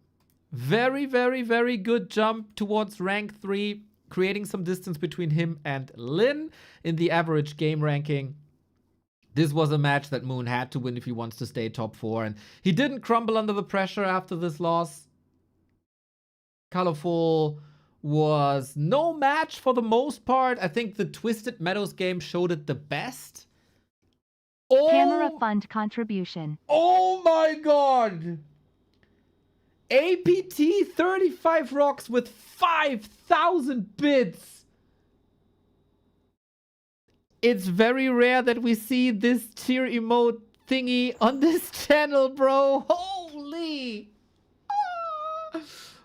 Very, very, very good jump towards rank 3, creating some distance between him and Lin in the average game ranking. This was a match that Moon had to win if he wants to stay top 4, and he didn't crumble under the pressure after this loss. ColorFul was no match for the most part. I think the Twisted Meadows game showed it the best. Oh, Camera fund contribution. Oh my god! APT 35 rocks with 5,000 bits. It's very rare that we see this tier emote thingy on this channel, bro. Holy.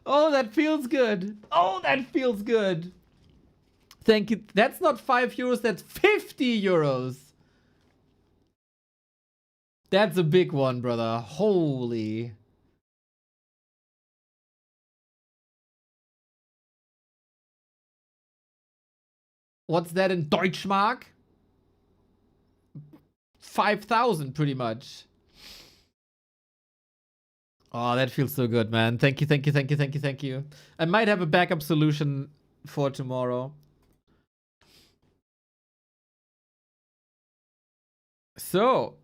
Oh, that feels good. Oh, that feels good. Thank you. That's not 5 euros, that's 50 euros. That's a big one, brother. Holy. What's that in Deutschmark? 5,000 pretty much. Oh, that feels so good, man. Thank you, thank you, thank you, thank you, thank you. I might have a backup solution for tomorrow. So,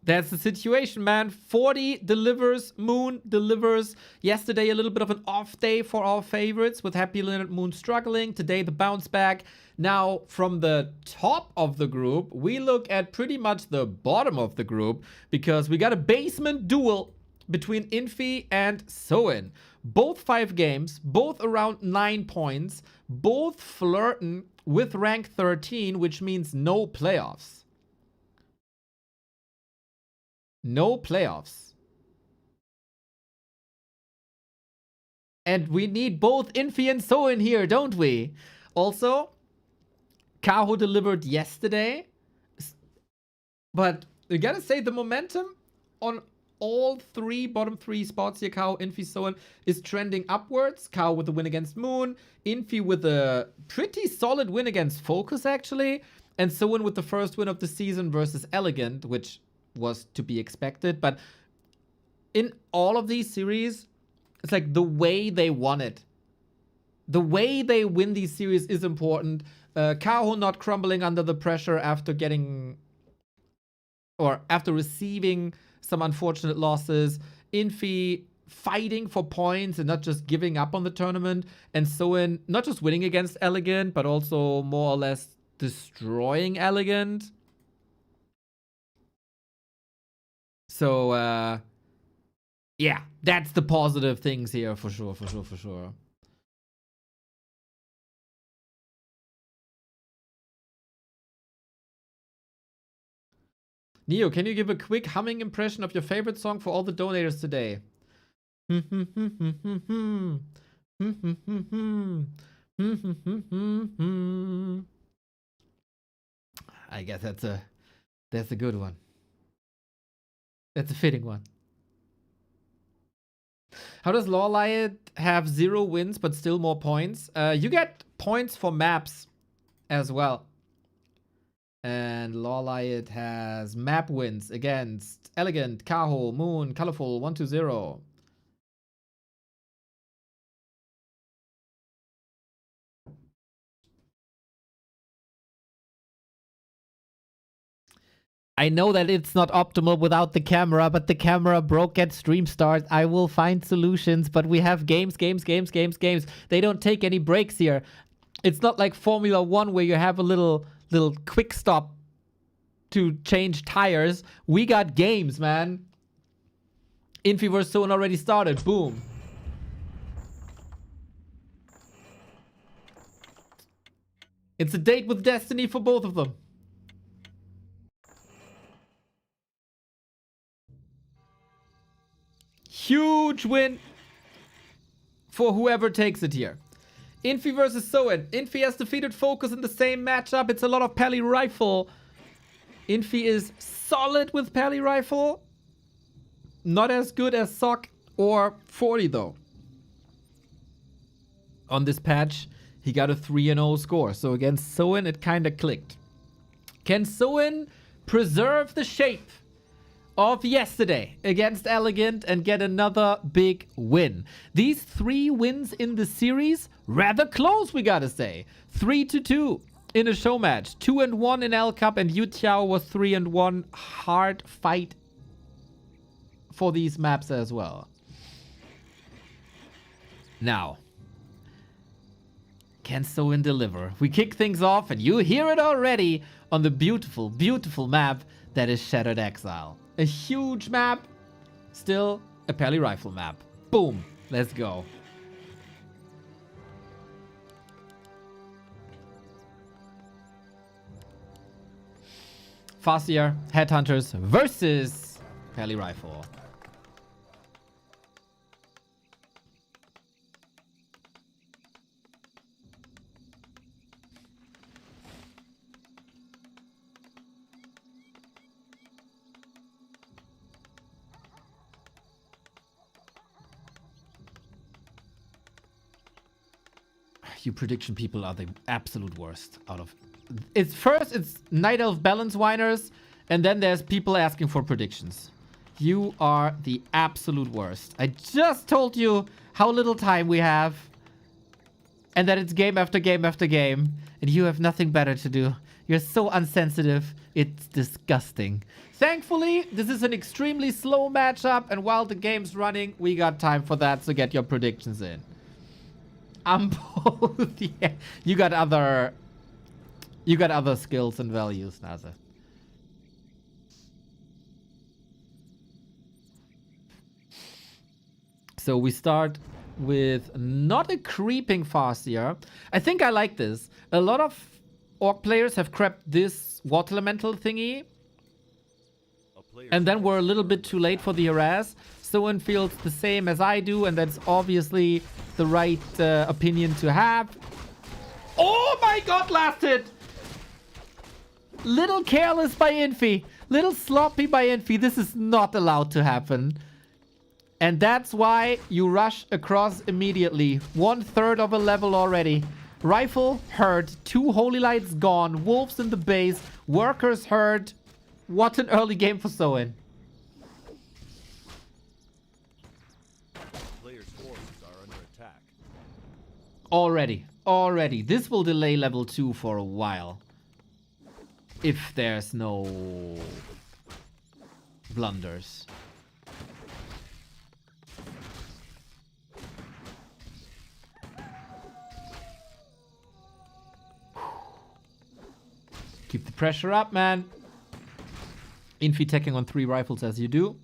that's the situation, man. 40 delivers, Moon delivers. Yesterday, a little bit of an off day for our favorites with Happy Lin and Moon struggling. Today, the bounce back. Now, from the top of the group, we look at pretty much the bottom of the group because we got a basement duel between Infy and Soen. Both 5 games, both around 9 points, both flirting with rank 13, which means no playoffs. No playoffs. And we need both Infy and Soen here, don't we? Also, Kaho delivered yesterday. But we gotta say the momentum on all 3 bottom 3 spots here, Kaho, Infy, Soen, is trending upwards. Kaho with the win against Moon. Infy with a pretty solid win against Focus, actually. And Soen with the first win of the season versus Elegant, which was to be expected. But in all of these series, it's like the way they won it. The way they win these series is important. Kaho not crumbling under the pressure after getting or after receiving some unfortunate losses. Infy fighting for points and not just giving up on the tournament. And Soen not just winning against Elegant, but also more or less destroying Elegant. So, yeah, that's the positive things here for sure, for sure, for sure. Neo, can you give a quick humming impression of your favorite song for all the donators today? I guess that's a good one. That's a fitting one. How does Lawliot have 0 wins but still more points? You get points for maps as well. And Lawliot has map wins against Elegant, Kaho, Moon, ColorFul, 120. I know that it's not optimal without the camera, but the camera broke at stream start. I will find solutions, but we have games. They don't take any breaks here. It's not like Formula 1 where you have a little quick stop to change tires. We got games, man. Infy vs. Soen already started. Boom. It's a date with destiny for both of them. Huge win for whoever takes it here. Infy versus Soen. Infy has defeated Focus in the same matchup. It's a lot of Pally Rifle. Infy is solid with Pally Rifle. Not as good as Sock or 40 though. On this patch, he got a 3-0 score. So against Soen, it kind of clicked. Can Soen preserve the shape of yesterday against Elegant and get another big win. These 3 wins in the series, rather close, we gotta say. 3-2 in a show match, 2-1 in L Cup, and Yu Tiao was 3-1. Hard fight for these maps as well. Now, can Soen deliver? We kick things off, and you hear it already on the beautiful, beautiful map that is Shattered Exile. A huge map, still a Pally Rifle map. Boom, let's go. Farseer, Headhunters versus Pally Rifle. You prediction people are the absolute worst out of... It's first, it's Night Elf Balance Whiners, and then there's people asking for predictions. You are the absolute worst. I just told you how little time we have, and that it's game after game after game, and you have nothing better to do. You're so unsensitive. It's disgusting. Thankfully, this is an extremely slow matchup, and while the game's running, we got time for that, so get your predictions in. I'm both. Yeah. You got other skills and values, Naza. So we start with not a creeping Farseer. I think I like this. A lot of Orc players have crept this Water Elemental thingy, and then we're a little bit too late for the harass. Soen feels the same as I do, and that's obviously the right opinion to have. Oh my god, last hit! Little careless by Infy. Little sloppy by Infy. This is not allowed to happen. And that's why you rush across immediately. 1/3 of a level already. Rifle hurt. 2 Holy Lights gone. Wolves in the base. Workers hurt. What an early game for Soen. Players' forces are under attack. Already. This will delay level 2 for a while. If there's no blunders. Keep the pressure up, man. Infy taking on 3 rifles as you do.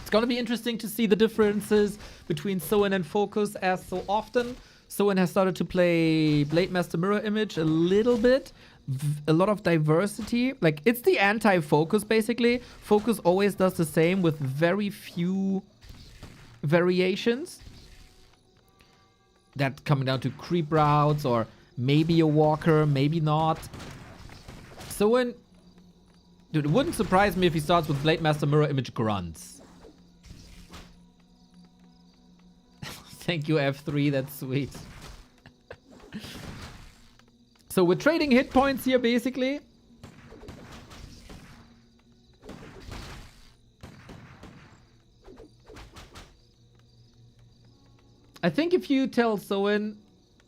It's gonna be interesting to see the differences between Soen and Focus as so often. Soen has started to play Blade Master Mirror Image a little bit. A lot of diversity. Like, it's the anti-Focus, basically. Focus always does the same with very few variations. That coming down to creep routes or maybe a walker, maybe not. Soen, dude, it wouldn't surprise me if he starts with Blade Master Mirror Image grunts. Thank you, F3. That's sweet. So we're trading hit points here, basically. I think if you tell Soen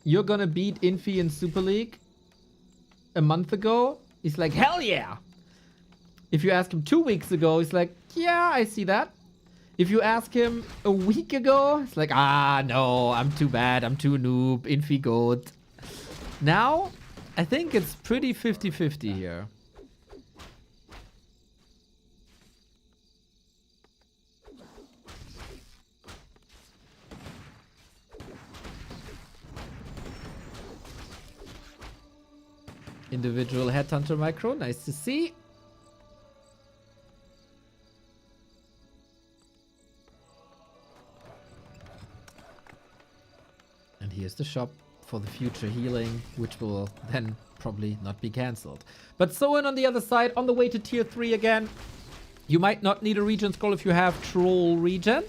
you're gonna beat Infy in Super League a month ago, he's like, hell yeah. If you ask him 2 weeks ago, he's like, yeah, I see that. If you ask him a week ago, it's like, ah, no, I'm too bad. I'm too noob. Infy goat. Now, I think it's pretty 50-50 here. Individual Headhunter micro. Nice to see. And here's the shop for the future healing, which will then probably not be cancelled. But Soen on the other side, on the way to tier 3 again. You might not need a regen scroll if you have troll regen.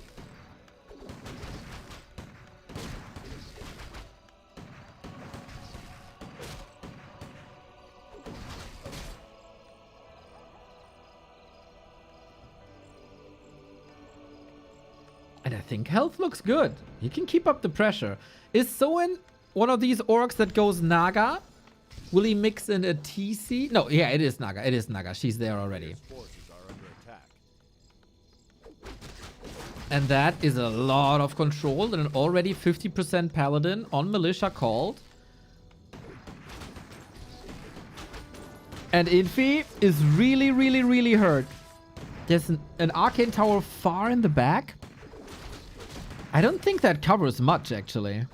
I think health looks good. He can keep up the pressure. Is Soen one of these orcs that goes Naga? Will he mix in a TC? No, yeah, it is Naga. It is Naga. She's there already. Forces are under attack. And that is a lot of control and an already 50% paladin on militia called. And Infy is really, really, really hurt. There's an arcane tower far in the back. I don't think that covers much, actually.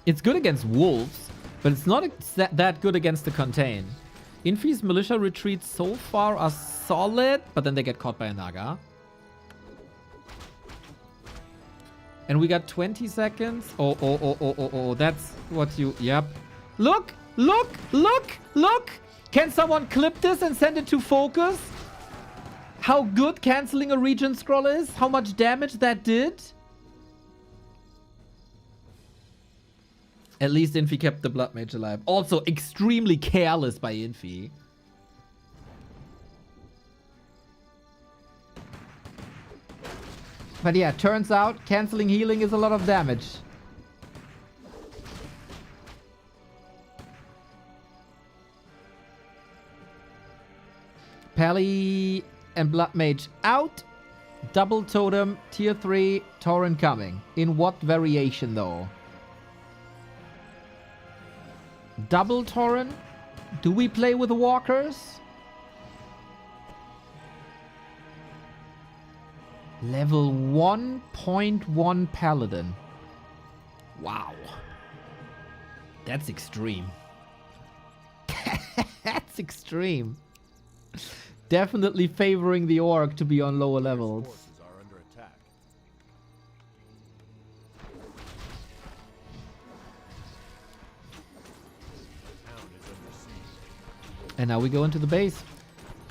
It's good against wolves, but it's not that good against the contain. Infy's militia retreats so far are solid, but then they get caught by a Naga. And we got 20 seconds. Oh, that's what you... Yep. Look! Look! Look! Look! Can someone clip this and send it to focus? How good canceling a region scroll is? How much damage that did? At least Infy kept the Blood Mage alive. Also, extremely careless by Infy. But yeah, turns out canceling healing is a lot of damage. Pally and Blood Mage out. Double Totem, Tier 3, Tauren coming. In what variation though? Double Tauren? Do we play with walkers? Level 1.1 Paladin. Wow. That's extreme. That's extreme. Definitely favoring the orc to be on lower levels. Forces are under attack. Town is under siege. And now we go into the base.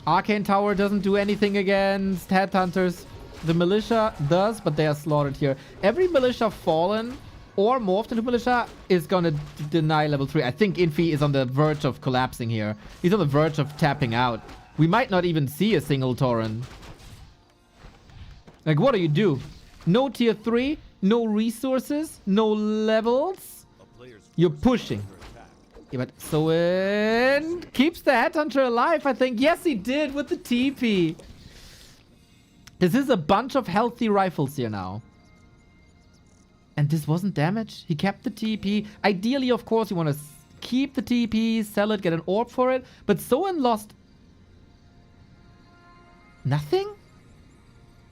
Arcane Tower doesn't do anything against Headhunters. The militia does, but they are slaughtered here. Every militia fallen or morphed into militia is gonna deny level 3. I think Infy is on the verge of collapsing here. He's on the verge of tapping out. We might not even see a single Tauren. Like, what do you do? No tier 3, no resources, no levels. A player's You're forces pushing. are under attack. Yeah, but Soen keeps the Headhunter alive, I think. Yes, he did with the TP. This is a bunch of healthy rifles here now. And this wasn't damage. He kept the TP. Ideally, of course, you want to keep the TP, sell it, get an orb for it. But Soen lost... nothing?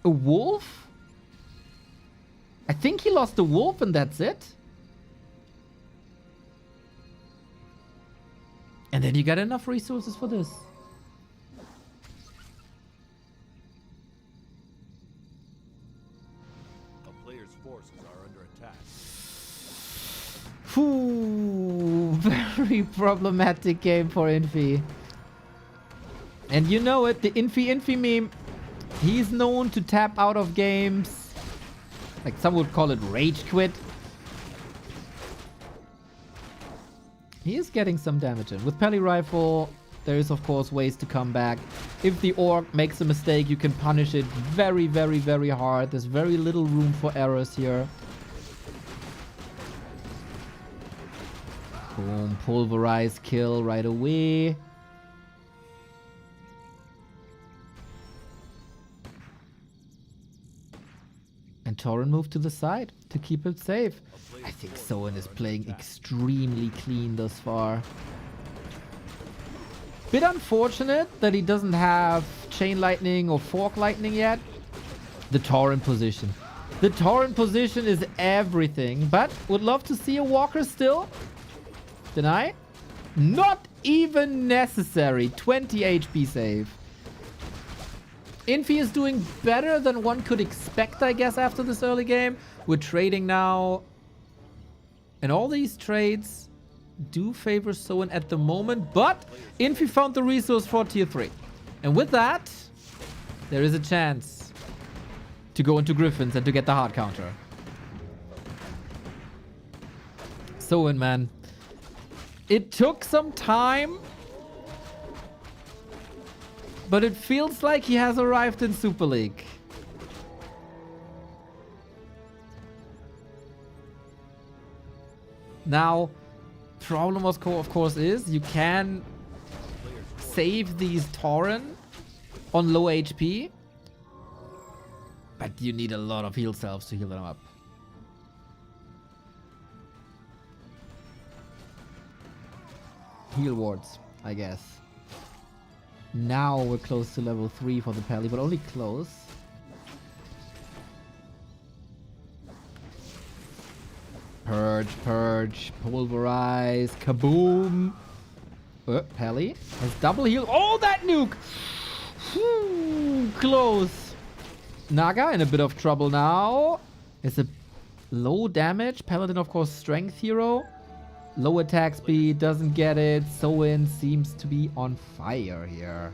A wolf? I think he lost a wolf and that's it. And then you got enough resources for this. A player's forces are under attack. Ooh, very problematic game for Infy. And you know it, the Infy meme, he's known to tap out of games. Like some would call it rage quit. He is getting some damage in. With Pally Rifle, there is of course ways to come back. If the orc makes a mistake, you can punish it very, very, very hard. There's very little room for errors here. Boom, pulverize, kill right away. And Tauren moved to the side to keep it safe. I think Soen is playing extremely clean thus far. Bit unfortunate that he doesn't have Chain Lightning or Fork Lightning yet. The Tauren position. The Tauren position is everything, but would love to see a Walker still. Deny? Not even necessary. 20 HP save. Infy is doing better than one could expect, I guess, after this early game. We're trading now. And all these trades do favor Soen at the moment. But Infy found the resource for tier 3. And with that, there is a chance to go into Griffins and to get the hard counter. Soen, man. It took some time. But it feels like he has arrived in Super League. Now, problem of course is you can save these Tauren on low HP, but you need a lot of heal cells to heal them up. Heal wards, I guess. Now we're close to level 3 for the Pally, but only close. Purge, purge, pulverize, kaboom. Pally has double heal. Oh, that nuke! Close. Naga in a bit of trouble now. It's a low damage. Paladin, of course, strength hero. Low attack speed, doesn't get it. Soen seems to be on fire here.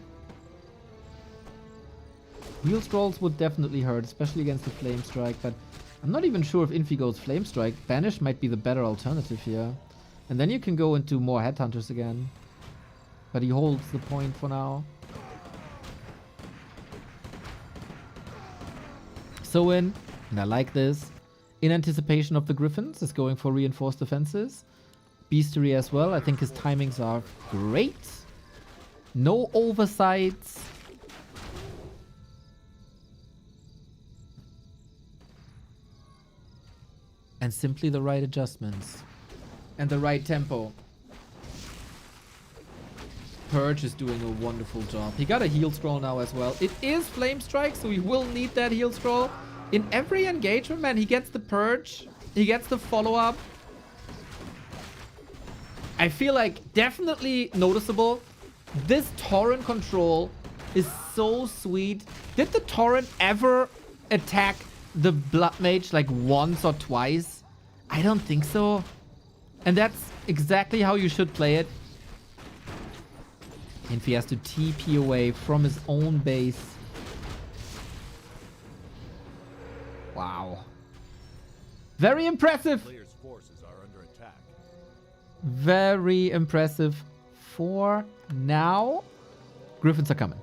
Wheel scrolls would definitely hurt, especially against the Flame Strike, but I'm not even sure if Infy goes Flame Strike. Banish might be the better alternative here. And then you can go into more Headhunters again. But he holds the point for now. Soen, and I like this, in anticipation of the Griffins, is going for reinforced defenses. Beastery as well. I think his timings are great. No oversights. And simply the right adjustments. And the right tempo. Purge is doing a wonderful job. He got a heal scroll now as well. It is Flame Strike, so he will need that heal scroll. In every engagement, man, he gets the Purge. He gets the follow-up. I feel like definitely noticeable. This Tauren control is so sweet. Did the Tauren ever attack the Blood Mage like once or twice? I don't think so. And that's exactly how you should play it. Infy has to TP away from his own base. Wow. Very impressive. Players' forces are under attack. Very impressive for now. Griffins are coming.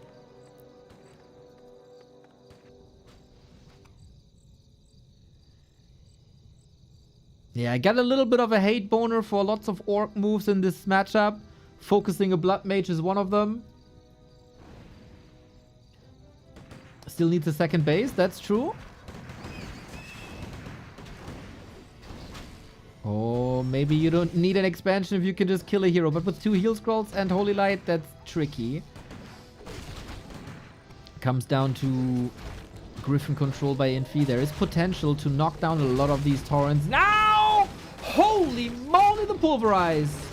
Yeah, I got a little bit of a hate boner for lots of orc moves in this matchup. Focusing a Blood Mage is one of them. Still needs a second base, that's true. Oh, maybe you don't need an expansion if you can just kill a hero. But with 2 heal scrolls and Holy Light, that's tricky. Comes down to Griffin control by Infy. There is potential to knock down a lot of these Taurens. Now! Holy moly, the pulverize!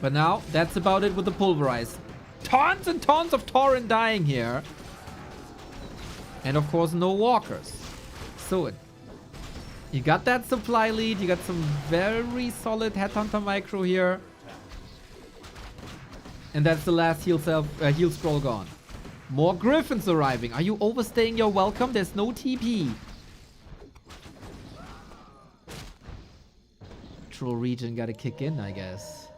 But now, that's about it with the pulverize. Tons and tons of Tauren dying here. And of course, no walkers. So you got that supply lead. You got some very solid Headhunter micro here. And that's the last heal scroll gone. More Griffins arriving. Are you overstaying your welcome? There's no TP. Troll region gotta kick in, I guess.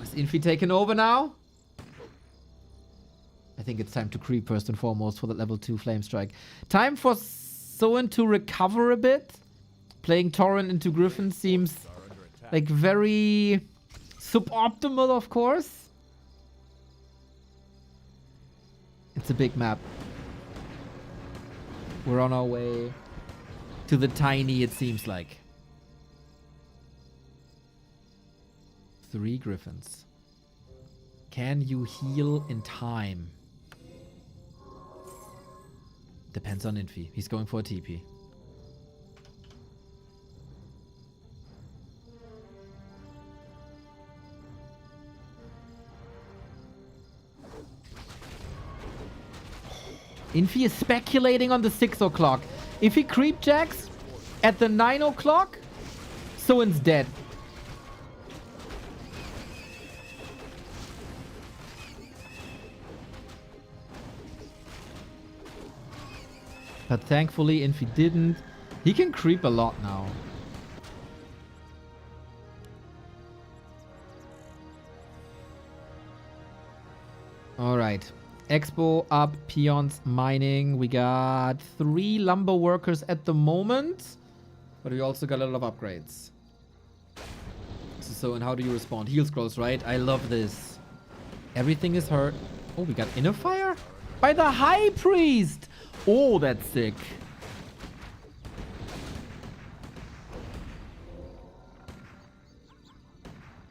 Is Infy taking over now? I think it's time to creep first and foremost for the level 2 Flame Strike. Time for Soen to recover a bit. Playing Tauren into Griffin seems like very suboptimal, of course. It's a big map. We're on our way to the tiny, it seems like. 3 Griffins. Can you heal in time? Depends on Infy. He's going for a TP. Infy is speculating on the 6 o'clock. If he creep jacks at the 9 o'clock, Soen's dead. But thankfully, Infy didn't. He can creep a lot now. Alright. Expo up, peons mining. We got 3 lumber workers at the moment, but we also got a lot of upgrades. So, and how do you respond? Heal scrolls, right? I love this. Everything is hurt. Oh, we got inner fire? By the High Priest! Oh, that's sick.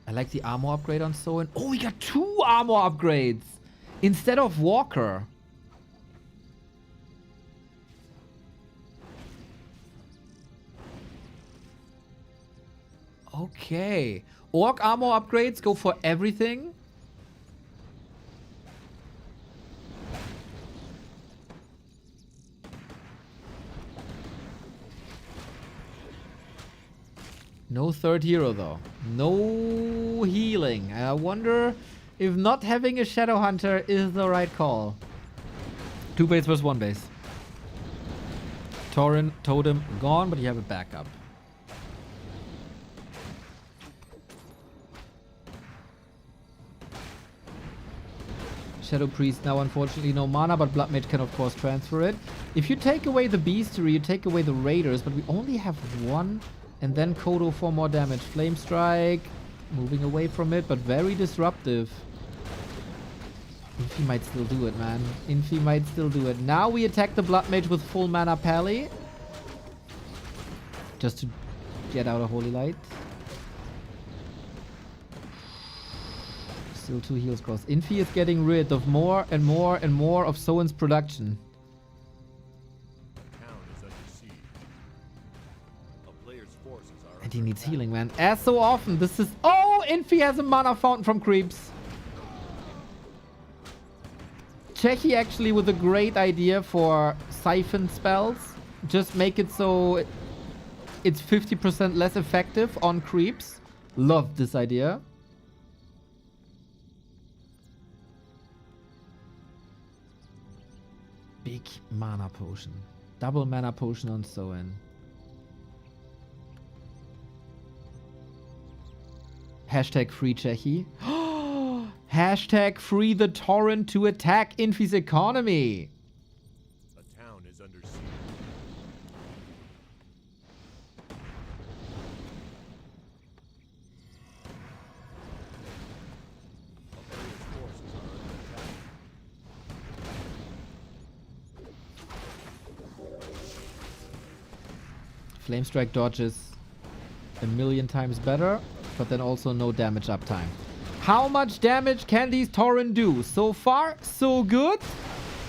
I like the armor upgrade on Soen. Oh, we got 2 armor upgrades instead of Walker. Okay. Orc armor upgrades go for everything. No third hero though. No healing. I wonder if not having a Shadow Hunter is the right call. 2 base versus 1 base. Tauren, Totem gone, but you have a backup. Shadow Priest now unfortunately no mana, but Blood Mage can of course transfer it. If you take away the Beastery, you take away the Raiders, but we only have 1. And then Kodo for more damage. Flame Strike. Moving away from it, but very disruptive. Infy might still do it, man. Infy might still do it. Now we attack the Blood Mage with full mana Pally. Just to get out a Holy Light. Still 2 heals cross. Infy is getting rid of more and more and more of Soen's production. And he needs healing, man. As so often, this is... Oh! Infy has a mana fountain from creeps. Chechi actually with a great idea for siphon spells. Just make it so it's 50% less effective on creeps. Love this idea. Big mana potion. Double mana potion on Soen. Hashtag free Chechi. Hashtag free the torrent to attack Infy's economy. A town is under siege. A player's forces are under attack. Flame Strike dodges a million times better, but then also no damage uptime. How much damage can these Tauren do? So far, so good.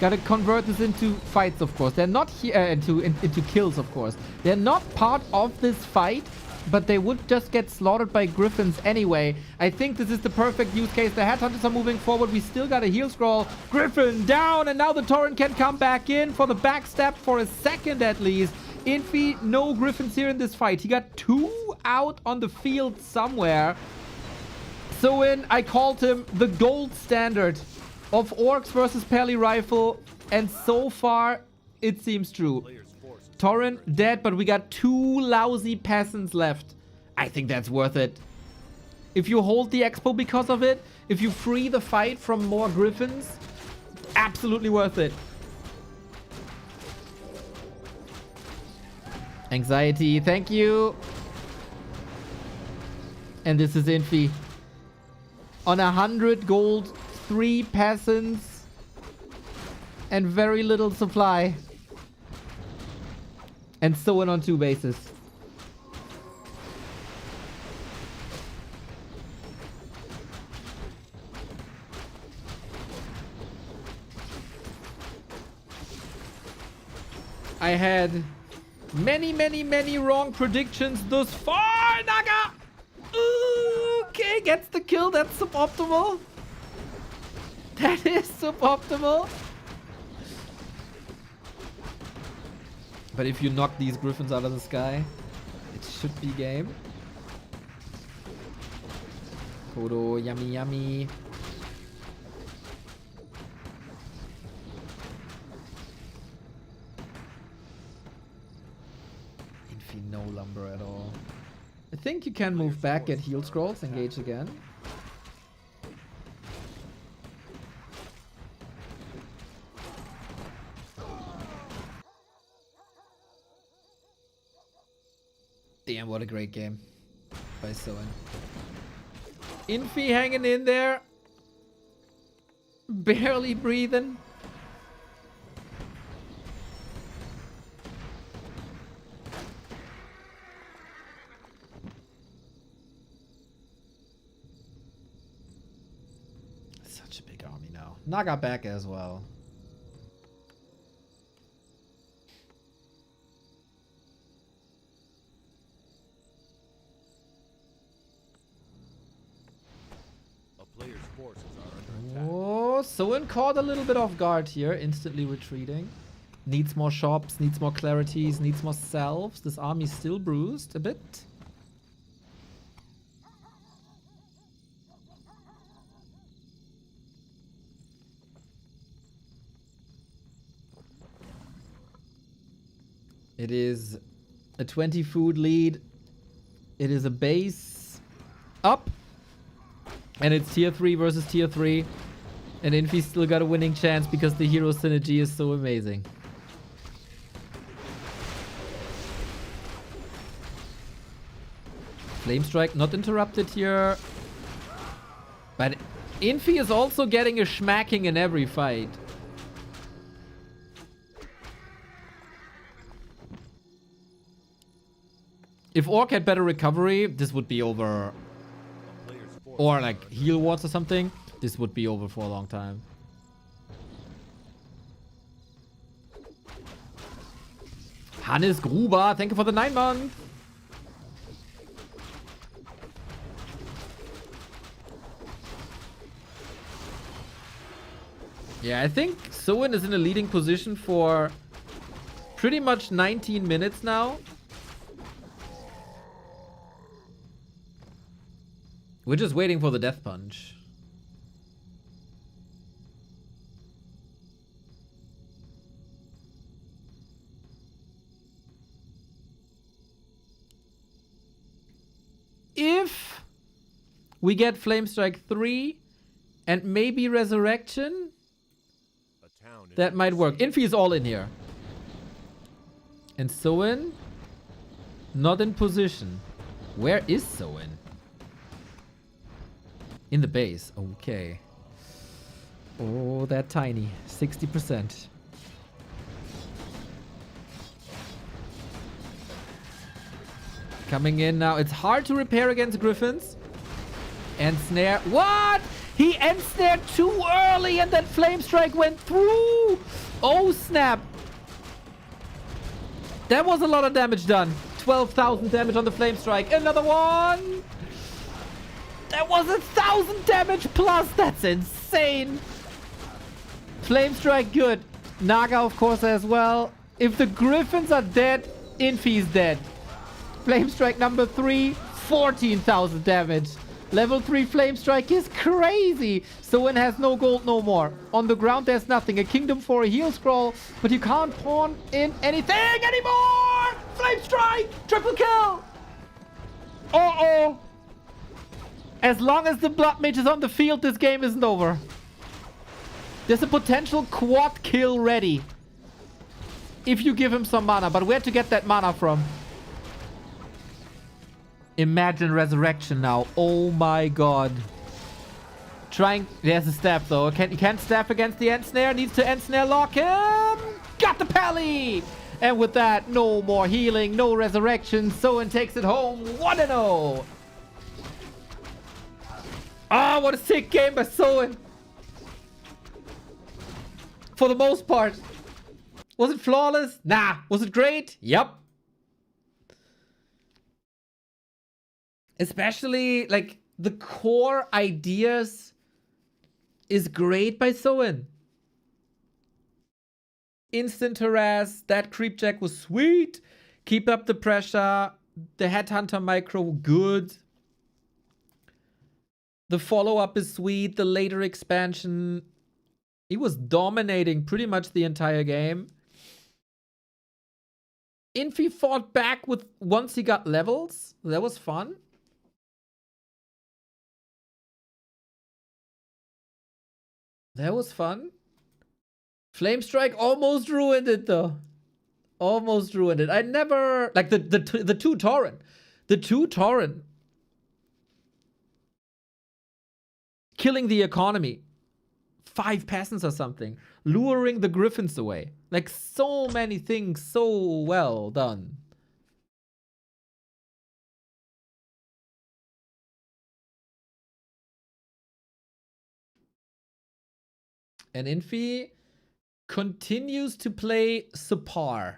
Gotta convert this into fights, of course. They're not here into kills, of course. They're not part of this fight, but they would just get slaughtered by griffins anyway. I think this is the perfect use case. The headhunters are moving forward. We still got a heal scroll. Griffin down, and now the Tauren can come back in for the backstab for a second at least. Infy, no griffins here in this fight. He got 2 out on the field somewhere. Soen, I called him the gold standard of orcs versus Pally Rifle, and so far it seems true. Tauren dead, but we got 2 lousy peasants left. I think that's worth it. If you hold the expo because of it, if you free the fight from more griffins, absolutely worth it. Anxiety, thank you. And this is Infy. On 100 gold, 3 peasants, and very little supply. And Soen on 2 bases. I had many wrong predictions thus far, Naga! Okay, gets the kill. That's suboptimal. That is suboptimal. But if you knock these griffins out of the sky, it should be game. Kodo, yummy, yummy. Infy, no lumber at all. I think you can move back, get heal scrolls, engage again. Damn, what a great game by Soen. Infy hanging in there. Barely breathing. Such a big army now. Naga back as well. Players' forces are under attack. Oh, Soen caught a little bit off guard here, instantly retreating. Needs more shops, needs more clarities, needs more selves. This army's still bruised a bit. It is a 20 food lead. It is a base up. And it's tier 3 versus tier 3. And Infy's still got a winning chance because the hero synergy is so amazing. Flame Strike not interrupted here. But Infy is also getting a schmacking in every fight. If Orc had better recovery, this would be over. Or like heal wards or something, this would be over for a long time. Hannes Gruber, thank you for the 9 month. Yeah, I think Soen is in a leading position for pretty much 19 minutes now. We're just waiting for the death punch. If we get Flame Strike 3 and maybe Resurrection, that might work. Infy is all in here. And Soen, not in position. Where is Soen? In the base. Okay. Oh, that tiny. 60%. Coming in now. It's hard to repair against Griffins. And snare. What? He end snared too early and that Flame Strike went through. Oh, snap. That was a lot of damage done. 12,000 damage on the Flame Strike. Another one. That was 1,000 damage plus. That's insane. Flame Strike good. Naga, of course, as well. If the Griffins are dead, Infy's dead. Flame Strike number 3, 14,000 damage. Level 3 Flame Strike is crazy. Soen has no gold no more. On the ground, there's nothing. A kingdom for a heal scroll, but you can't pawn in anything anymore. Flame Strike, triple kill. Uh-oh. As long as the Blood Mage is on the field, this game isn't over. There's a potential quad kill ready. If you give him some mana. But where to get that mana from? Imagine Resurrection now. Oh my god. Trying. There's a staff though. He can't staff against the End Snare. Needs to End Snare lock him. Got the pally. And with that, no more healing. No resurrection. Soen takes it home. 1-0. Ah, what a sick game by Soen. For the most part. Was it flawless? Nah. Was it great? Yep. Especially, like, the core ideas is great by Soen. Instant harass. That creep check was sweet. Keep up the pressure. The headhunter micro, good. The follow-up is sweet. The later expansion. He was dominating pretty much the entire game. Infy fought back with once he got levels. That was fun. That was fun. Flame Strike almost ruined it though. Almost ruined it. I never like the two Torrent. The 2 Torrent. Killing the economy. 5 peasants or something. Luring the griffins away. Like, so many things so well done. And Infy continues to play subpar.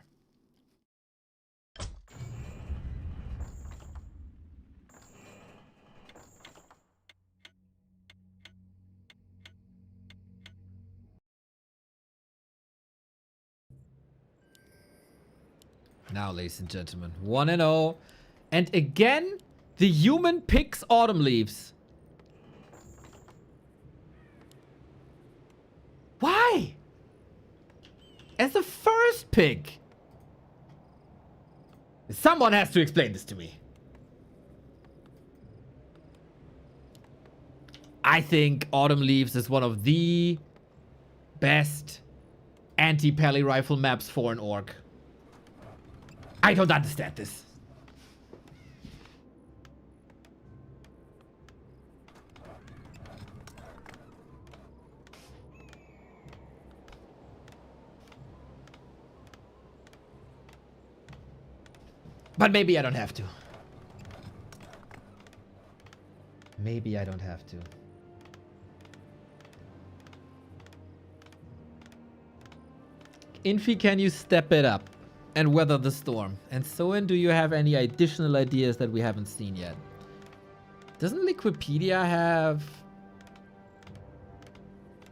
Now, ladies and gentlemen, 1-0. And again, the human picks Autumn Leaves. Why? As the first pick. Someone has to explain this to me. I think Autumn Leaves is one of the best anti-pally rifle maps for an orc. I don't understand this. But maybe I don't have to. Maybe I don't have to. Infy, can you step it up and weather the storm? And Soen, do you have any additional ideas that we haven't seen yet? Doesn't Liquipedia have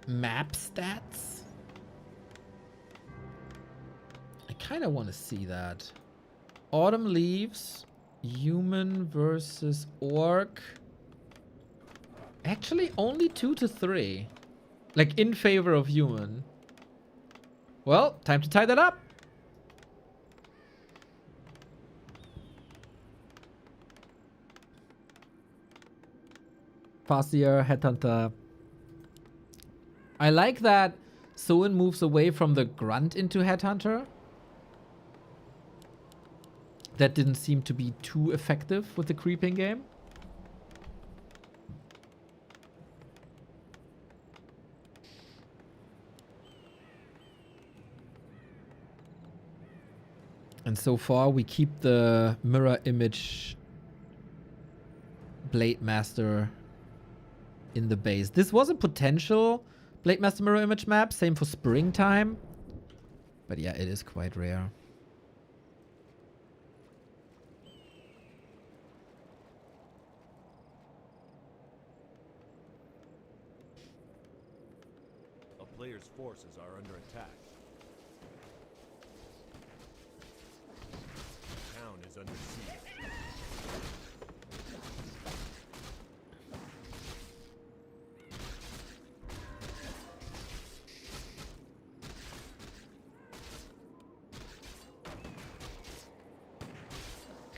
map stats? I kind of want to see that. Autumn Leaves, human versus orc. Actually, only 2 to 3. Like, in favor of human. Well, time to tie that up. Farseer, Headhunter. I like that Soen moves away from the grunt into Headhunter. That didn't seem to be too effective with the creeping game. And so far we keep the mirror image Blade Master in the base. This was a potential Blade Master mirror image map. Same for springtime. But yeah, it is quite rare. A player's forces are under attack. The town is under siege.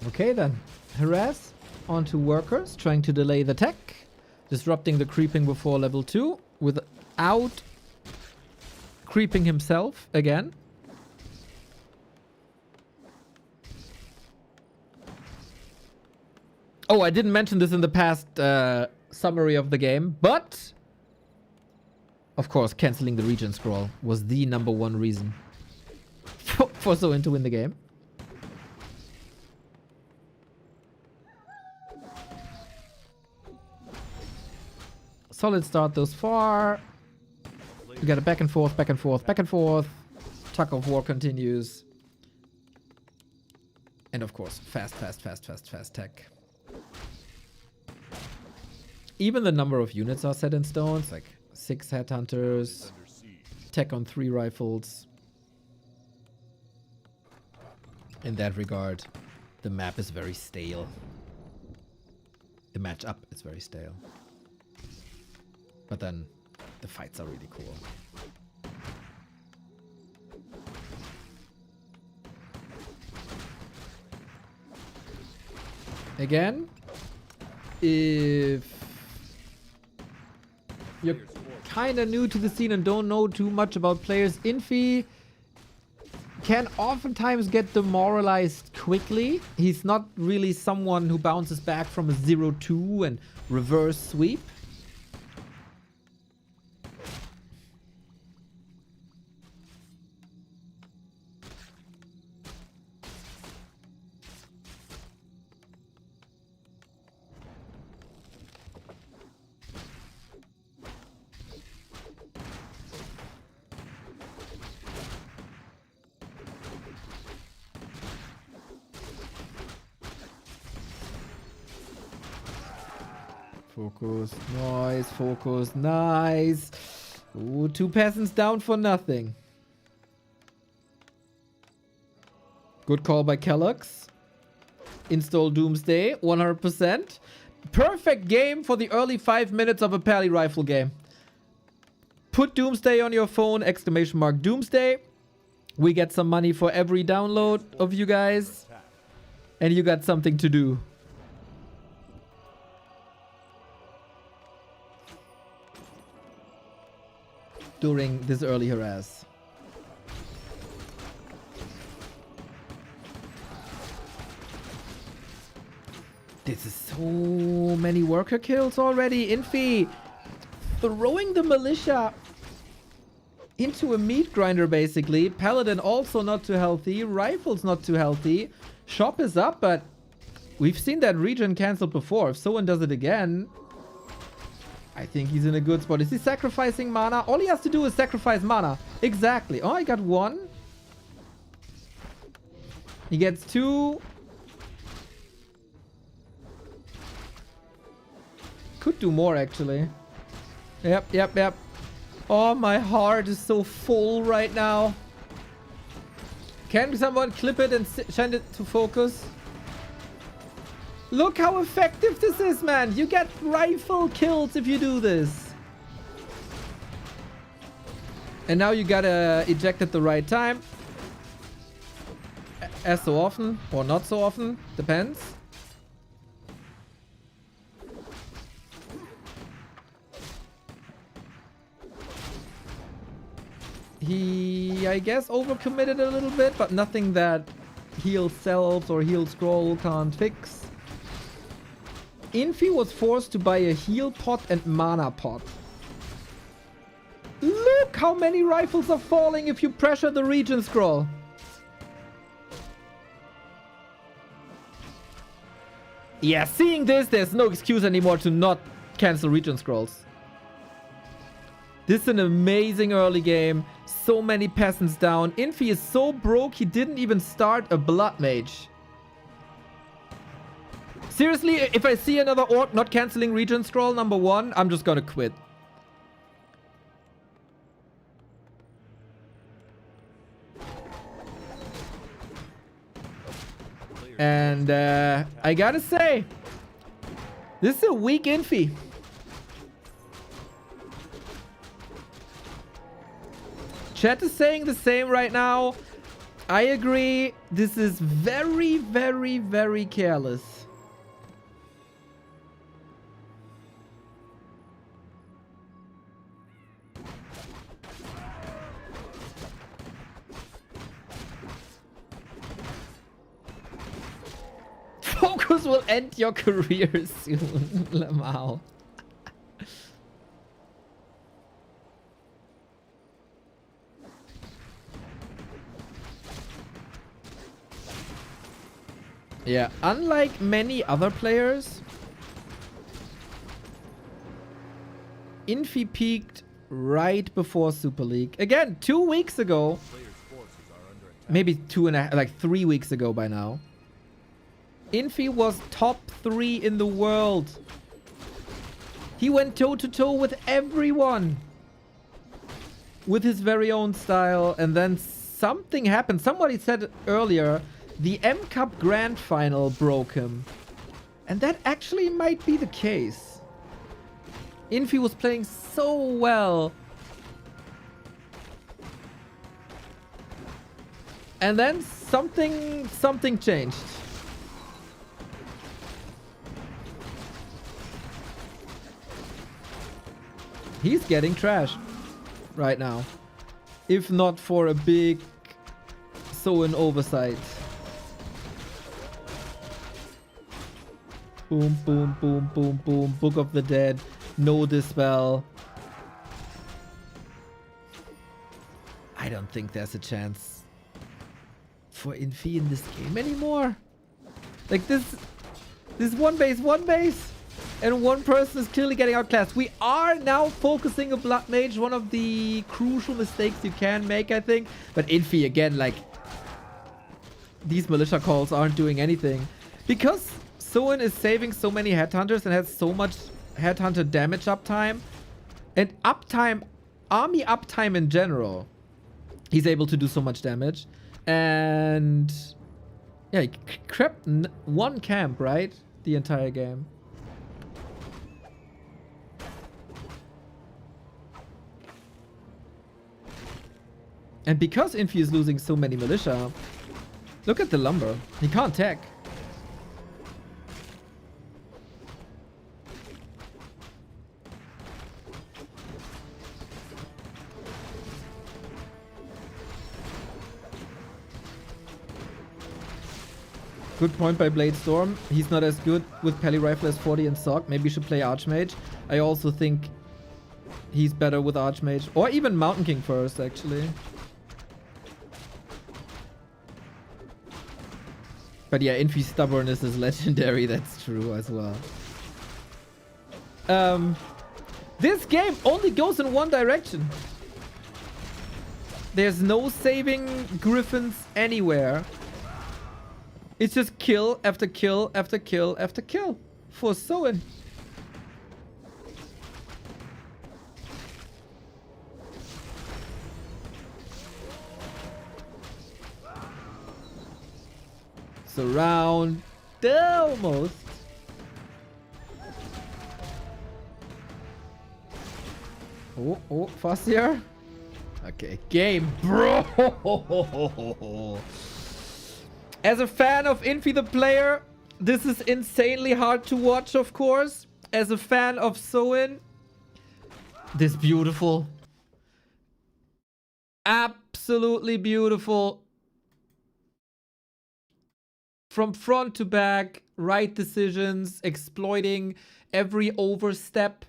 Okay then. Harass onto workers, trying to delay the tech. Disrupting the creeping before level 2 without creeping himself again. Oh, I didn't mention this in the past summary of the game, but of course, canceling the region scroll was the #1 reason for Soen to win the game. Solid start thus far. We got a back and forth, back and forth, back and forth. Tug of war continues. And of course, fast tech. Even the number of units are set in stone. It's like 6 headhunters, tech on 3 rifles. In that regard, the map is very stale. The matchup is very stale. But then the fights are really cool. Again, if you're kind of new to the scene and don't know too much about players, Infy can oftentimes get demoralized quickly. He's not really someone who bounces back from a 0-2 and reverse sweep. Focus, nice, focus, nice. Ooh, 2 peasants down for nothing. Good call by Kellogg's. Install Doomsday, 100%. Perfect game for the early 5 minutes of a pally rifle game. Put Doomsday on your phone, exclamation mark Doomsday. We get some money for every download of you guys. And you got something to do. During this early harass. This is so many worker kills already. Infy throwing the militia into a meat grinder basically. Paladin also not too healthy. Rifle's not too healthy. Shop is up, but we've seen that regen cancelled before. If Soen does it again, I think he's in a good spot. Is he sacrificing mana? All he has to do is sacrifice mana. Exactly. Oh, I got 1. He gets 2. Could do more, actually. Yep. Oh, my heart is so full right now. Can someone clip it and send it to focus? Look how effective this is, man. You get rifle kills if you do this. And now you gotta eject at the right time. As so often, or not so often. Depends. He, I guess, overcommitted a little bit, but nothing that heal selves or heal scroll can't fix. Infy was forced to buy a heal pot and mana pot. Look how many rifles are falling if you pressure the regen scroll. Yeah, seeing this, there's no excuse anymore to not cancel regen scrolls. This is an amazing early game. So many peasants down. Infy is so broke he didn't even start a blood mage. Seriously, if I see another orc not cancelling regen scroll number 1, I'm just gonna quit. And I gotta say, this is a weak Infy. Chat is saying the same right now. I agree. This is very, very, very careless. Focus will end your career soon, Lamau. Yeah, unlike many other players, Infy peaked right before Super League. Again, 2 weeks ago. Maybe 3 weeks ago by now. Infy was top 3 in the world. He went toe-to-toe with everyone. With his very own style. And then something happened. Somebody said earlier, the M Cup Grand Final broke him. And that actually might be the case. Infy was playing so well. And then something changed. He's getting trashed right now. If not for a big Soen oversight. Boom, boom, boom, boom, boom. Book of the Dead. No Dispel. I don't think there's a chance for Infy in this game anymore. Like this one base, and one person is clearly getting outclassed. We are now focusing a Blood Mage, one of the crucial mistakes you can make, I think. But Infy, again, like, these militia calls aren't doing anything. Because Soen is saving so many headhunters and has so much headhunter damage uptime. And uptime, army uptime in general. He's able to do so much damage. And yeah, he crept one camp, right? The entire game. And because Infy is losing so many militia, look at the lumber. He can't tech. Good point by Blade Storm. He's not as good with Peli Rifle as 40 and Sock. Maybe you should play Archmage. I also think he's better with Archmage. Or even Mountain King first, actually. But yeah, Infy's stubbornness is legendary. That's true as well. This game only goes in one direction. There's no saving Griffins anywhere. It's just kill after kill after kill after kill for Soen. Surround almost. Oh, faster. Okay, game, bro. As a fan of Infy the player, this is insanely hard to watch, of course. As a fan of Soen, this beautiful. Absolutely beautiful. From front to back, right decisions, exploiting every overstep,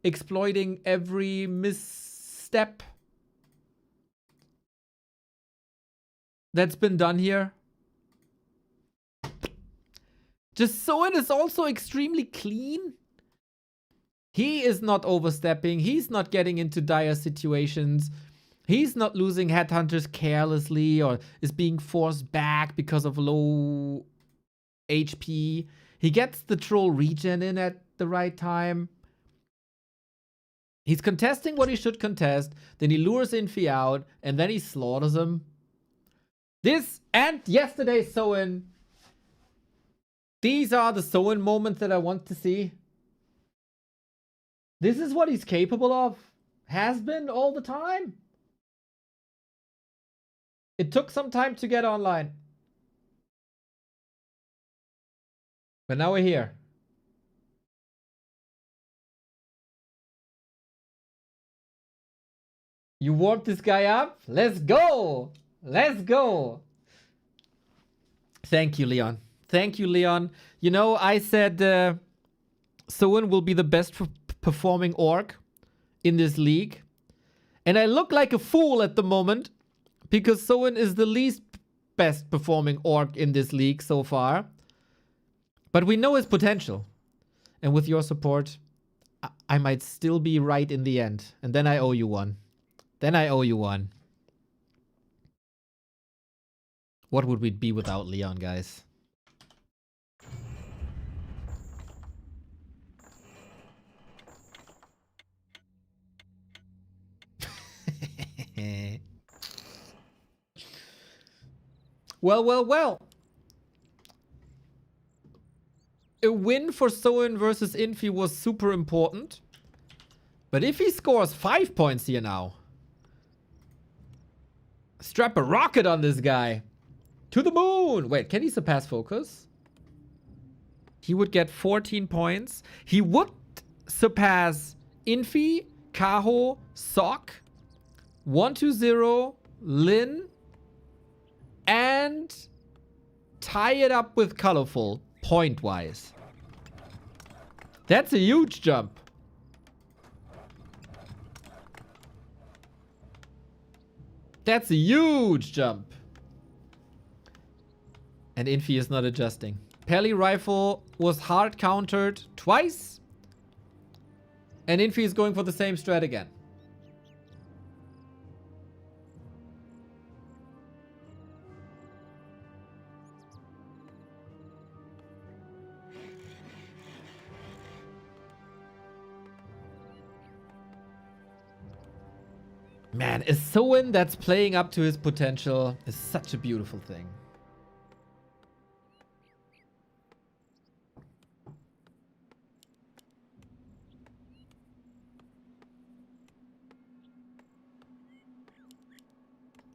exploiting every misstep that's been done here. Just Soen is also extremely clean. He is not overstepping. He's not getting into dire situations. He's not losing headhunters carelessly or is being forced back because of low HP. He gets the troll regen in at the right time. He's contesting what he should contest. Then he lures Infy out and then he slaughters him. This and yesterday's Soen. These are the Soen moments that I want to see. This is what he's capable of. Has been all the time. It took some time to get online. But now we're here. You warmed this guy up? Let's go! Let's go! Thank you, Leon. Thank you, Leon. You know, I said Soen will be the best performing orc in this league. And I look like a fool at the moment because Soen is the least best performing orc in this league so far. But we know his potential. And with your support, I might still be right in the end. And then I owe you one. Then I owe you one. What would we be without Leon, guys? Well. A win for Soen versus Infy was super important. But if he scores 5 points here now, strap a rocket on this guy. To the moon! Wait, can he surpass focus? He would get 14 points. He would surpass Infy, Kaho, Sok, 120, Lin, and tie it up with ColorFul, point-wise. That's a huge jump. That's a huge jump. And Infy is not adjusting. Pally rifle was hard countered twice. And Infy is going for the same strat again. Man, a Soen that's playing up to his potential is such a beautiful thing.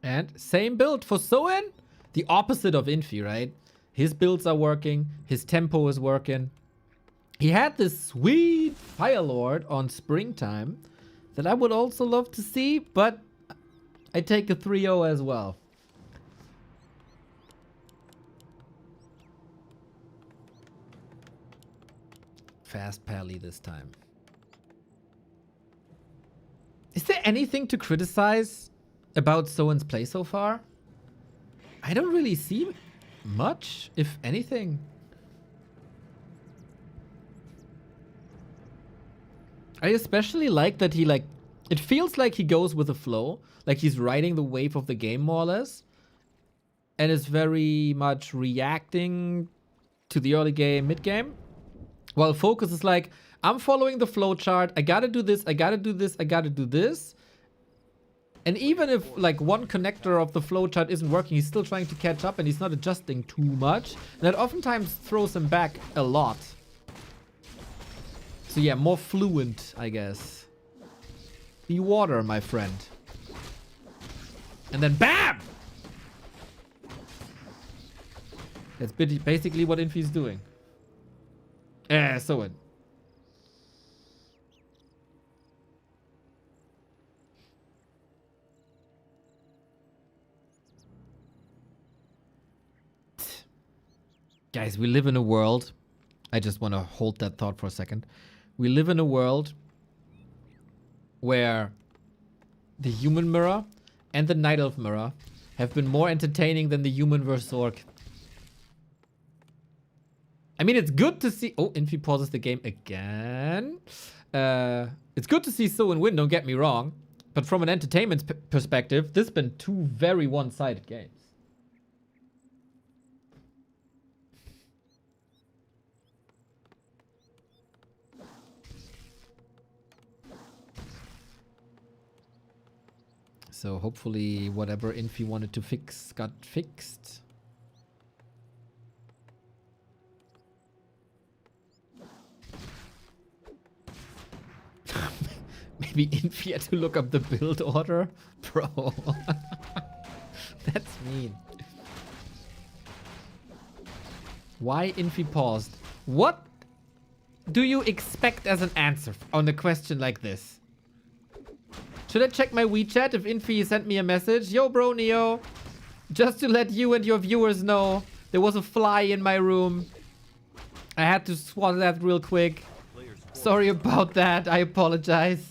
And same build for Soen. The opposite of Infy, right? His builds are working. His tempo is working. He had this sweet Fire Lord on Springtime that I would also love to see, but I take a 3-0 as well. Fast Pally this time. Is there anything to criticize about Soen's play so far? I don't really see much, if anything. I especially like that he it feels like he goes with the flow, like he's riding the wave of the game more or less, and is very much reacting to the early game, mid game. While Focus is like, I'm following the flow chart. I gotta do this. I gotta do this. I gotta do this. And even if like one connector of the flow chart isn't working, he's still trying to catch up and he's not adjusting too much. And that oftentimes throws him back a lot. So yeah, more fluent, I guess. Be water, my friend. And then BAM! That's basically what Infy's doing. Soen. Guys, we live in a world. I just want to hold that thought for a second. We live in a world where the human mirror and the night elf mirror have been more entertaining than the human versus orc. I mean, it's good to see... Oh, Infy pauses the game again. It's good to see Soen win, don't get me wrong. But from an entertainment perspective, this has been two very one-sided games. So hopefully whatever Infy wanted to fix got fixed. Maybe Infy had to look up the build order? Bro. That's mean. Why Infy paused? What do you expect as an answer on a question like this? Should I check my WeChat if Infy sent me a message? Yo, bro, Neo. Just to let you and your viewers know, there was a fly in my room. I had to swat that real quick. Sorry about that. I apologize.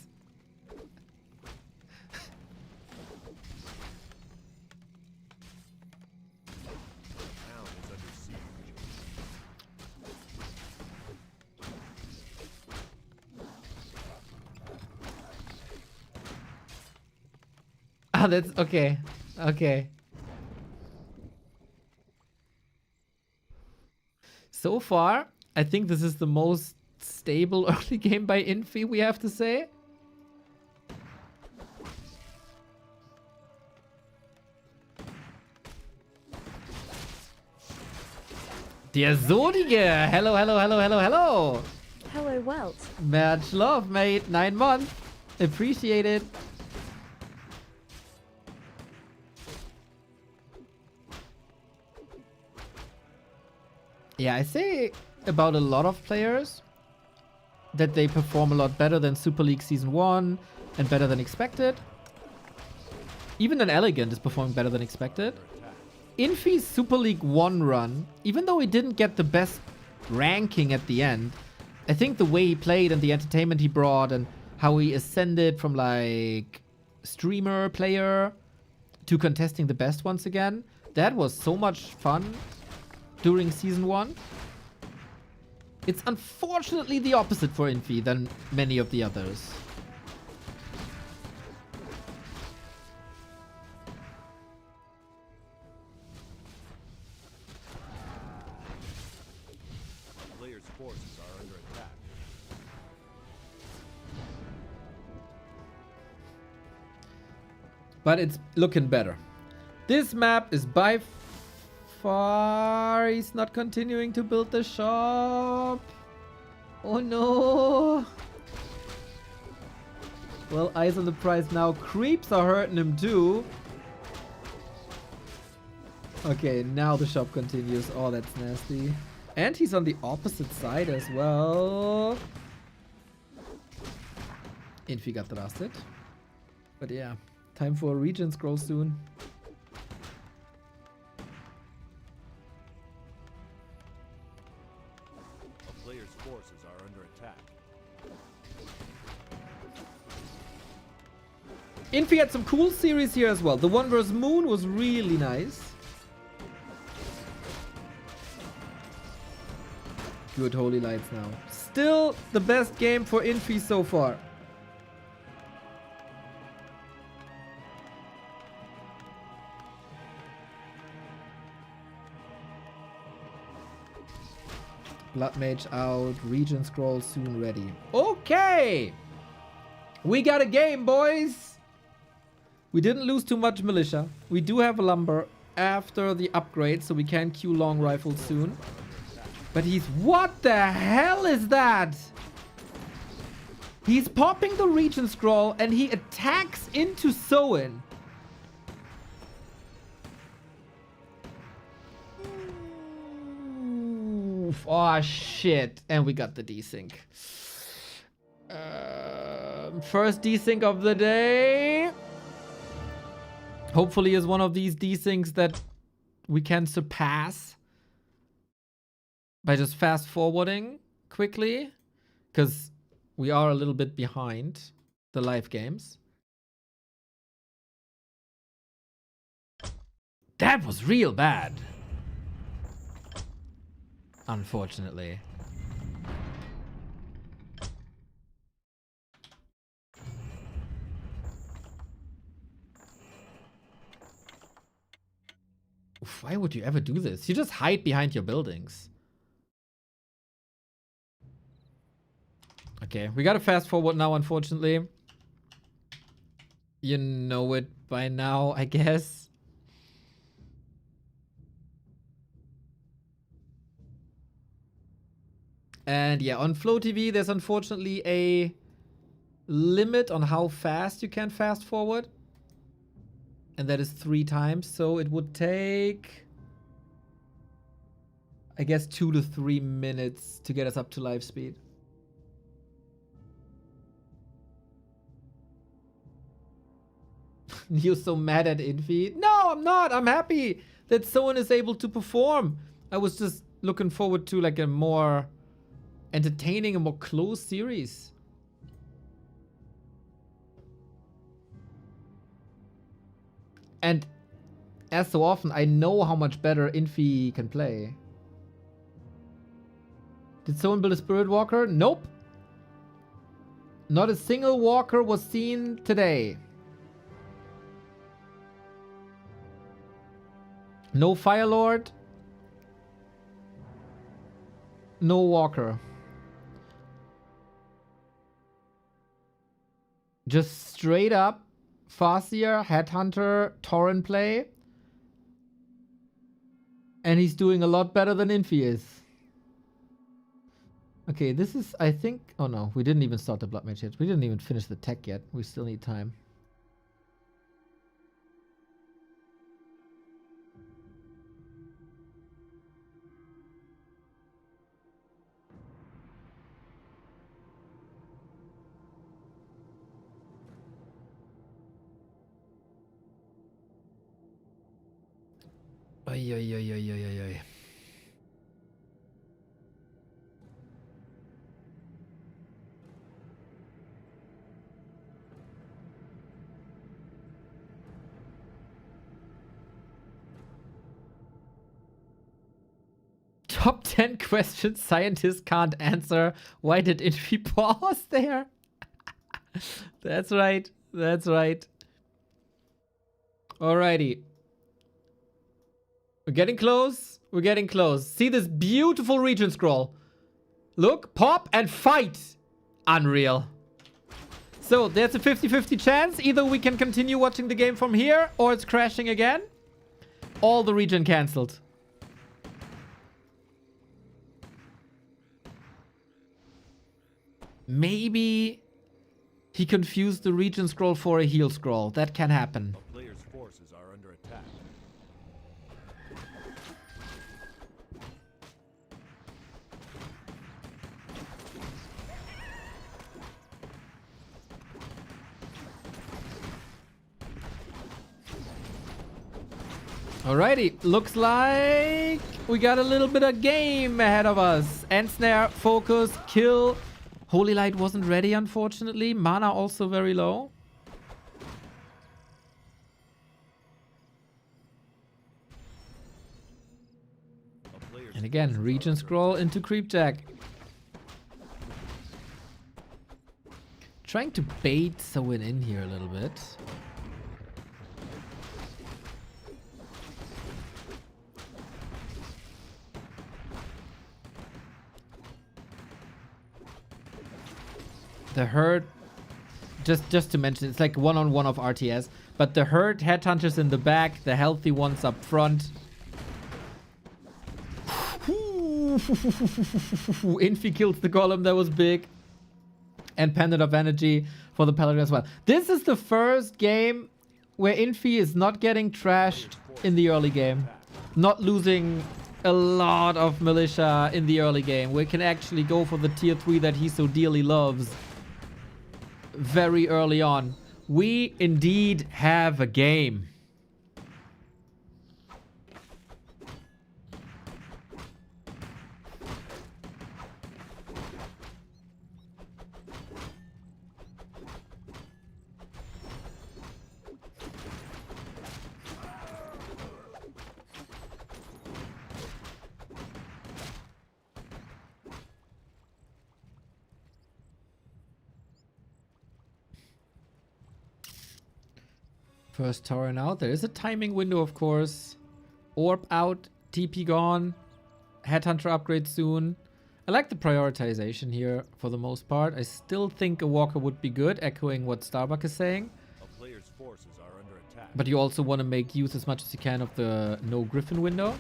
Ah, that's okay. Okay. So far, I think this is the most stable early game by Infy, we have to say. Der Sodige! Hello, hello, hello, hello, hello! Hello, Welt. Much love, mate. 9 months. Appreciate it. Yeah, I say about a lot of players that they perform a lot better than Super League Season 1 and better than expected. Even an Elegant is performing better than expected. Infy's Super League 1 run, even though he didn't get the best ranking at the end, I think the way he played and the entertainment he brought and how he ascended from like streamer player to contesting the best once again, that was so much fun during season 1. It's unfortunately the opposite for Infy than many of the others. A player's forces are under attack. But it's looking better. This map is by far... He's not continuing to build the shop. Oh no. Well, eyes on the prize now. Creeps are hurting him too. Okay, now the shop continues. Oh, that's nasty. And he's on the opposite side as well. Infy got dusted. But yeah, time for a region scroll soon. A player's forces are under attack. Infy had some cool series here as well. The one versus Moon was really nice. Good holy lights now. Still the best game for Infy so far. Blood Mage out. Region scroll soon ready. Okay! We got a game, boys! We didn't lose too much militia. We do have a lumber after the upgrade, so we can queue long rifles soon. But he's... What the hell is that? He's popping the region scroll and he attacks into Soen. Oh shit. And we got the desync. First desync of the day. Hopefully is one of these desyncs that we can surpass by just fast forwarding quickly, because we are a little bit behind the live games. That was real bad. Unfortunately. Oof, why would you ever do this? You just hide behind your buildings. Okay, we gotta fast forward now, unfortunately. You know it by now, I guess. And yeah, on Flow TV, there's unfortunately a limit on how fast you can fast forward. And that is 3 times, so it would take, I guess, 2 to 3 minutes to get us up to live speed. You're so mad at Infy? No, I'm not. I'm happy that Soen is able to perform. I was just looking forward to like a more entertaining, a more close series. And as so often, I know how much better Infy can play. Did Soen build a Spirit Walker? Nope. Not a single walker was seen today. No Firelord. No walker. Just straight up Farseer, Headhunter, Torrent play. And he's doing a lot better than Infy is. Okay, this is, I think... Oh no, we didn't even start the Blood Mage yet. We didn't even finish the tech yet. We still need time. Ay, ay, ay, ay, ay, ay, ay. Top 10 questions scientists can't answer. Why did Infy pause there? That's right. That's right. Alrighty. We're getting close. We're getting close. See this beautiful region scroll. Look, pop and fight. Unreal. So there's a 50-50 chance. Either we can continue watching the game from here or it's crashing again. All the region cancelled. Maybe he confused the region scroll for a heal scroll. That can happen. A player's forces are under attack. Alrighty, looks like we got a little bit of game ahead of us. Ensnare, focus, kill. Holy Light wasn't ready, unfortunately. Mana also very low. And again, region scroll into Creepjack. Trying to bait Soen in here a little bit. The herd, just to mention, it's like one-on-one of RTS, but the herd headhunters in the back, the healthy ones up front. Infy kills the golem, that was big. And Pendant of Energy for the Paladin as well. This is the first game where Infy is not getting trashed in the early game. Not losing a lot of militia in the early game. We can actually go for the tier 3 that he so dearly loves. Very early on. We indeed have a game. First Tauren out. There is a timing window, of course. Orb out. TP gone. Headhunter upgrade soon. I like the prioritization here for the most part. I still think a Walker would be good, echoing what Starbuck is saying. A player's forces are under attack. But you also want to make use as much as you can of the no Griffin window.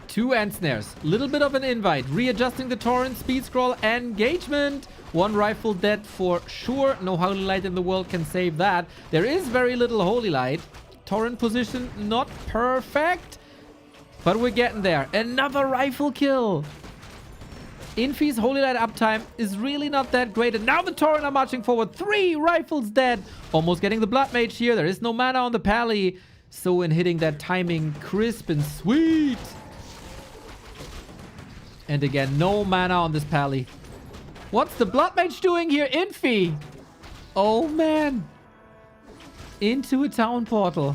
Two Ensnares. Little bit of an invite. Readjusting the Tauren speed scroll engagement. One rifle dead for sure. No Holy Light in the world can save that. There is very little Holy Light. Tauren position not perfect. But we're getting there. Another rifle kill. Infy's Holy Light uptime is really not that great. And now the Tauren are marching forward. 3 rifles dead. Almost getting the Blood Mage here. There is no mana on the Pally. Soen hitting that timing crisp and sweet. And again, no mana on this Pally. What's the Blood Mage doing here? Infy! Oh, man. Into a town portal.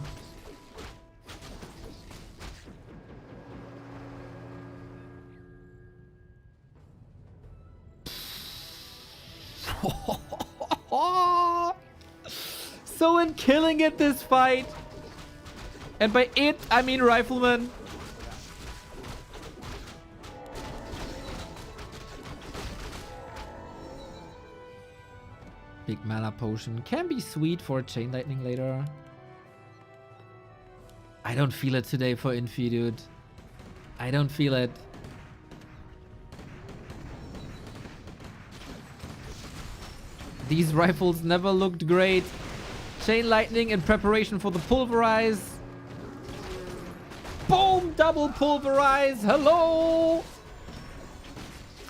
Soen killing it this fight. And by it, I mean Rifleman. Big mana potion. Can be sweet for a Chain Lightning later. I don't feel it today for Infy, dude. I don't feel it. These rifles never looked great. Chain Lightning in preparation for the Pulverize. Boom! Double Pulverize. Hello!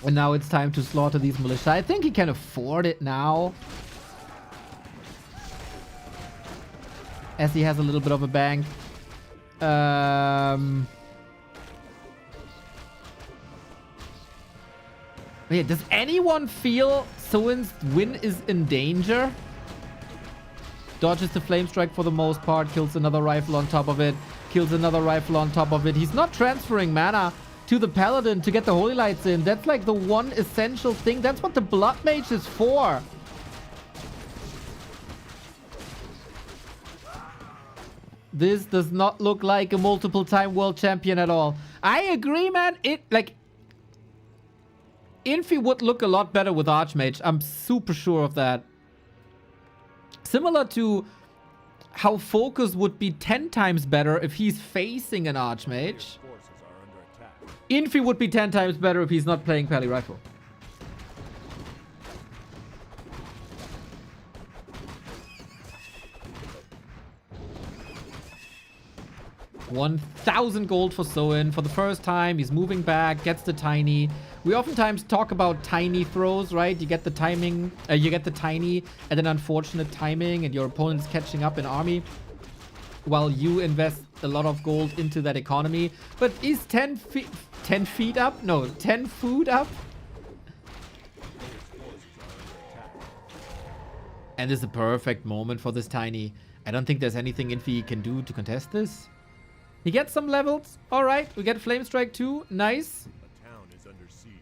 And now it's time to slaughter these militia. I think he can afford it now. As he has a little bit of a bank. Yeah, does anyone feel Soen's win is in danger? Dodges the flame strike for the most part. Kills another rifle on top of it. Kills another rifle on top of it. He's not transferring mana to the paladin to get the holy lights in. That's like the one essential thing. That's what the blood mage is for. This does not look like a multiple time world champion at all. I agree, man. Infy would look a lot better with Archmage. I'm super sure of that. Similar to how Focus would be 10 times better if he's facing an Archmage. Infy would be 10 times better if he's not playing Pally Rifle. $1,000 gold for Soen for the first time. He's moving back, gets the tiny. We oftentimes talk about tiny throws, right? You get the timing, you get the tiny and then unfortunate timing, and your opponent's catching up in army while you invest a lot of gold into that economy. But is 10 feet up? No, 10 food up? And this is a perfect moment for this tiny. I don't think there's anything Infy can do to contest this. He gets some levels. All right, we get Flame Strike too. Nice. The town is under siege.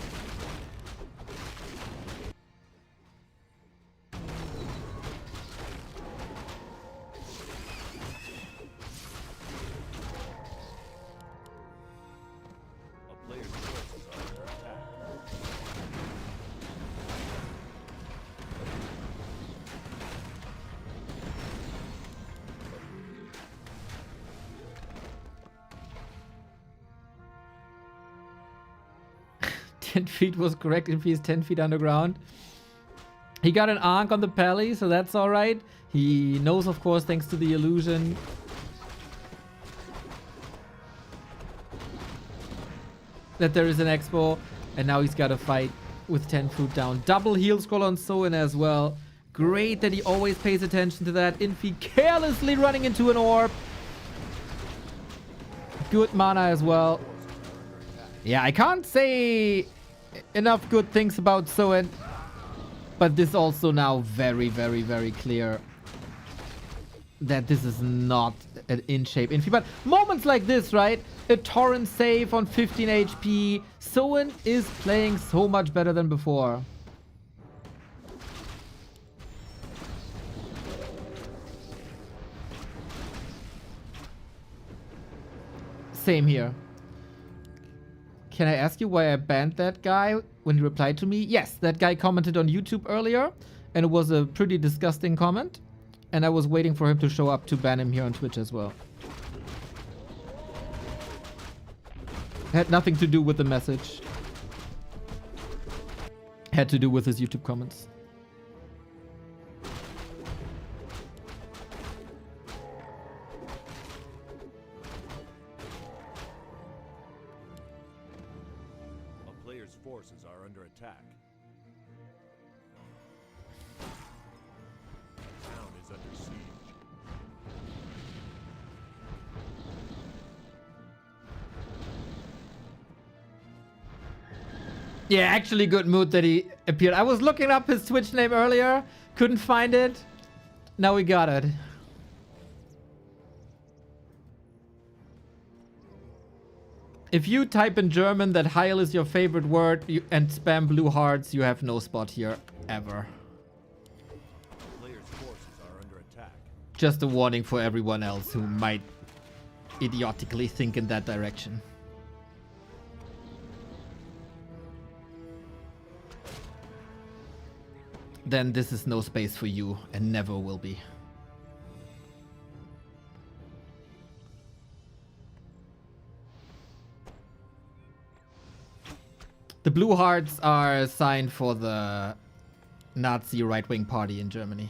A player's forces are under attack. Feet was correct if he's 10 feet underground. He got an Ankh on the Pally, so that's alright. He knows, of course, thanks to the illusion, that there is an Expo. And now he's got to fight with 10 foot down. Double heal scroll on Soen as well. Great that he always pays attention to that. Infy carelessly running into an orb. Good mana as well. Yeah, I can't say enough good things about Soen, but this also now very, very, very clear that this is not an in-shape Infy. But moments like this, right? A torrent save on 15 HP. Soen is playing so much better than before. Same here. Can I ask you why I banned that guy when he replied to me? Yes, that guy commented on YouTube earlier, and it was a pretty disgusting comment. And I was waiting for him to show up to ban him here on Twitch as well. Had nothing to do with the message. Had to do with his YouTube comments. Forces are under attack. The town is under siege. Yeah, actually good mood that he appeared. I was looking up his Twitch name earlier. Couldn't find it. Now we got it. If you type in German that Heil is your favorite word and spam blue hearts, you have no spot here ever. The player's forces are under attack. Just a warning for everyone else who might idiotically think in that direction. Then this is no space for you and never will be. The blue hearts are a sign for the Nazi right-wing party in Germany.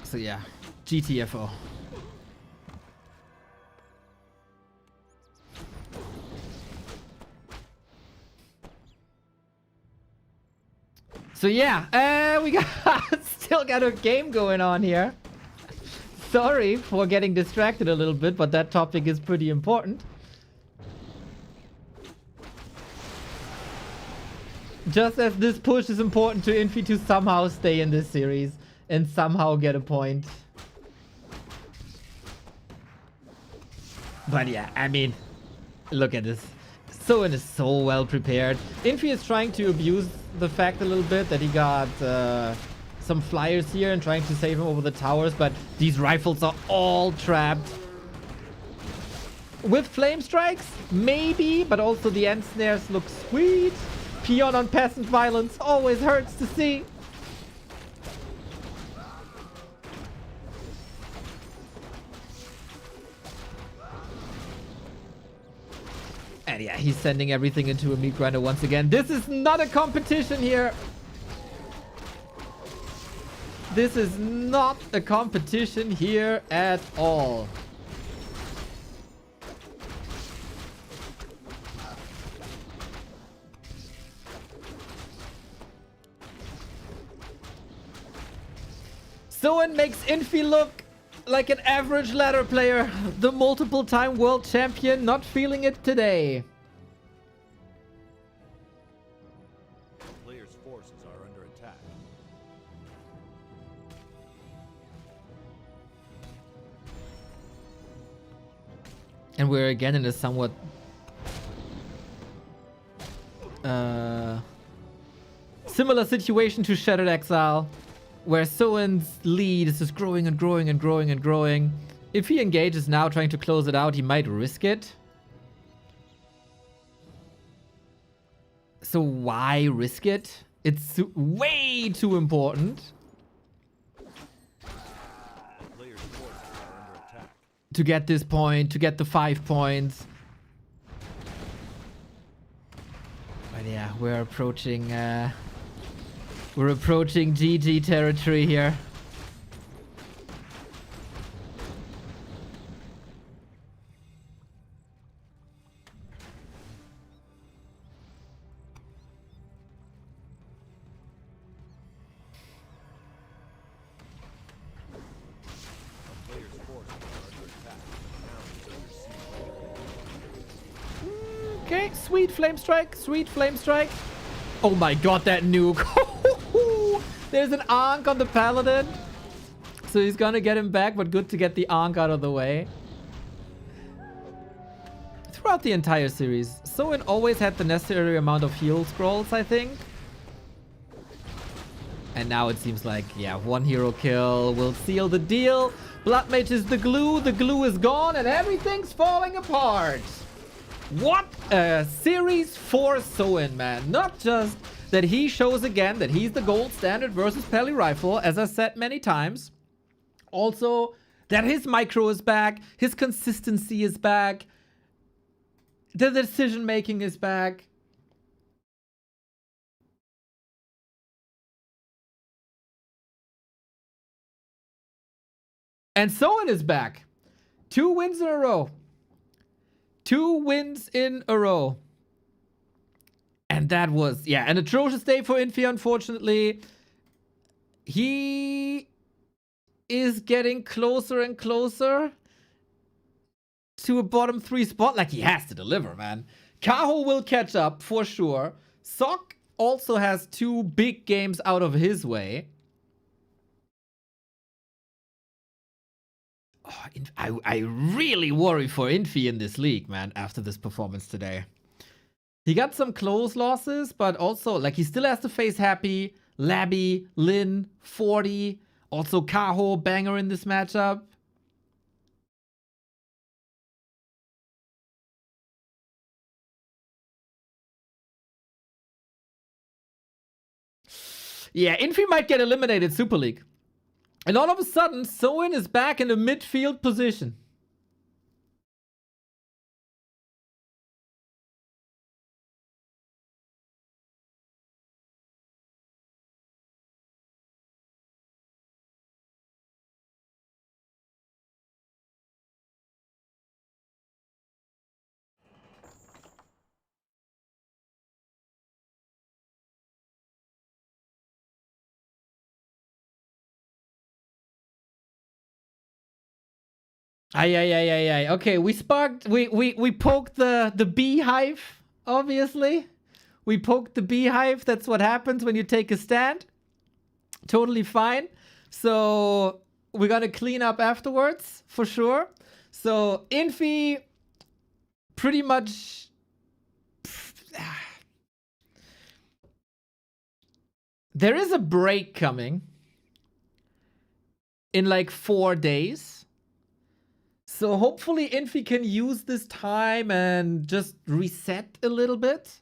So yeah, GTFO. So yeah, we got still got a game going on here. Sorry for getting distracted a little bit, but that topic is pretty important. Just as this push is important to Infy to somehow stay in this series and somehow get a point. But yeah, I mean, look at this. Soen is so well prepared. Infy is trying to abuse the fact a little bit that he got some flyers here and trying to save him over the towers, but these rifles are all trapped. With flame strikes, maybe, but also the end snares look sweet. Peon on peasant violence always hurts to see. And yeah, he's sending everything into a meat grinder once again. This is not a competition here. This is not a competition here at all. Soen makes Infy look like an average ladder player. The multiple-time world champion not feeling it today. Players' forces are under attack. And we're again in a somewhat similar situation to Shattered Exile, where Soen's lead is just growing and growing and growing and growing. If he engages now trying to close it out, he might risk it. So why risk it? It's way too important. Players' forces are under attack. To get this point, to get the 5 points. But yeah, we're approaching GG territory here. Players' forces are under attack. Now it's under siege. Okay, sweet flame strike, sweet flame strike. Oh my god, that nuke. There's an Ankh on the Paladin. So he's gonna get him back, but good to get the Ankh out of the way. Throughout the entire series, Soen always had the necessary amount of heal scrolls, I think. And now it seems like, yeah, one hero kill will seal the deal. Blood Mage is the glue is gone, and everything's falling apart. What a series for Soen, man. Not just that he shows again that he's the gold standard versus Peli Rifle, as I said many times. Also, that his micro is back, his consistency is back, the decision making is back. And Soen is back. 2 wins in a row. 2 wins in a row. And that was, yeah, an atrocious day for Infy, unfortunately. He is getting closer and closer to a bottom 3 spot. Like, he has to deliver, man. Kaho will catch up, for sure. Sok also has 2 big games out of his way. Oh, I really worry for Infy in this league, man, after this performance today. He got some close losses, but also, like, he still has to face Happy, Labby, Lin, 40. Also, Kaho, banger in this matchup. Yeah, Infy might get eliminated Super League. And all of a sudden, Soen is back in the midfield position. Ay. Okay, we sparked. We poked the beehive. Obviously, we poked the beehive. That's what happens when you take a stand. Totally fine. So we're gonna clean up afterwards for sure. So Infy, pretty much. There is a break coming in like 4 days. So hopefully Infy can use this time and just reset a little bit.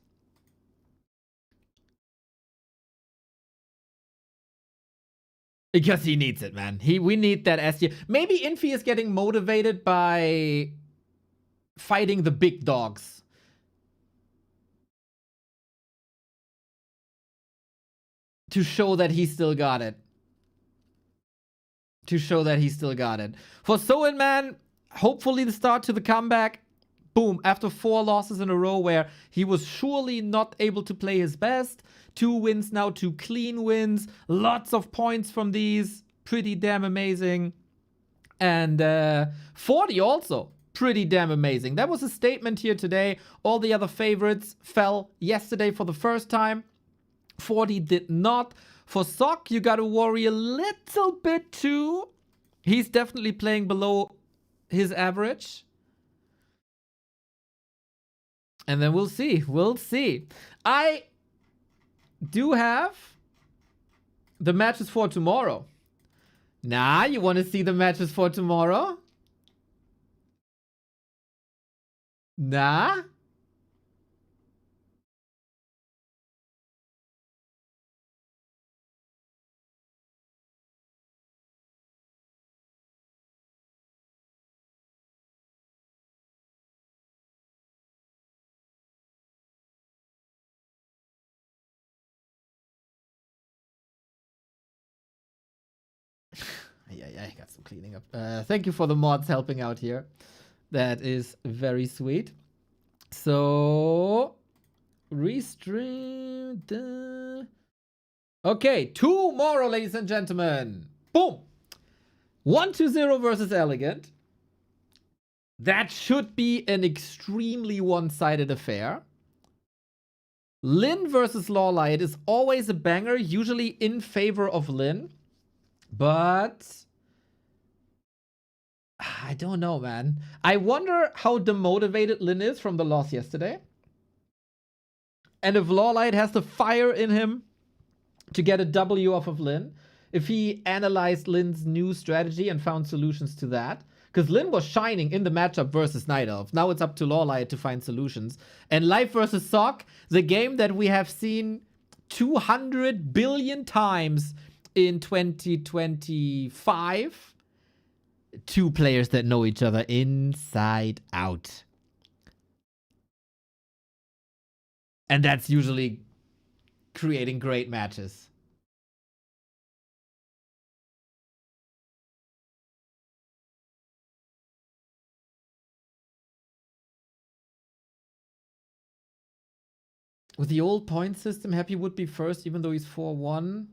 Because he needs it, man. We need that SG. Maybe Infy is getting motivated by fighting the big dogs. To show that he still got it. For Soen, man, hopefully the start to the comeback. Boom, after 4 losses in a row where he was surely not able to play his best. 2 wins now, 2 clean wins. Lots of points from these. Pretty damn amazing. And 40 also. Pretty damn amazing. That was a statement here today. All the other favorites fell yesterday for the first time. 40 did not. For Sock, you gotta worry a little bit too. He's definitely playing below his average. And then we'll see. I do have the matches for tomorrow. Nah, you want to see the matches for tomorrow? Nah? I got some cleaning up. Thank you for the mods helping out here. That is very sweet. So, restream. Okay, tomorrow, ladies and gentlemen. Boom. 1-0 versus Elegant. That should be an extremely one-sided affair. Lin versus Lawlight is always a banger, usually in favor of Lin. But I don't know, man. I wonder how demotivated Lin is from the loss yesterday. And if Lawlight has the fire in him to get a W off of Lin. If he analyzed Lin's new strategy and found solutions to that. Because Lin was shining in the matchup versus Night Elf. Now it's up to Lawlight to find solutions. And Life versus Sock, the game that we have seen 200 billion times in 2025. 2 players that know each other inside out. And that's usually creating great matches. With the old point system, Happy would be first even though he's 4-1.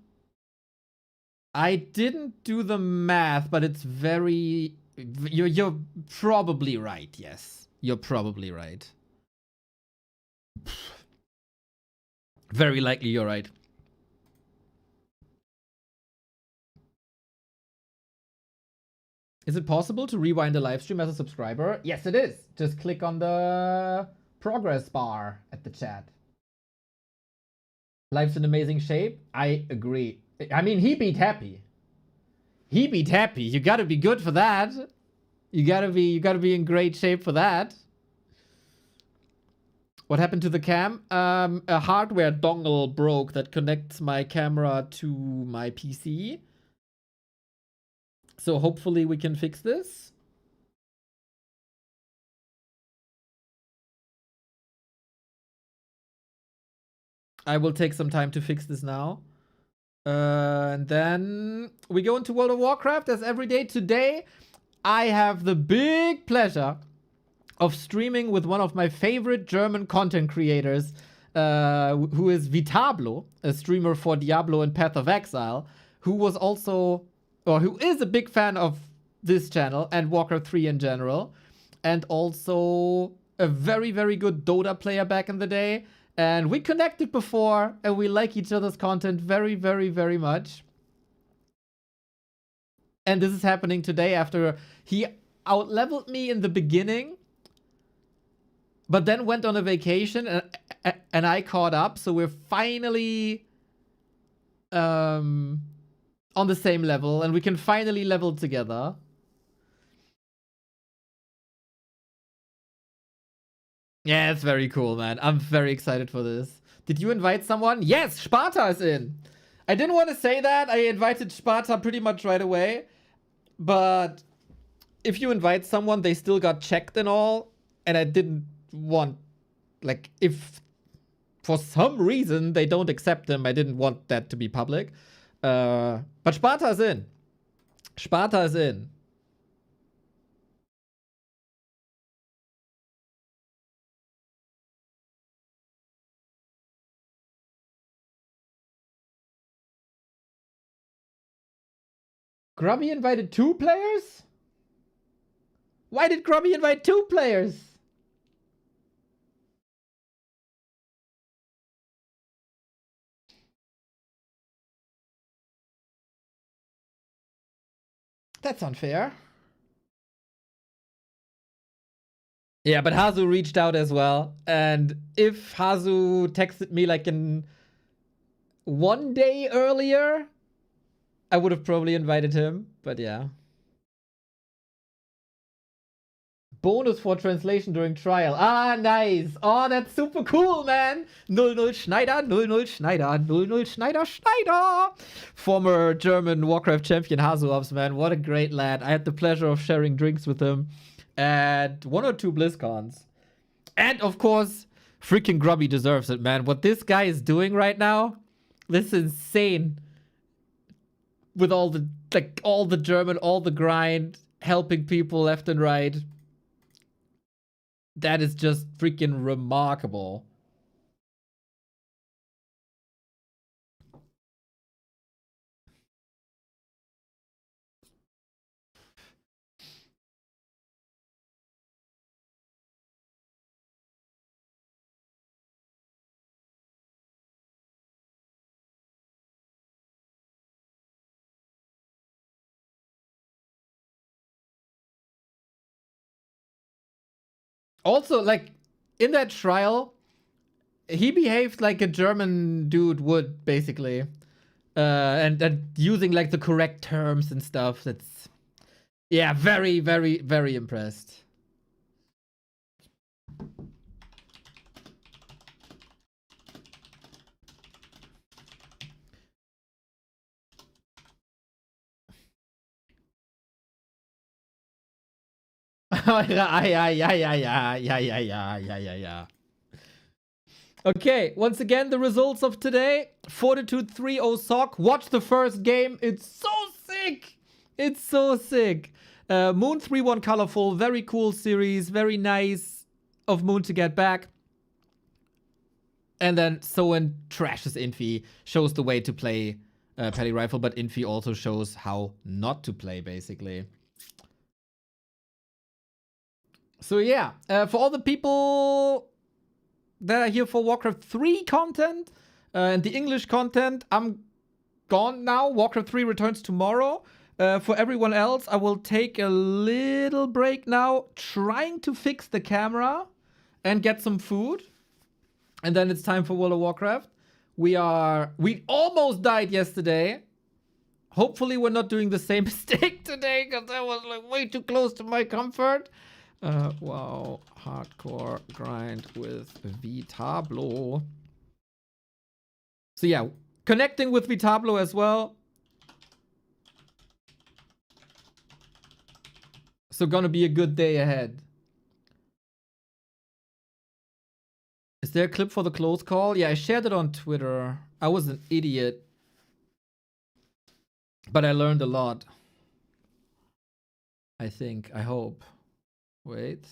I didn't do the math, but it's very... You're probably right, yes. You're probably right. Very likely you're right. Is it possible to rewind a live stream as a subscriber? Yes, it is. Just click on the progress bar at the chat. Life's in amazing shape. I agree. I mean, he beat Happy. He beat Happy. You gotta be good for that. You gotta be in great shape for that. What happened to the cam? A hardware dongle broke that connects my camera to my PC. So hopefully we can fix this. I will take some time to fix this now. And then we go into World of Warcraft as every day. Today, I have the big pleasure of streaming with one of my favorite German content creators, who is Vitablo, a streamer for Diablo and Path of Exile, who was also, or who is a big fan of this channel and Warcraft 3 in general. And also a very, very good Dota player back in the day. And we connected before, and we like each other's content very, very, very much. And this is happening today after he out-leveled me in the beginning, but then went on a vacation, and I caught up. So we're finally on the same level, and we can finally level together. Yeah, it's very cool, man. I'm very excited for this. Did you invite someone? Yes, Sparta is in. I didn't want to say that. I invited Sparta pretty much right away. But if you invite someone, they still got checked and all. And I didn't want, like, if for some reason they don't accept them, I didn't want that to be public. But Sparta is in. Sparta is in. Grubby invited 2 players? Why did Grubby invite 2 players? That's unfair. Yeah, but Hazu reached out as well. And if Hazu texted me like in 1 day earlier, I would have probably invited him. But yeah. Bonus for translation during trial. Ah, nice. Oh, that's super cool, man. 00 Schneider, 00 Schneider, 00 Schneider, Schneider. Former German Warcraft champion Hasu-Ops, man. What a great lad. I had the pleasure of sharing drinks with him at 1 or 2 BlizzCons. And of course, freaking Grubby deserves it, man. What this guy is doing right now, this is insane. With all the, like, all the German, all the grind, helping people left and right. That is just freaking remarkable. Also, like, in that trial, he behaved like a German dude would, basically. And using, like, the correct terms and stuff. That's... Yeah, very, very, very impressed. Yeah. Okay, once again, the results of today. Fortitude 3-0 Sock. Watch the first game. It's so sick. It's so sick. Moon 3-1 ColorFul. Very cool series. Very nice of Moon to get back. And then Soen trashes Infy. Shows the way to play Petty Rifle. But Infy also shows how not to play, basically. So yeah, for all the people that are here for Warcraft 3 content and the English content, I'm gone now. Warcraft 3 returns tomorrow. For everyone else, I will take a little break now, trying to fix the camera and get some food. And then it's time for World of Warcraft. We almost died yesterday. Hopefully we're not doing the same mistake today, because that was like way too close to my comfort. Wow, hardcore grind with Vitablo. So yeah, connecting with Vitablo as well. So gonna be a good day ahead. Is there a clip for the close call? Yeah, I shared it on Twitter. I was an idiot. But I learned a lot. I think, I hope. Wait.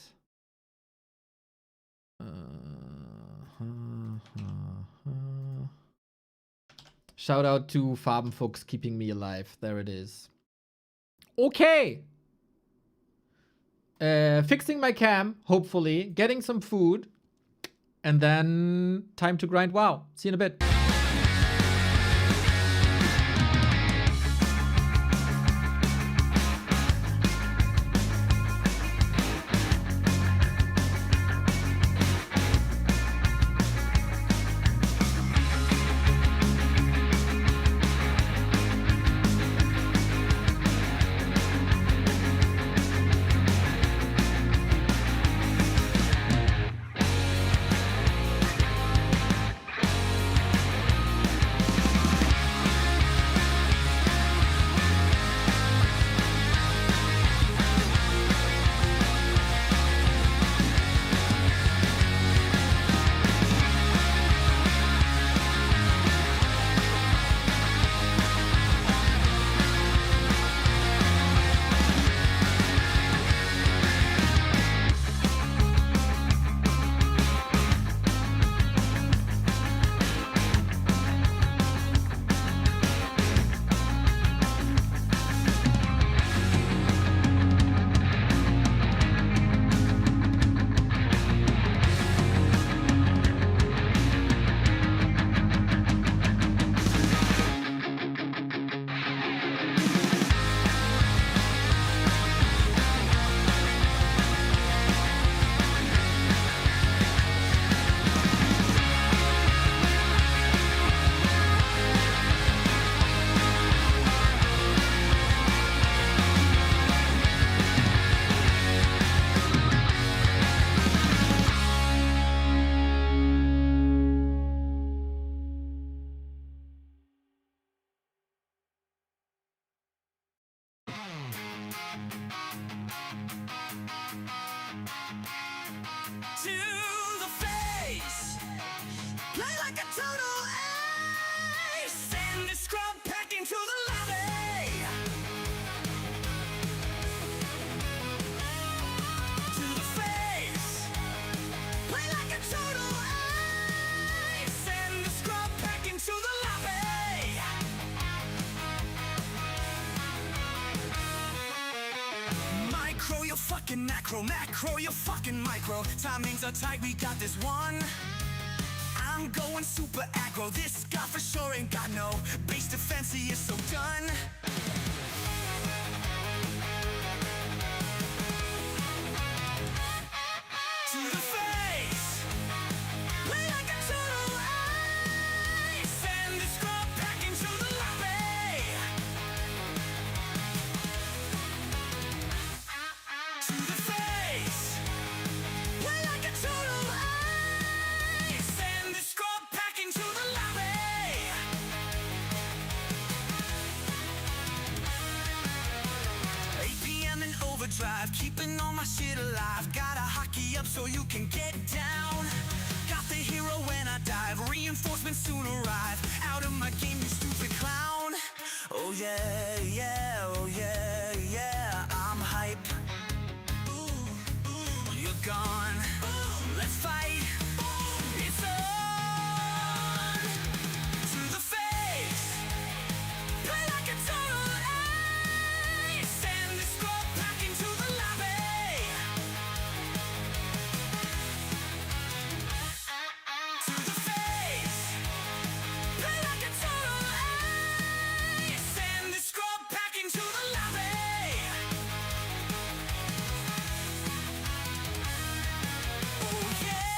Shout out to Farbenfuchs keeping me alive. There it is. Okay. fixing my cam, hopefully, getting some food, and then time to grind WoW. See you in a bit. To the face, play like a total ace. Send the scrub pack into the lobby. To the face, play like a total ace. Send the scrub pack into the lobby. Micro, you're fucking macro, macro, you're fucking micro. Timings are tight, we got this one. I'm going super aggro. This guy for sure ain't got no base defense, he is so done. To the face, play like a total ace. Send the scrub back into the lobby. To the face, play like a total ace. Send the scrub back into the lobby. APM and overdrive, keeping all my shit alive. Gotta hockey up so you can get down. Got the hero when I dive, reinforcements soon arrive. Out of my game, you stupid clown. Oh yeah, yeah, oh yeah, yeah, I'm hype. You're gone. Let's fight. It's on. To the face. Play like a total ace. Send the scrub back into the lobby. To the face. Play like a total ace. Send the scrub back into the lobby. Oh yeah.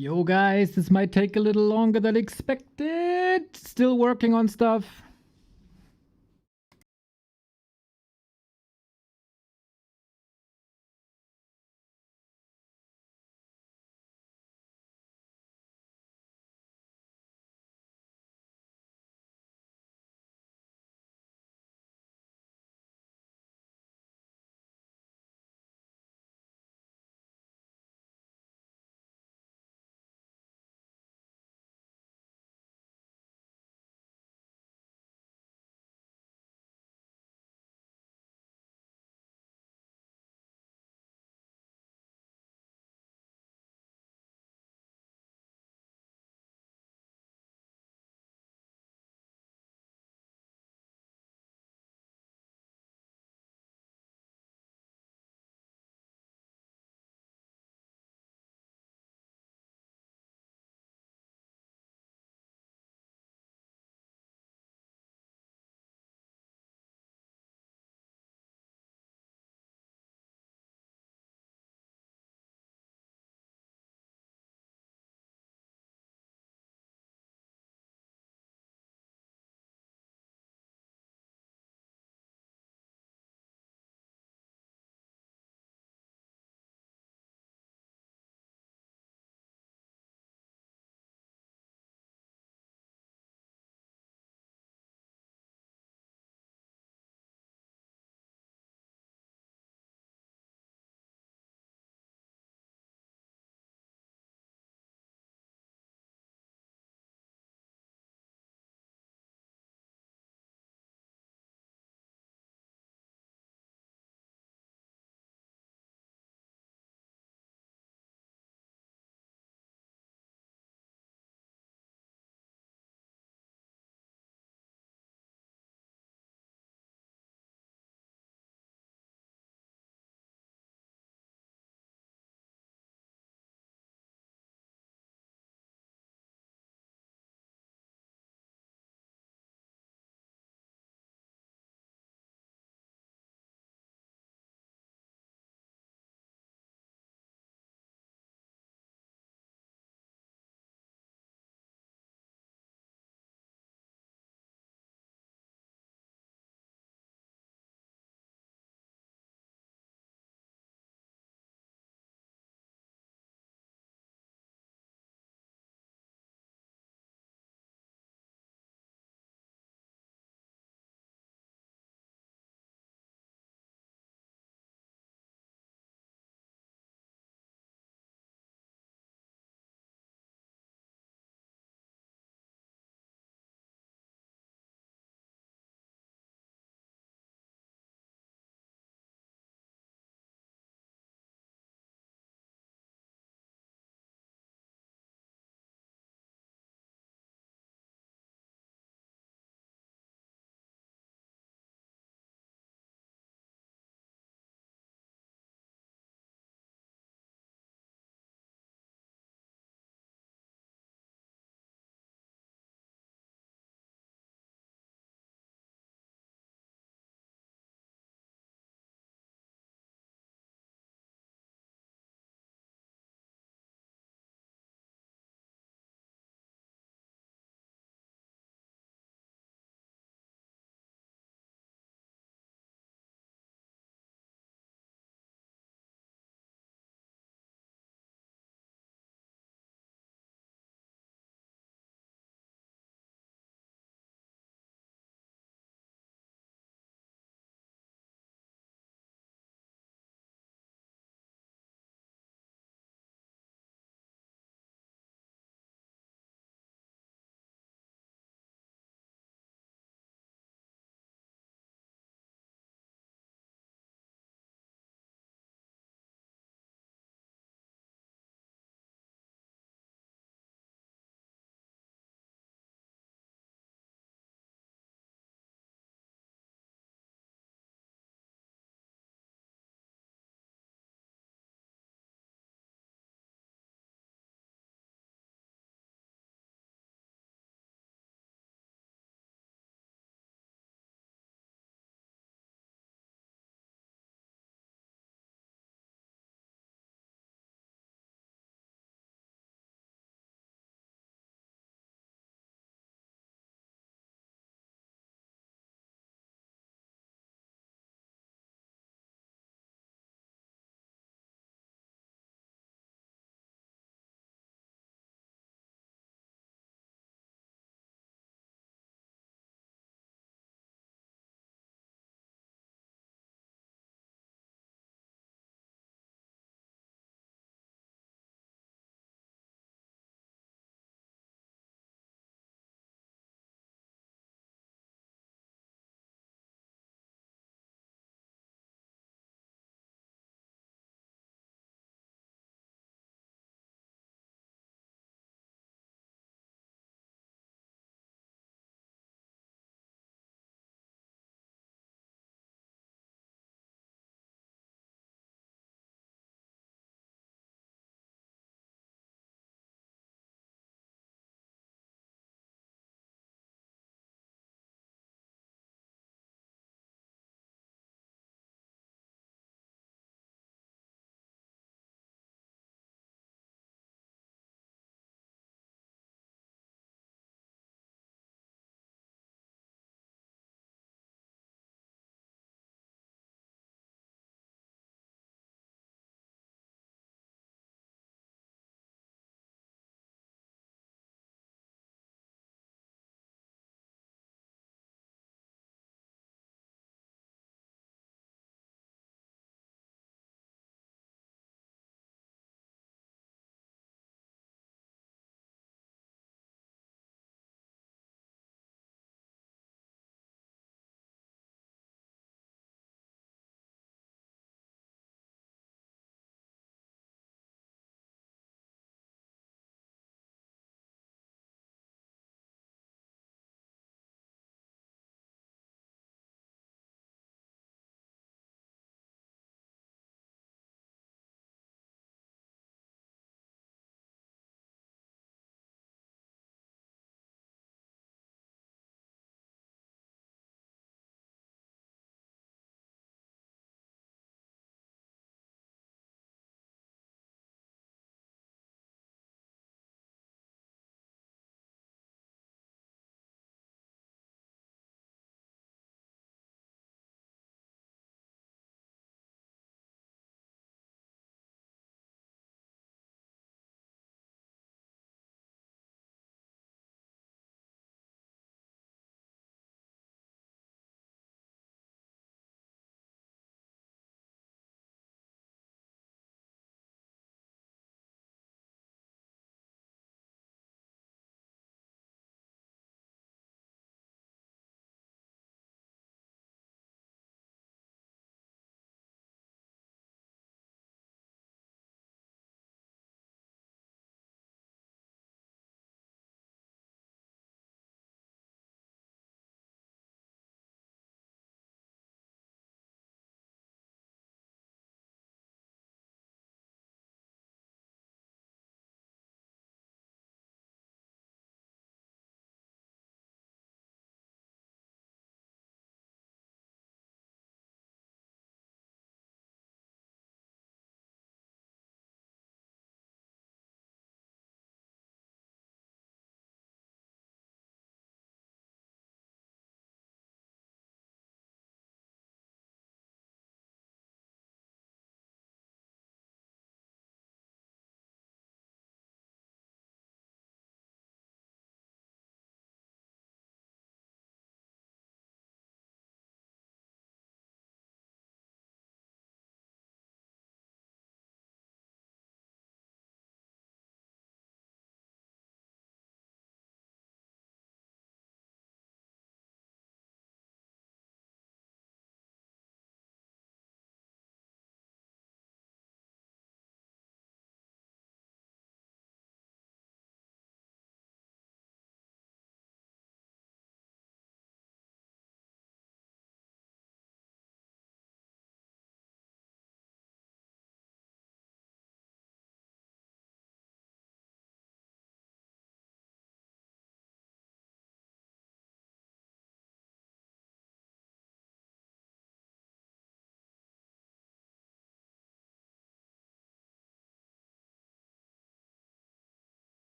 Yo guys, this might take a little longer than expected. Still working on stuff.